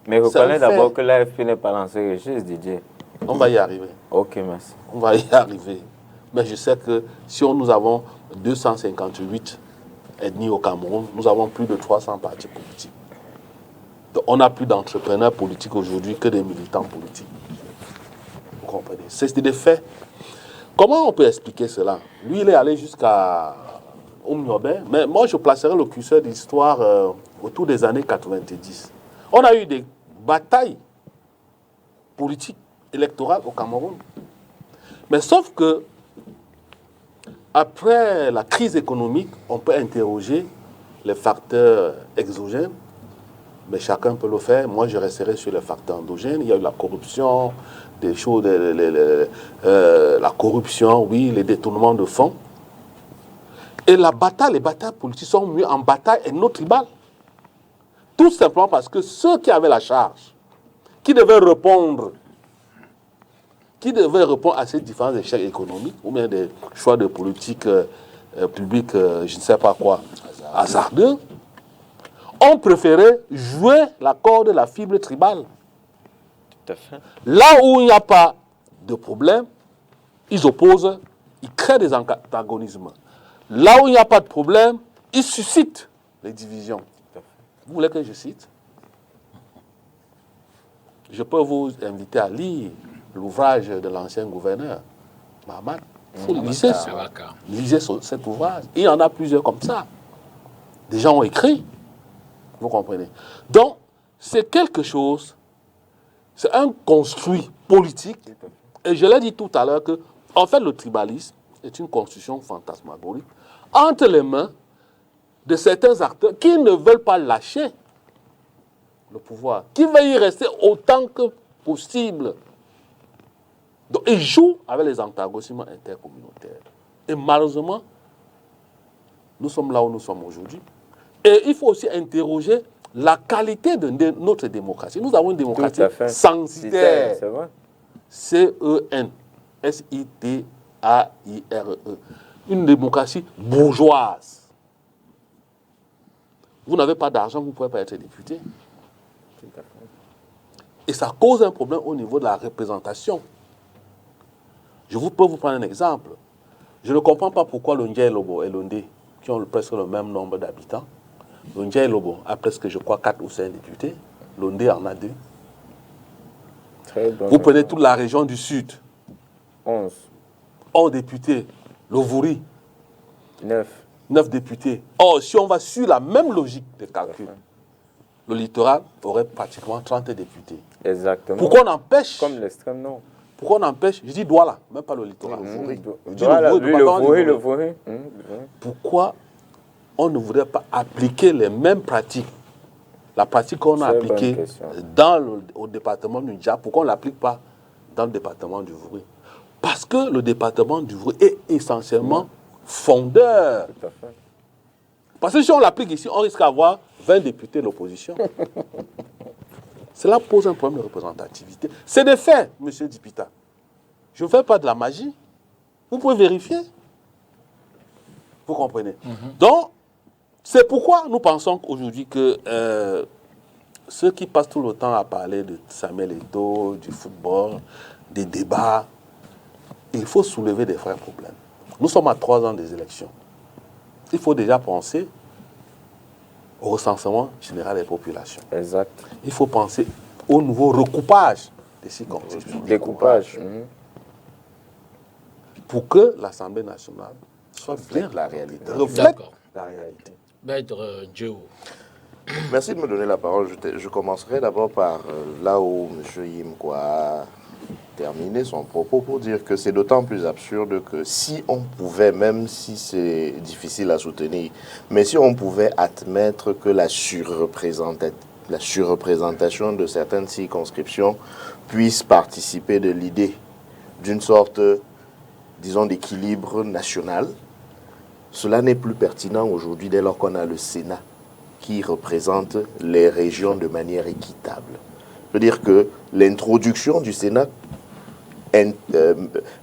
Speaker 2: Mais reconnais d'abord que l'AFP n'est pas lancé Régis, Didier.
Speaker 3: On va y arriver.
Speaker 2: Ok, merci.
Speaker 3: On va y arriver. Mais je sais que si nous avons 258 ethnies au Cameroun, nous avons plus de 300 partis politiques. Donc on a plus d'entrepreneurs politiques aujourd'hui que des militants politiques. Vous comprenez? C'est des faits. Comment on peut expliquer cela? Lui, il est allé jusqu'à Oumniobé, mais moi, je placerai le curseur d'histoire autour des années 90. On a eu des batailles politiques, électorales au Cameroun. Mais sauf que, après la crise économique, on peut interroger les facteurs exogènes, mais chacun peut le faire. Moi, je resterai sur les facteurs endogènes. Il y a eu la corruption, des choses, la corruption, oui, les détournements de fonds. Et les batailles politiques sont mieux en bataille ethno-tribale. Tout simplement parce que ceux qui avaient la charge, qui devaient répondre à ces différents échecs économiques, ou bien des choix de politique publique, je ne sais pas quoi, hasardeux, ont préféré jouer la corde de la fibre tribale.
Speaker 2: Tout à fait.
Speaker 3: Là où il n'y a pas de problème, ils opposent, ils créent des antagonismes. Là où il n'y a pas de problème, ils suscitent les divisions. Vous voulez que je cite? Je peux vous inviter à lire l'ouvrage de l'ancien gouverneur, Mahamat. Vous lisez cet ouvrage. Il y en a plusieurs comme ça. Des gens ont écrit. Vous comprenez? Donc, c'est quelque chose, c'est un construit politique. Et je l'ai dit tout à l'heure que, en fait, le tribalisme est une construction fantasmagorique entre les mains de certains acteurs qui ne veulent pas lâcher le pouvoir, qui veulent y rester autant que possible. Donc, ils jouent avec les antagonismes intercommunautaires. Et malheureusement, nous sommes là où nous sommes aujourd'hui. Et il faut aussi interroger la qualité de notre démocratie. Nous avons une démocratie censitaire.
Speaker 2: C'est vrai.
Speaker 3: C-E-N. S-I-T-A-I-R-E. Une démocratie bourgeoise. Vous n'avez pas d'argent, vous ne pouvez pas être député. Et ça cause un problème au niveau de la représentation. Peux vous prendre un exemple. Je ne comprends pas pourquoi Londia et Lobo et Londé, qui ont presque le même nombre d'habitants, Londia et Lobo a presque, je crois, 4 ou 5 députés. Londé en a 2. Vous prenez toute la région du Sud.
Speaker 2: 11.
Speaker 3: 11 députés. Lovouri.
Speaker 2: 9.
Speaker 3: 9 députés. Or, si on va sur la même logique de calcul, le littoral aurait pratiquement 30 députés.
Speaker 2: Exactement.
Speaker 3: Pourquoi on empêche?
Speaker 2: Comme l'extrême nord.
Speaker 3: Pourquoi on empêche? Je dis Douala, même pas le littoral.
Speaker 2: Le Vouri.
Speaker 3: Pourquoi on ne voudrait pas appliquer les mêmes pratiques? La pratique qu'on a appliquée au département du Ndja, pourquoi on ne l'applique pas dans le département du Vouri? Parce que le département du Vouri est essentiellement fondeur.
Speaker 2: Tout à fait.
Speaker 3: Parce que si on l'applique ici, on risque d'avoir 20 députés de l'opposition. Cela pose un problème de représentativité. C'est des faits, M. Dipita. Je ne fais pas de la magie. Vous pouvez vérifier. Vous comprenez? Donc, c'est pourquoi nous pensons qu'aujourd'hui que ceux qui passent tout le temps à parler de Samuel Eto'o, du football, des débats, il faut soulever des vrais problèmes. Nous sommes à 3 ans des élections. Il faut déjà penser au recensement général des populations.
Speaker 2: Exact.
Speaker 3: Il faut penser au nouveau recoupage des circonscriptions.
Speaker 2: Découpage.
Speaker 3: Pour que l'Assemblée nationale soit bien
Speaker 4: la réalité.
Speaker 3: reflète la réalité.
Speaker 1: Maître Dieu.
Speaker 4: Merci de me donner la parole. Je commencerai d'abord par là où M. Yimkwa a terminé son propos pour dire que c'est d'autant plus absurde que si on pouvait, même si c'est difficile à soutenir, mais si on pouvait admettre que la surreprésentation de certaines circonscriptions puisse participer de l'idée d'une sorte, disons, d'équilibre national, cela n'est plus pertinent aujourd'hui dès lors qu'on a le Sénat qui représente les régions de manière équitable. Je veux dire que l'introduction du Sénat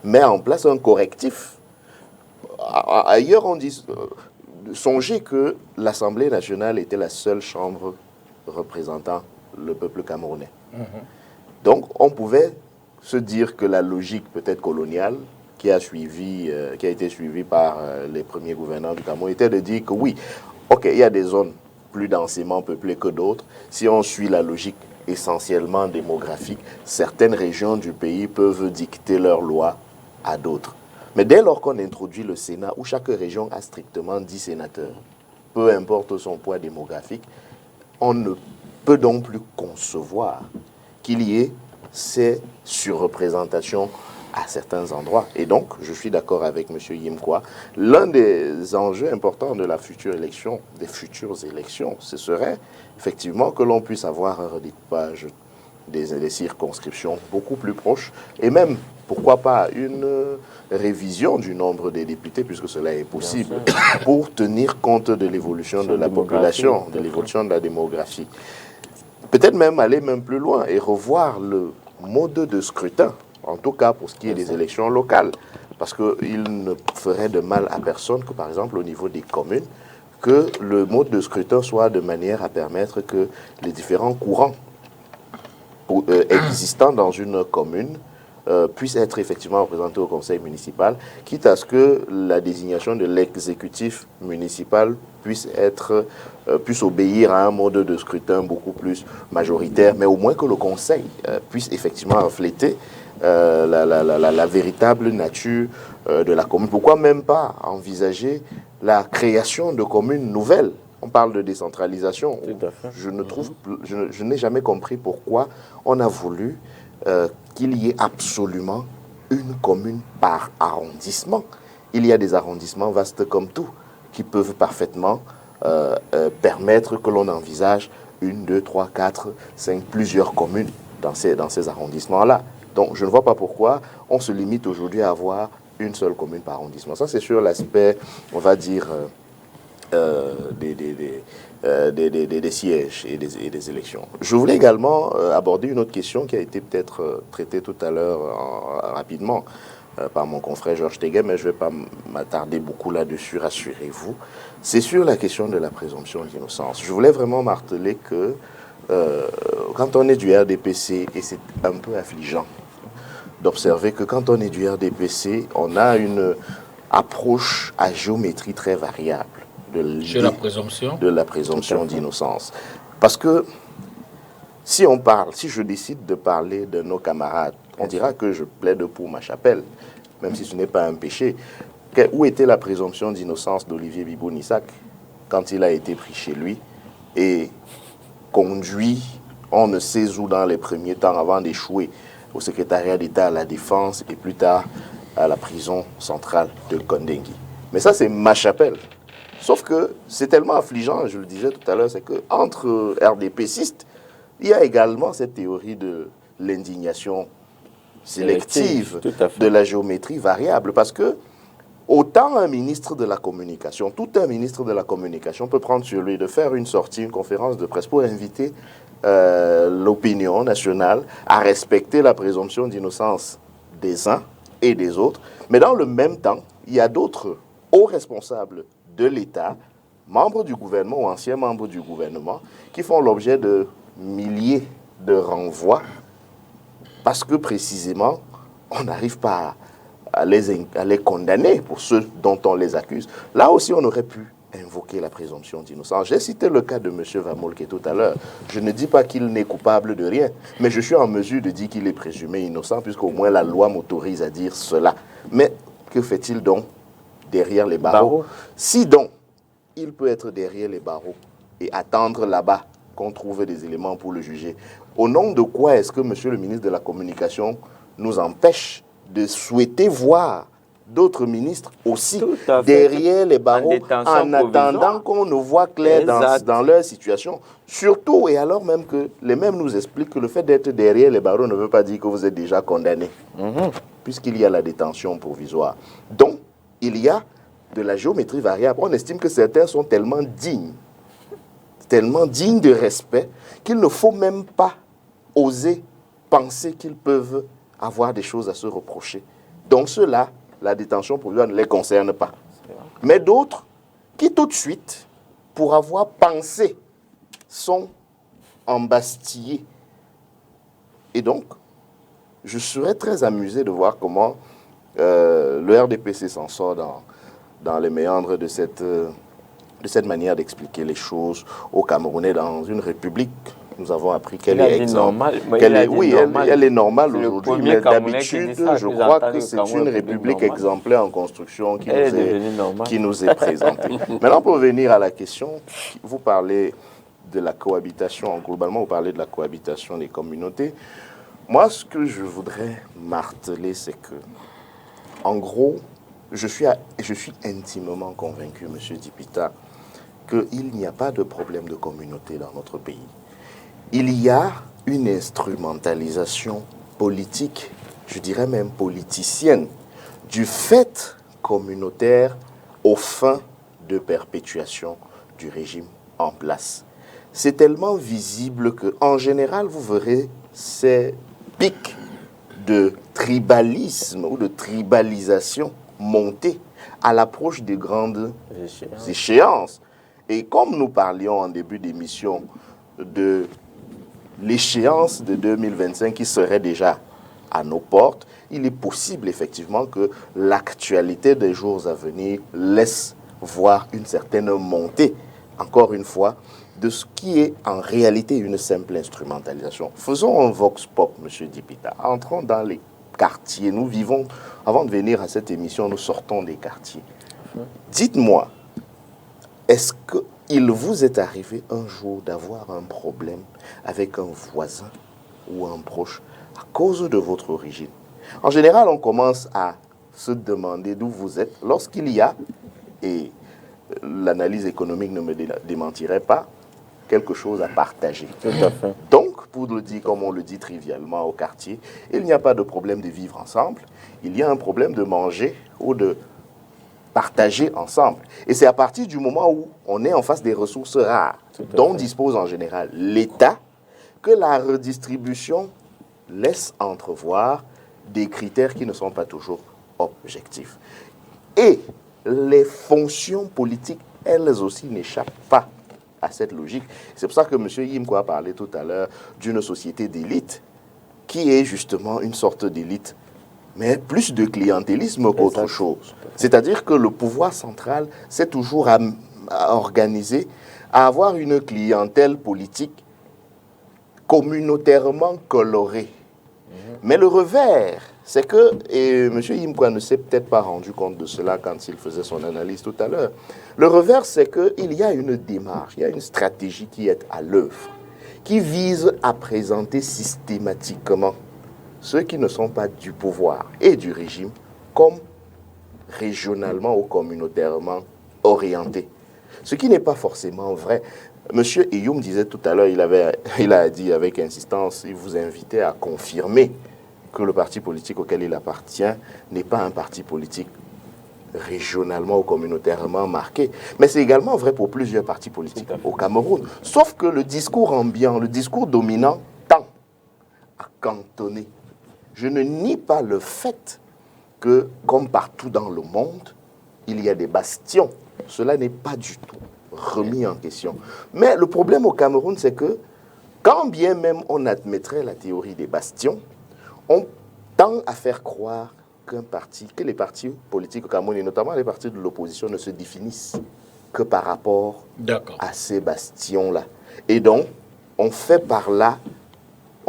Speaker 4: met en place un correctif. Ailleurs, on dit, songez que l'Assemblée nationale était la seule chambre représentant le peuple camerounais. Donc, on pouvait se dire que la logique peut-être coloniale qui a été suivie par les premiers gouvernants du Cameroun était de dire que oui, ok, il y a des zones plus densément peuplées que d'autres. Si on suit la logique essentiellement démographique, certaines régions du pays peuvent dicter leurs lois à d'autres. Mais dès lors qu'on introduit le Sénat, où chaque région a strictement 10 sénateurs, peu importe son poids démographique, on ne peut donc plus concevoir qu'il y ait ces surreprésentations à certains endroits. Et donc, je suis d'accord avec M. Yimkwa, l'un des enjeux importants de la future élection, des futures élections, ce serait effectivement que l'on puisse avoir un redécoupage des circonscriptions beaucoup plus proches, et même, pourquoi pas, une révision du nombre des députés, puisque cela est possible, pour tenir compte de l'évolution de la population, de l'évolution de la démographie. Peut-être même aller même plus loin et revoir le mode de scrutin, en tout cas pour ce qui est des élections locales, parce qu'il ne ferait de mal à personne que, par exemple, au niveau des communes, que le mode de scrutin soit de manière à permettre que les différents courants existants dans une commune puissent être effectivement représentés au conseil municipal, quitte à ce que la désignation de l'exécutif municipal puisse obéir à un mode de scrutin beaucoup plus majoritaire, mais au moins que le conseil puisse effectivement refléter la véritable nature de la commune. Pourquoi même pas envisager la création de communes nouvelles? On parle de décentralisation. Je n'ai jamais compris pourquoi on a voulu qu'il y ait absolument une commune par arrondissement. Il y a des arrondissements vastes comme tout qui peuvent parfaitement permettre que l'on envisage 1, 2, 3, 4, 5, plusieurs communes dans ces arrondissements-là. Donc, je ne vois pas pourquoi on se limite aujourd'hui à avoir une seule commune par arrondissement. Ça, c'est sur l'aspect, on va dire, des sièges et des élections. Je voulais également aborder une autre question qui a été peut-être traitée tout à l'heure rapidement. par mon confrère Georges Teguet, mais je ne vais pas m'attarder beaucoup là-dessus, rassurez-vous. C'est sur la question de la présomption d'innocence. Je voulais vraiment marteler que quand on est du RDPC, et c'est un peu affligeant d'observer que quand on est du RDPC, on a une approche à géométrie très variable
Speaker 1: Sur la présomption
Speaker 4: de la présomption d'innocence. Parce que si je décide de parler de nos camarades, on dira que je plaide pour ma chapelle, même si ce n'est pas un péché. Où était la présomption d'innocence d'Olivier Bibo-Nissac quand il a été pris chez lui et conduit, on ne sait où dans les premiers temps avant d'échouer au secrétariat d'État à la Défense et plus tard à la prison centrale de Kondengui. Mais ça, c'est ma chapelle. Sauf que c'est tellement affligeant, je le disais tout à l'heure, c'est qu'entre RDPcistes, il y a également cette théorie de l'indignation sélective, de la géométrie variable. Parce que autant un ministre de la communication, tout un ministre de la communication peut prendre sur lui de faire une sortie, une conférence de presse pour inviter l'opinion nationale à respecter la présomption d'innocence des uns et des autres. Mais dans le même temps, il y a d'autres hauts responsables de l'État, membres du gouvernement ou anciens membres du gouvernement, qui font l'objet de milliers de renvois parce que précisément, on n'arrive pas à les condamner pour ceux dont on les accuse. Là aussi, on aurait pu invoquer la présomption d'innocence. J'ai cité le cas de M. Vamolke tout à l'heure. Je ne dis pas qu'il n'est coupable de rien, mais je suis en mesure de dire qu'il est présumé innocent, puisqu'au moins la loi m'autorise à dire cela. Mais que fait-il donc derrière les barreaux? Si donc, il peut être derrière les barreaux et attendre là-bas qu'on trouve des éléments pour le juger, au nom de quoi est-ce que M. le ministre de la Communication nous empêche de souhaiter voir d'autres ministres aussi derrière les barreaux en attendant qu'on ne voit clair dans leur situation? Surtout, et alors même que les mêmes nous expliquent que le fait d'être derrière les barreaux ne veut pas dire que vous êtes déjà condamné, puisqu'il y a la détention provisoire. Donc, il y a de la géométrie variable. On estime que certains sont tellement dignes de respect, qu'il ne faut même pas oser penser qu'ils peuvent avoir des choses à se reprocher. Donc ceux-là, la détention provisoire ne les concerne pas. Mais d'autres, qui tout de suite, pour avoir pensé, sont embastillés. Et donc, je serais très amusé de voir comment le RDPC s'en sort dans les méandres de cette manière d'expliquer les choses aux Camerounais dans une république. Nous avons appris qu'elle est exemplaire. Elle est normale aujourd'hui, mais d'habitude, je crois que c'est une république exemplaire en construction qui nous est présentée. Maintenant, pour revenir à la question, vous parlez de la cohabitation, globalement, vous parlez de la cohabitation des communautés. Moi, ce que je voudrais marteler, c'est que, en gros, je suis intimement convaincu, M. Dipita, qu'il n'y a pas de problème de communauté dans notre pays. Il y a une instrumentalisation politique, je dirais même politicienne, du fait communautaire aux fins de perpétuation du régime en place. C'est tellement visible qu'en général, vous verrez ces pics de tribalisme ou de tribalisation monter à l'approche des grandes échéances. Et comme nous parlions en début d'émission de l'échéance de 2025 qui serait déjà à nos portes, il est possible effectivement que l'actualité des jours à venir laisse voir une certaine montée, encore une fois, de ce qui est en réalité une simple instrumentalisation. Faisons un vox pop, M. Dipita. Entrons dans les quartiers. Nous vivons, avant de venir à cette émission, nous sortons des quartiers. Dites-moi, est-ce qu'il vous est arrivé un jour d'avoir un problème avec un voisin ou un proche à cause de votre origine? En général, on commence à se demander d'où vous êtes lorsqu'il y a, et l'analyse économique ne me démentirait pas, quelque chose à partager.
Speaker 2: Tout à fait.
Speaker 4: Donc, pour le dire comme on le dit trivialement au quartier, il n'y a pas de problème de vivre ensemble, il y a un problème de manger ou de partager ensemble. Et c'est à partir du moment où on est en face des ressources rares dont dispose en général l'État que la redistribution laisse entrevoir des critères qui ne sont pas toujours objectif. Et les fonctions politiques, elles aussi n'échappent pas à cette logique. C'est pour ça que M. Yimko a parlé tout à l'heure d'une société d'élite qui est justement une sorte d'élite, mais plus de clientélisme qu'autre chose. C'est-à-dire que le pouvoir central s'est toujours organisé à avoir une clientèle politique communautairement colorée. Mais le revers, c'est que, et M. Yimko ne s'est peut-être pas rendu compte de cela quand il faisait son analyse tout à l'heure, le revers, c'est qu'il y a une démarche, il y a une stratégie qui est à l'œuvre, qui vise à présenter systématiquement ceux qui ne sont pas du pouvoir et du régime comme régionalement ou communautairement orientés. Ce qui n'est pas forcément vrai. Monsieur Eyoum disait tout à l'heure, il a dit avec insistance, il vous invitait à confirmer que le parti politique auquel il appartient n'est pas un parti politique régionalement ou communautairement marqué. Mais c'est également vrai pour plusieurs partis politiques au Cameroun. Sauf que le discours ambiant, le discours dominant tend à cantonner. Je ne nie pas le fait que, comme partout dans le monde, il y a des bastions. Cela n'est pas du tout remis en question. Mais le problème au Cameroun, c'est que, quand bien même on admettrait la théorie des bastions, on tend à faire croire que les partis politiques au Cameroun, et notamment les partis de l'opposition, ne se définissent que par rapport à ces bastions-là. Et donc, on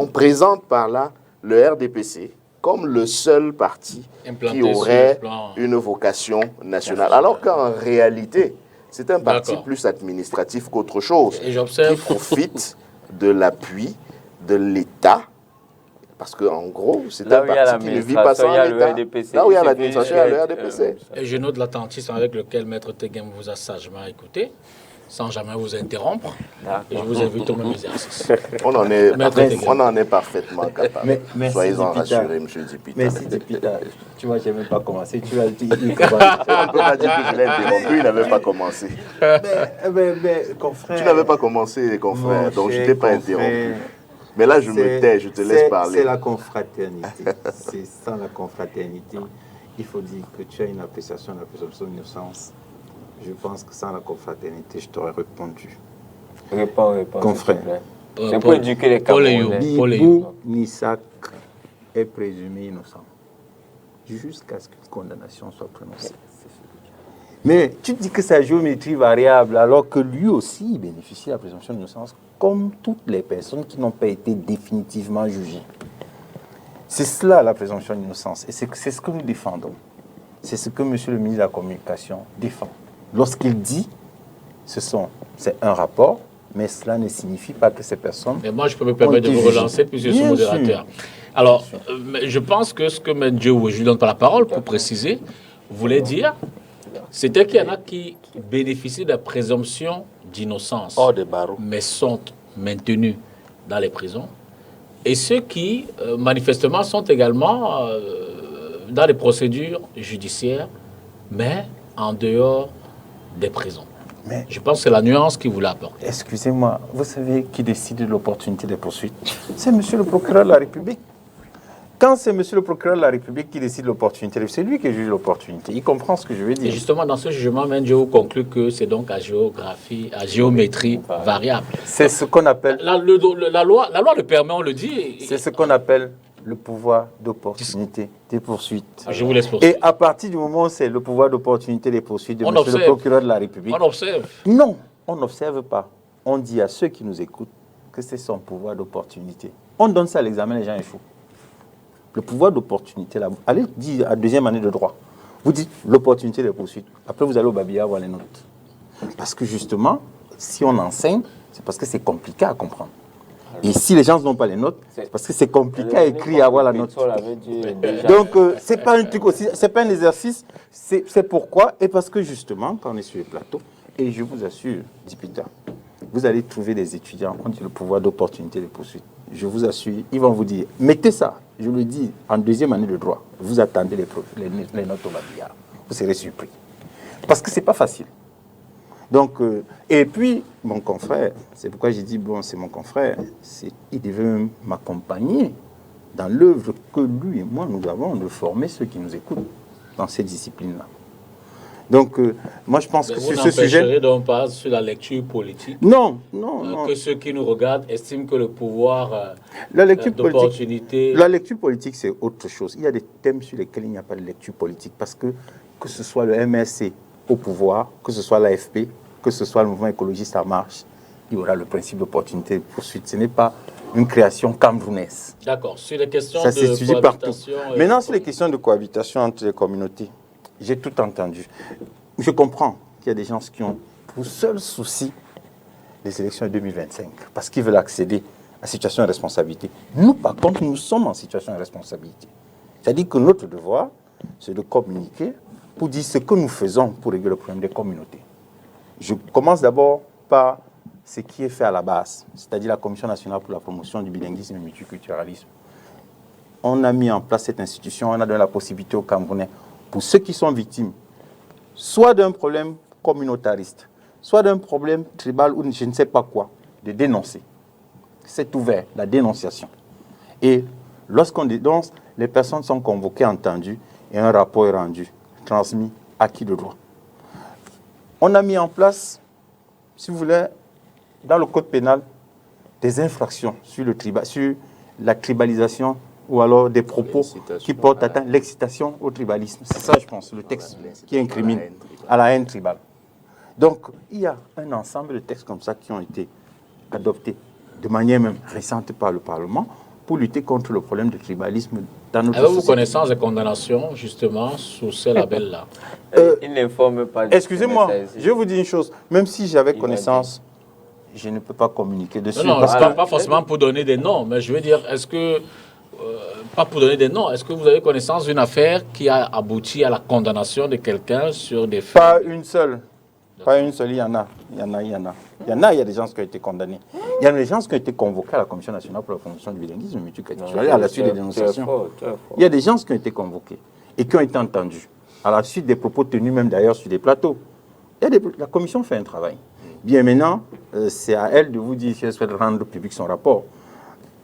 Speaker 4: présente par là le RDPC comme le seul parti qui aurait une vocation nationale. Alors qu'en réalité, c'est un parti plus administratif qu'autre chose, qui profite de l'appui de l'État. Parce qu'en gros, c'est un parti qui ne vit pas sans l'État. Là où il y a l'administration, il y a le RDPC.
Speaker 1: Et je note l'attentisme avec lequel Maître Tegem vous a sagement écouté, sans jamais vous interrompre. Et je vous invite au même exercice.
Speaker 4: On en est parfaitement capable. Soyez-en rassurés, M. Dipita.
Speaker 5: Merci, Dipita. Tu vois, je n'ai même pas commencé. Tu as dit.
Speaker 4: On ne peut pas dire que je l'ai interrompu, il n'avait pas commencé.
Speaker 5: Mais, confrère.
Speaker 4: Tu n'avais pas commencé, confrère, donc je ne t'ai pas interrompu. Mais là, je me tais, je te laisse parler.
Speaker 5: C'est la confraternité. C'est sans la confraternité. Il faut dire que tu as une appréciation de la présomption d'innocence. Je pense que sans la confraternité, je t'aurais répondu.
Speaker 2: Réponds,
Speaker 5: confrère.
Speaker 2: C'est pour éduquer les Camerounais.
Speaker 5: Bibou Nissak est présumé innocent jusqu'à ce qu'une condamnation soit prononcée. Mais tu dis que sa géométrie variable, alors que lui aussi bénéficie de la présomption d'innocence, comme toutes les personnes qui n'ont pas été définitivement jugées. C'est cela la présomption d'innocence. Et c'est ce que nous défendons. C'est ce que M. le ministre de la Communication défend. Lorsqu'il dit, c'est un rapport, mais cela ne signifie pas que ces personnes...
Speaker 1: Mais moi, je peux me permettre de vous relancer, puisque je suis modérateur. Alors, je pense que ce que M. Diou, je lui donne pas la parole pour préciser, voulait dire, c'était qu'il y en a qui bénéficient de la présomption d'innocence, mais sont maintenus dans les prisons, et ceux qui, manifestement, sont également dans les procédures judiciaires, mais en dehors des prisons. Mais je pense que c'est la nuance qu'il voulait apporter.
Speaker 5: Excusez-moi, vous savez qui décide de l'opportunité des poursuites? C'est monsieur le procureur de la République. Quand c'est monsieur le procureur de la République qui décide de l'opportunité, c'est lui qui juge l'opportunité. Il comprend ce que je veux dire.
Speaker 1: Et justement, dans ce jugement, Menjo conclut que c'est donc à géométrie variable.
Speaker 5: C'est ce qu'on appelle...
Speaker 1: La loi le permet, on le dit.
Speaker 5: C'est ce qu'on appelle le pouvoir d'opportunité des poursuites.
Speaker 1: Je vous laisse poursuivre.
Speaker 5: Et à partir du moment où c'est le pouvoir d'opportunité des poursuites de monsieur le procureur de la République...
Speaker 1: On observe.
Speaker 5: Non, on n'observe pas. On dit à ceux qui nous écoutent que c'est son pouvoir d'opportunité. On donne ça à l'examen, les gens échouent. Le pouvoir d'opportunité, là, allez dire à deuxième année de droit, vous dites l'opportunité des poursuites. Après, vous allez au Babia voir les notes. Parce que justement, si on enseigne, c'est parce que c'est compliqué à comprendre. Et si les gens n'ont pas les notes, c'est parce que c'est compliqué à écrire et à avoir la note. Donc, c'est pas un truc aussi, c'est pas un exercice, c'est pourquoi, et parce que justement, quand on est sur les plateaux, et je vous assure, Dipita, vous allez trouver des étudiants, on dit le pouvoir d'opportunité des poursuites. Je vous assure, ils vont vous dire, mettez ça, je le dis, en deuxième année de droit, vous attendez les notes au Babia. Vous serez surpris. Parce que c'est pas facile. Donc, et puis, mon confrère, c'est pourquoi j'ai dit, bon, c'est mon confrère, il devait même m'accompagner dans l'œuvre que lui et moi, nous avons de former ceux qui nous écoutent. dans ces disciplines-là. Donc, moi, je pense que
Speaker 1: Vous
Speaker 5: sur ce sujet...
Speaker 1: n'empêcherez donc pas sur la lecture politique
Speaker 5: Non, non.
Speaker 1: que ceux qui nous regardent estiment que le pouvoir
Speaker 5: La lecture
Speaker 1: d'opportunité...
Speaker 5: La lecture politique, c'est autre chose. Il y a des thèmes sur lesquels il n'y a pas de lecture politique parce que ce soit le MRC au pouvoir, que ce soit l'AFP, que ce soit le mouvement écologiste en marche, il y aura le principe d'opportunité de poursuite. Ce n'est pas une création camerounaise.
Speaker 1: D'accord. Sur les questions
Speaker 5: Ça
Speaker 1: de
Speaker 5: s'étudie partout.
Speaker 1: cohabitation...
Speaker 5: Maintenant, sur les questions de cohabitation entre les communautés, j'ai tout entendu. Je comprends qu'il y a des gens qui ont pour seul souci les élections de 2025 parce qu'ils veulent accéder à la situation de responsabilité. Nous, par contre, nous sommes en situation de responsabilité. C'est-à-dire que notre devoir, c'est de communiquer pour dire ce que nous faisons pour régler le problème des communautés. Je commence d'abord par ce qui est fait à la base, c'est-à-dire la Commission nationale pour la promotion du bilinguisme et du multiculturalisme. On a mis en place cette institution, on a donné la possibilité aux Camerounais, pour ceux qui sont victimes, soit d'un problème communautariste, soit d'un problème tribal ou je ne sais pas quoi, de dénoncer. C'est ouvert, la dénonciation. Et lorsqu'on dénonce, les personnes sont convoquées, entendues, et un rapport est rendu, transmis, acquis de droit. On a mis en place, si vous voulez, dans le code pénal, des infractions sur la tribalisation ou alors des propos qui portent atteinte à l'excitation au tribalisme. C'est ça, je pense, le texte qui incrimine à la haine tribale. Donc, il y a un ensemble de textes comme ça qui ont été adoptés de manière même récente par le Parlement pour lutter contre le problème du tribalisme dans notre société.
Speaker 1: Avez-vous connaissance des condamnations, justement, sous ce label-là?
Speaker 2: Il n'informe pas.
Speaker 5: Excusez-moi, je vous dis une chose. Même si j'avais connaissance, je ne peux pas communiquer dessus.
Speaker 1: Non,
Speaker 5: parce
Speaker 1: pas forcément pour donner des noms, mais je veux dire, est-ce que... pas pour donner des noms, est-ce que vous avez connaissance d'une affaire qui a abouti à la condamnation de quelqu'un sur des faits?
Speaker 5: Pas une seule. Pas une seule, il y en a. Il y a des gens qui ont été condamnés. Il y a des gens qui ont été convoqués à la Commission nationale pour la promotion du bilinguisme multiculturel à la suite des dénonciations. Il y a des gens qui ont été convoqués et qui ont été entendus à la suite des propos tenus même d'ailleurs sur des plateaux. La Commission fait un travail. Bien maintenant, c'est à elle de vous dire si elle souhaite rendre public son rapport.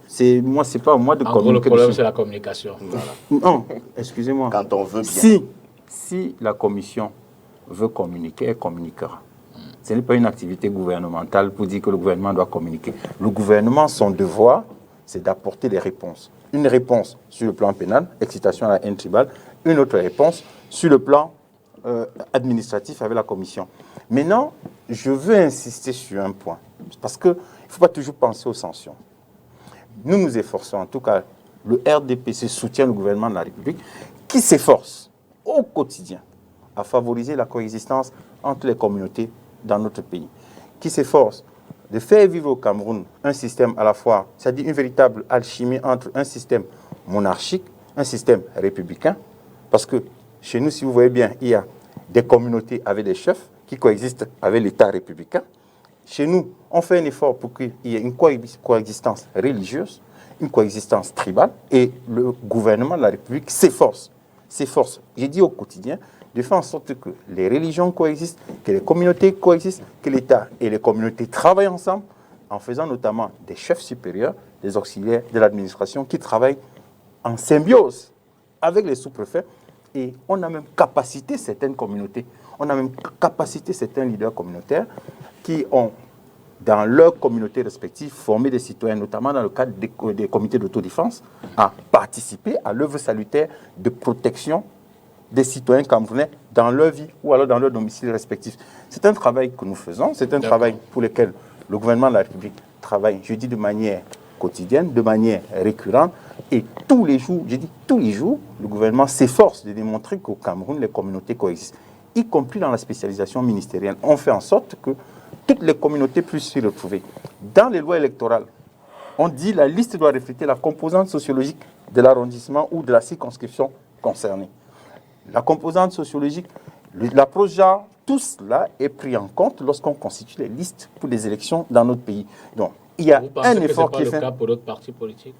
Speaker 5: C'est pas à moi de communiquer.
Speaker 1: En gros, le problème, c'est la communication.
Speaker 5: Voilà. Non, excusez-moi.
Speaker 4: Quand on veut bien.
Speaker 5: Si la Commission veut communiquer, elle communiquera. Ce n'est pas une activité gouvernementale pour dire que le gouvernement doit communiquer. Le gouvernement, son devoir, c'est d'apporter des réponses. Une réponse sur le plan pénal, excitation à la haine tribale, une autre réponse sur le plan administratif avec la Commission. Maintenant, je veux insister sur un point, parce qu'il ne faut pas toujours penser aux sanctions. Nous nous efforçons, en tout cas, le RDPC soutient le gouvernement de la République, qui s'efforce au quotidien à favoriser la coexistence entre les communautés dans notre pays, qui s'efforce de faire vivre au Cameroun un système à la fois, c'est-à-dire une véritable alchimie entre un système monarchique, un système républicain, parce que chez nous, si vous voyez bien, il y a des communautés avec des chefs qui coexistent avec l'État républicain. Chez nous, on fait un effort pour qu'il y ait une coexistence religieuse, une coexistence tribale, et le gouvernement de la République s'efforce, j'ai dit au quotidien, de faire en sorte que les religions coexistent, que les communautés coexistent, que l'État et les communautés travaillent ensemble, en faisant notamment des chefs supérieurs, des auxiliaires de l'administration qui travaillent en symbiose avec les sous-préfets. Et on a même capacité certaines communautés, on a même capacité certains leaders communautaires qui ont, dans leurs communautés respectives, formé des citoyens, notamment dans le cadre des comités d'autodéfense, à participer à l'œuvre salutaire de protection des citoyens camerounais dans leur vie ou alors dans leur domicile respectif. C'est un travail que nous faisons, c'est un travail pour lequel le gouvernement de la République travaille, je dis de manière quotidienne, de manière récurrente, et tous les jours, je dis tous les jours, le gouvernement s'efforce de démontrer qu'au Cameroun, les communautés coexistent, y compris dans la spécialisation ministérielle. On fait en sorte que toutes les communautés puissent s'y retrouver. Dans les lois électorales, on dit que la liste doit refléter la composante sociologique de l'arrondissement ou de la circonscription concernée. La composante sociologique, l'approche genre, tout cela est pris en compte lorsqu'on constitue les listes pour les élections dans notre pays. Donc, il y a un effort qui est fait. Vous pensez que ce n'est pas le cas
Speaker 1: pour d'autres partis politiques?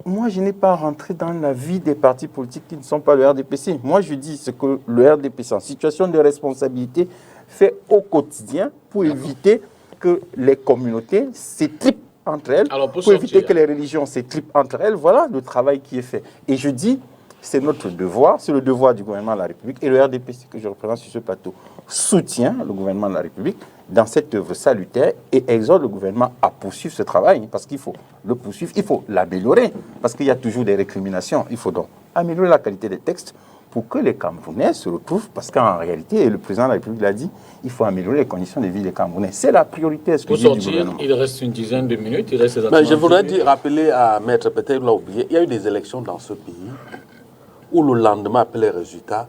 Speaker 5: Moi, je n'ai pas rentré dans la vie des partis politiques qui ne sont pas le RDPC. Moi, je dis ce que le RDPC, en situation de responsabilité, fait au quotidien pour éviter que les communautés s'étripent entre elles, pour éviter que les religions s'étripent entre elles. Voilà le travail qui est fait. Et je dis, c'est notre devoir, c'est le devoir du gouvernement de la République. Et le RDPC que je représente sur ce plateau soutient le gouvernement de la République dans cette œuvre salutaire et exhorte le gouvernement à poursuivre ce travail, parce qu'il faut le poursuivre, il faut l'améliorer, parce qu'il y a toujours des récriminations. Il faut donc améliorer la qualité des textes pour que les Camerounais se retrouvent, parce qu'en réalité, et le président de la République l'a dit, il faut améliorer les conditions de vie des Camerounais. C'est la priorité exclusive
Speaker 1: Pour
Speaker 5: du
Speaker 1: sortir,
Speaker 5: gouvernement.
Speaker 1: il reste une dizaine de minutes, il reste
Speaker 3: Mais je voudrais
Speaker 1: 10 minutes.
Speaker 3: rappeler à Maître, peut-être il l'a oublié, il y a eu des élections dans ce pays où le lendemain, après les résultats,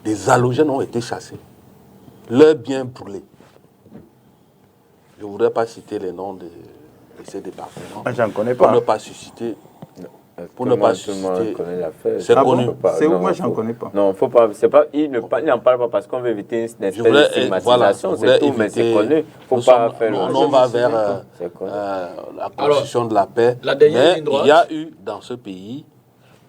Speaker 3: des halogènes ont été chassés, leurs biens brûlés. Je ne voudrais pas citer les noms de ces départements.
Speaker 5: Moi, j'en connais
Speaker 3: Pour
Speaker 5: pas.
Speaker 3: ne pas susciter. Pour
Speaker 2: Tout
Speaker 3: ne
Speaker 2: le
Speaker 3: pas
Speaker 2: monde- tout le monde
Speaker 3: susciter.
Speaker 2: connaît l'affaire.
Speaker 3: C'est
Speaker 5: Ah
Speaker 3: connu.
Speaker 5: bon? C'est où?
Speaker 2: Non,
Speaker 5: Moi, j'en
Speaker 2: faut-
Speaker 5: connais pas.
Speaker 2: Non, faut pas. C'est pas. Il n'en parle pas parce qu'on veut éviter une espèce de
Speaker 3: Voilà,
Speaker 2: stigmatisation.
Speaker 3: je voulais
Speaker 2: C'est tout, mais c'est
Speaker 3: éviter-
Speaker 2: connu. Faut
Speaker 3: nous
Speaker 2: pas
Speaker 3: sommes-
Speaker 2: faire le.
Speaker 3: on va vers
Speaker 2: C'est connu.
Speaker 3: la construction de la paix.
Speaker 1: la dernière
Speaker 3: Mais
Speaker 1: ligne droite.
Speaker 3: il y a eu dans ce pays,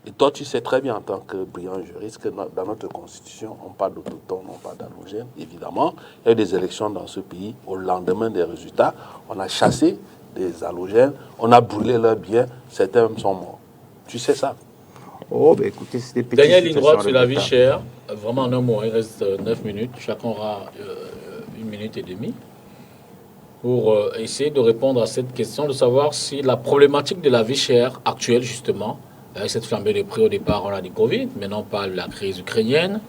Speaker 3: et toi tu sais très bien en tant que brillant juriste, que dans notre constitution, on parle d'autochtone, on parle d'allogène, évidemment. Il y a eu des élections dans ce pays. Au lendemain des résultats, on a chassé des allogènes, on a brûlé leurs biens, certains sont morts. Tu sais ça?
Speaker 5: Oh, ben écoutez, c'est des petites
Speaker 1: Dernière ligne droite
Speaker 5: situations
Speaker 1: sur la vie
Speaker 5: regrettables.
Speaker 1: chère. Vraiment en un mot, il reste 9 minutes. Chacun aura 1 minute et demie pour essayer de répondre à cette question, de savoir si la problématique de la vie chère actuelle, justement, avec cette flambée de prix au départ, on a dit Covid, maintenant on parle de la crise ukrainienne.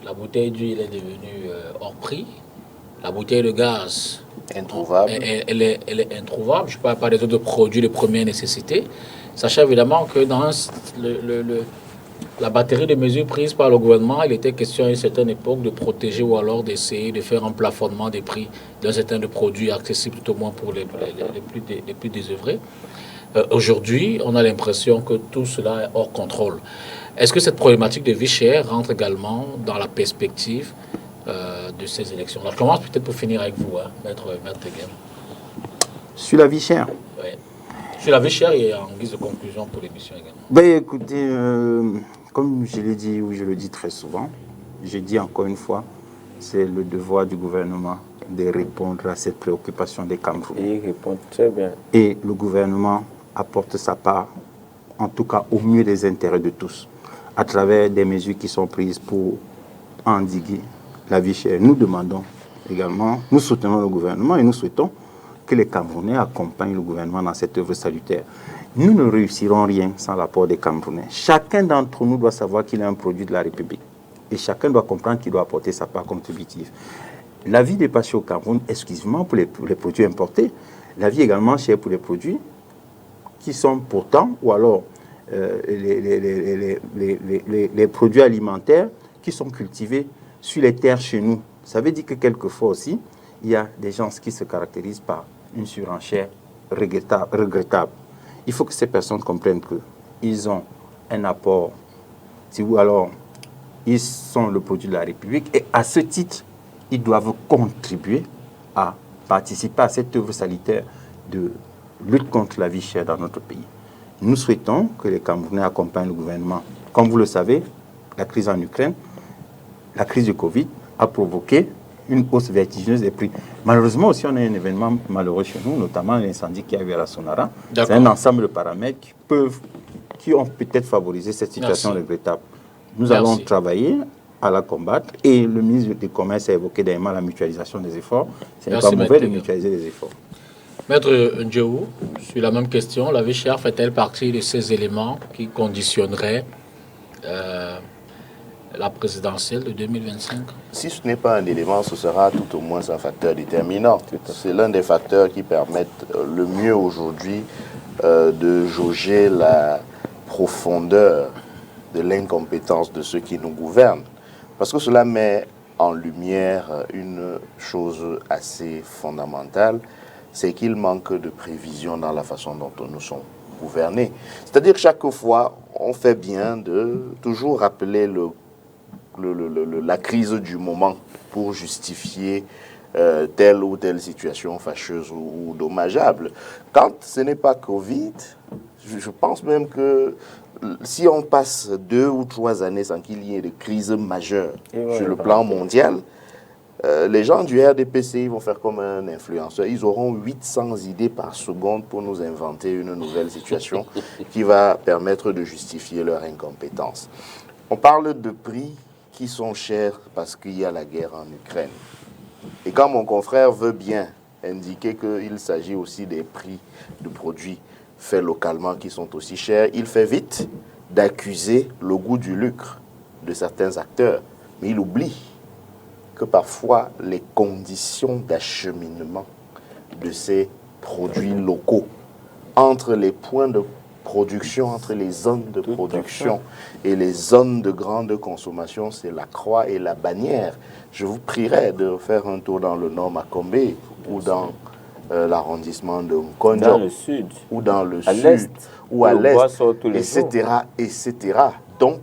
Speaker 1: La bouteille d'huile est devenue hors prix. La bouteille de gaz,
Speaker 4: Introuvable.
Speaker 1: elle est introuvable. Je ne parle pas des autres produits de première nécessité. Sachez évidemment que dans la batterie de mesures prises par le gouvernement, il était question à une certaine époque de protéger ou alors d'essayer de faire un plafonnement des prix d'un certain nombre de produits accessibles tout au moins pour les plus désœuvrés. Aujourd'hui, on a l'impression que tout cela est hors contrôle. Est-ce que cette problématique de vie chère rentre également dans la perspective de ces élections? Alors, je commence peut-être pour finir avec vous, hein, Maître Tegem.
Speaker 5: Sur la vie chère.
Speaker 1: Ouais. Sur la vie chère et en guise de conclusion pour l'émission également.
Speaker 5: Ben écoutez, comme je l'ai dit ou je le dis très souvent, je dis encore une fois, c'est le devoir du gouvernement de répondre à cette préoccupation des Camerounais.
Speaker 2: Et il répond très bien.
Speaker 5: Et le gouvernement apporte sa part, en tout cas au mieux des intérêts de tous, à travers des mesures qui sont prises pour endiguer la vie chère. Nous demandons également, nous soutenons le gouvernement et nous souhaitons que les Camerounais accompagnent le gouvernement dans cette œuvre salutaire. Nous ne réussirons rien sans l'apport des Camerounais. Chacun d'entre nous doit savoir qu'il est un produit de la République. Et chacun doit comprendre qu'il doit apporter sa part contributive. La vie n'est pas chère au Cameroun exclusivement pour les produits importés. La vie est également chère pour les produits qui sont pourtant, ou alors les produits alimentaires qui sont cultivés sur les terres chez nous. Ça veut dire que quelquefois aussi, il y a des gens qui se caractérisent par une surenchère regrettable. Il faut que ces personnes comprennent qu'ils ont un apport, ou alors ils sont le produit de la République, et à ce titre, ils doivent contribuer à participer à cette œuvre salutaire de lutte contre la vie chère dans notre pays. Nous souhaitons que les Camerounais accompagnent le gouvernement. Comme vous le savez, la crise en Ukraine, la crise du Covid a provoqué une hausse vertigineuse des prix. Malheureusement aussi, on a un événement malheureux chez nous, notamment l'incendie qui a eu à la Sonara. C'est un ensemble de paramètres qui ont peut-être favorisé cette situation regrettable. Nous allons travailler à la combattre et le ministre du Commerce a évoqué d'ailleurs la mutualisation des efforts. Ce n'est pas mauvais de mutualiser les efforts.
Speaker 1: Maître Ndjeou, sur la même question, la vie chère fait-elle partie de ces éléments qui conditionneraient la présidentielle de 2025?
Speaker 4: Si ce n'est pas un élément, ce sera tout au moins un facteur déterminant. C'est l'un des facteurs qui permettent le mieux aujourd'hui de jauger la profondeur de l'incompétence de ceux qui nous gouvernent. Parce que cela met en lumière une chose assez fondamentale, c'est qu'il manque de prévision dans la façon dont nous sommes gouvernés. C'est-à-dire que chaque fois, on fait bien de toujours rappeler la crise du moment pour justifier telle ou telle situation fâcheuse ou dommageable. Quand ce n'est pas Covid, je pense même que si on passe 2 ou 3 années sans qu'il y ait de crise majeure sur le plan mondial, Les gens du RDPC vont faire comme un influenceur. Ils auront 800 idées par seconde pour nous inventer une nouvelle situation qui va permettre de justifier leur incompétence. On parle de prix qui sont chers parce qu'il y a la guerre en Ukraine. Et quand mon confrère veut bien indiquer qu'il s'agit aussi des prix de produits faits localement qui sont aussi chers, il fait vite d'accuser le goût du lucre de certains acteurs. Mais il oublie que parfois les conditions d'acheminement de ces produits locaux entre les points de production, entre les zones de production et les zones de grande consommation, c'est la croix et la bannière. Je vous prierai de faire un tour dans le nord Makombe ou dans l'arrondissement de Mkonjo,
Speaker 2: dans le sud,
Speaker 4: ou dans le
Speaker 2: à
Speaker 4: sud,
Speaker 2: l'est,
Speaker 4: ou à l'est,
Speaker 2: etc.,
Speaker 4: etc. Donc,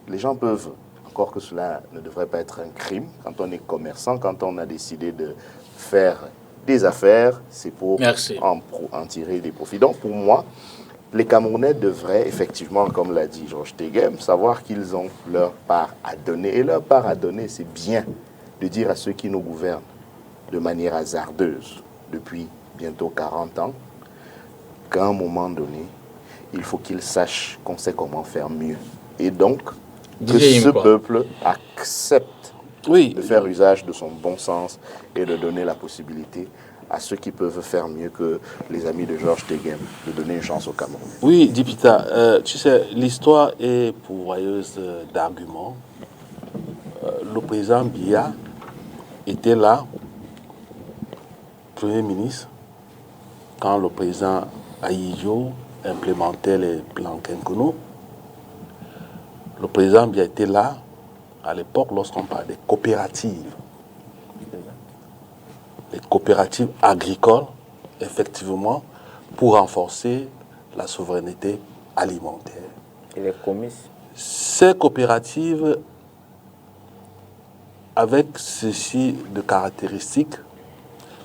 Speaker 4: les gens peuvent, encore que cela ne devrait pas être un crime, quand on est commerçant, quand on a décidé de faire des affaires, c'est pour en tirer des profits. Donc, pour moi, les Camerounais devraient effectivement, comme l'a dit Georges Tegem, savoir qu'ils ont leur part à donner. Et leur part à donner, c'est bien de dire à ceux qui nous gouvernent de manière hasardeuse depuis bientôt 40 ans qu'à un moment donné, il faut qu'ils sachent qu'on sait comment faire mieux. Et donc, que ce peuple accepte de faire usage de son bon sens et de donner la possibilité à ceux qui peuvent faire mieux que les amis de Georges Tegem, de donner une chance au Cameroun.
Speaker 3: Oui, Dipita, tu sais, l'histoire est pourvoyeuse d'arguments. Le président Biya était là, Premier ministre, quand le président Ahidjo implémentait les plans quinquennaux. Le président Biya était là, à l'époque, lorsqu'on parlait des coopératives. Les coopératives agricoles, effectivement, pour renforcer la souveraineté alimentaire.
Speaker 2: Et les comices.
Speaker 3: Ces coopératives, avec ceci de caractéristiques,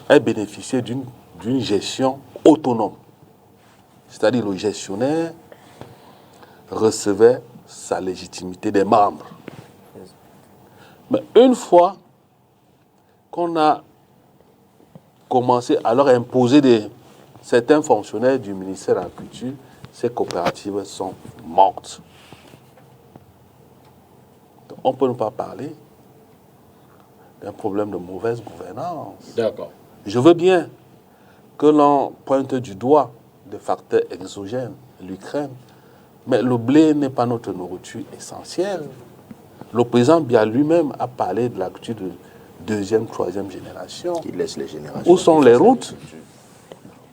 Speaker 3: elles bénéficiaient d'une gestion autonome. C'est-à-dire le gestionnaire recevait sa légitimité des membres. Mais une fois qu'on a commencé à leur imposer certains fonctionnaires du ministère de la Culture, ces coopératives sont mortes. Donc, on ne peut pas parler d'un problème de mauvaise gouvernance.
Speaker 1: D'accord.
Speaker 3: Je veux bien que l'on pointe du doigt des facteurs exogènes, l'Ukraine, mais le blé n'est pas notre nourriture essentielle. Le président Biya lui-même a parlé de l'agriculture de deuxième, troisième génération.
Speaker 4: Qui laisse les générations.
Speaker 3: Où sont les routes?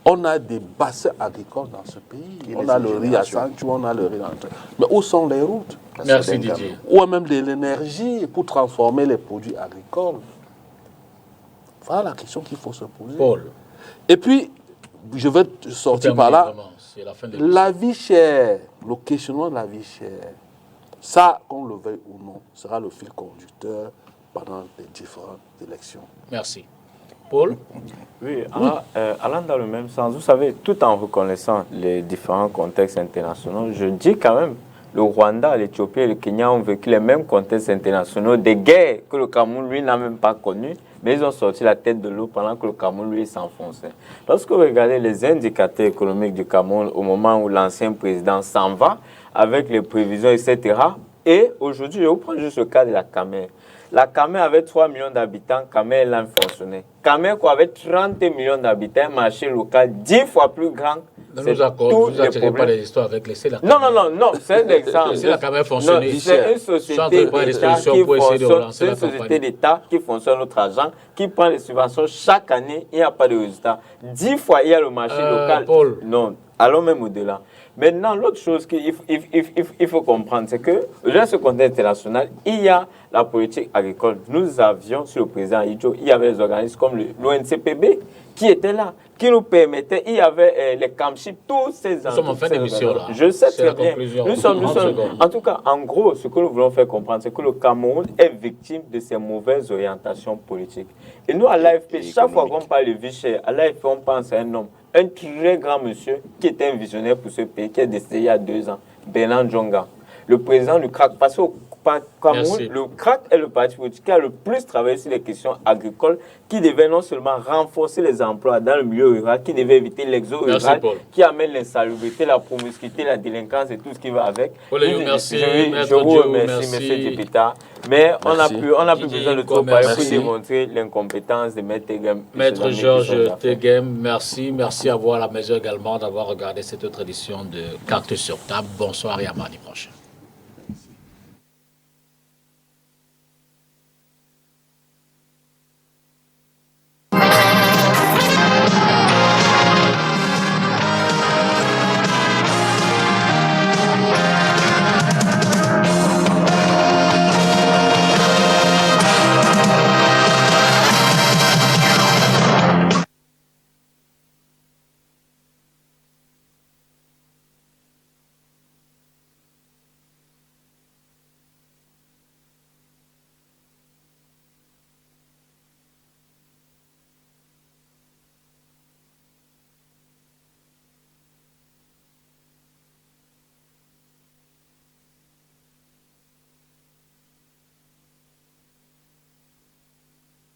Speaker 3: On a des bassins agricoles dans ce pays. On a le riz à Sancho, on a le riz dans le... Mais où sont les routes?
Speaker 1: Merci Didier.
Speaker 3: Ou même de l'énergie pour transformer les produits agricoles. Voilà la question qu'il faut se poser.
Speaker 1: Paul.
Speaker 3: Et puis, je vais sortir par là. La vie chère, le questionnement de la vie chère, ça, qu'on le veuille ou non, sera le fil conducteur pendant les différentes élections.
Speaker 1: Merci. Paul?
Speaker 2: Oui, allant dans le même sens, vous savez, tout en reconnaissant les différents contextes internationaux, je dis quand même, le Rwanda, l'Éthiopie et le Kenya ont vécu les mêmes contextes internationaux, des guerres que le Cameroun, lui, n'a même pas connues, mais ils ont sorti la tête de l'eau pendant que le Cameroun, lui, s'enfonçait. Lorsque vous regardez les indicateurs économiques du Cameroun au moment où l'ancien président s'en va, avec les prévisions, etc., et aujourd'hui, je vous prends juste le cas de la Camer. La Camer avait 3 millions d'habitants, Camer l'a fonctionné. Camer, quoi, avait 30 millions d'habitants, un marché local 10 fois plus grand.
Speaker 1: Ne nous attirez pas les histoires avec les CELAC.
Speaker 2: Non, c'est un exemple.
Speaker 1: C'est la Camer fonctionné.
Speaker 2: C'est une société d'État qui fonctionne notre argent, qui prend les subventions chaque année, il n'y a pas de résultat. 10 fois, il y a le marché local.
Speaker 1: Paul.
Speaker 2: Non, allons même au-delà. Maintenant, l'autre chose qu'il faut comprendre, c'est que dans ce contexte international, il y a la politique agricole. Nous avions, sur le président Ahidjo, il y avait des organismes comme l'ONCPB qui étaient là, qui nous permettaient, il y avait les CAMCHIP, tous ces...
Speaker 1: Nous sommes en fin d'émission là.
Speaker 2: Je sais très bien. Nous sommes, en tout cas, en gros, ce que nous voulons faire comprendre, c'est que le Cameroun est victime de ces mauvaises orientations politiques. Et nous, à l'AFP, chaque fois qu'on parle de vie chère, à l'AFP, on pense à un homme, un très grand monsieur qui était un visionnaire pour ce pays, qui est décédé il y a 2 ans, Bernard Djonga. le président du CRAC. Parce qu'au Cameroun,
Speaker 1: Merci.
Speaker 2: le CRAC est le parti politique qui a le plus travaillé sur les questions agricoles, qui devait non seulement renforcer les emplois dans le milieu rural, qui devait éviter l'exode
Speaker 1: Merci,
Speaker 2: rural,
Speaker 1: Paul.
Speaker 2: qui amène l'insalubrité, la promiscuité, la délinquance et tout ce qui va avec.
Speaker 1: Oléo, merci.
Speaker 2: Je
Speaker 1: Maître
Speaker 2: vous
Speaker 1: Dio,
Speaker 2: remercie,
Speaker 1: merci.
Speaker 2: M. Dipita. Mais on n'a
Speaker 3: Merci.
Speaker 2: plus besoin de trop parler pour
Speaker 1: Merci.
Speaker 2: démontrer l'incompétence de Maître Tegem.
Speaker 1: Maître Georges Tegem, merci. Merci à vous à la maison également d'avoir regardé cette autre édition de Cartes sur table. Bonsoir et à mardi prochain.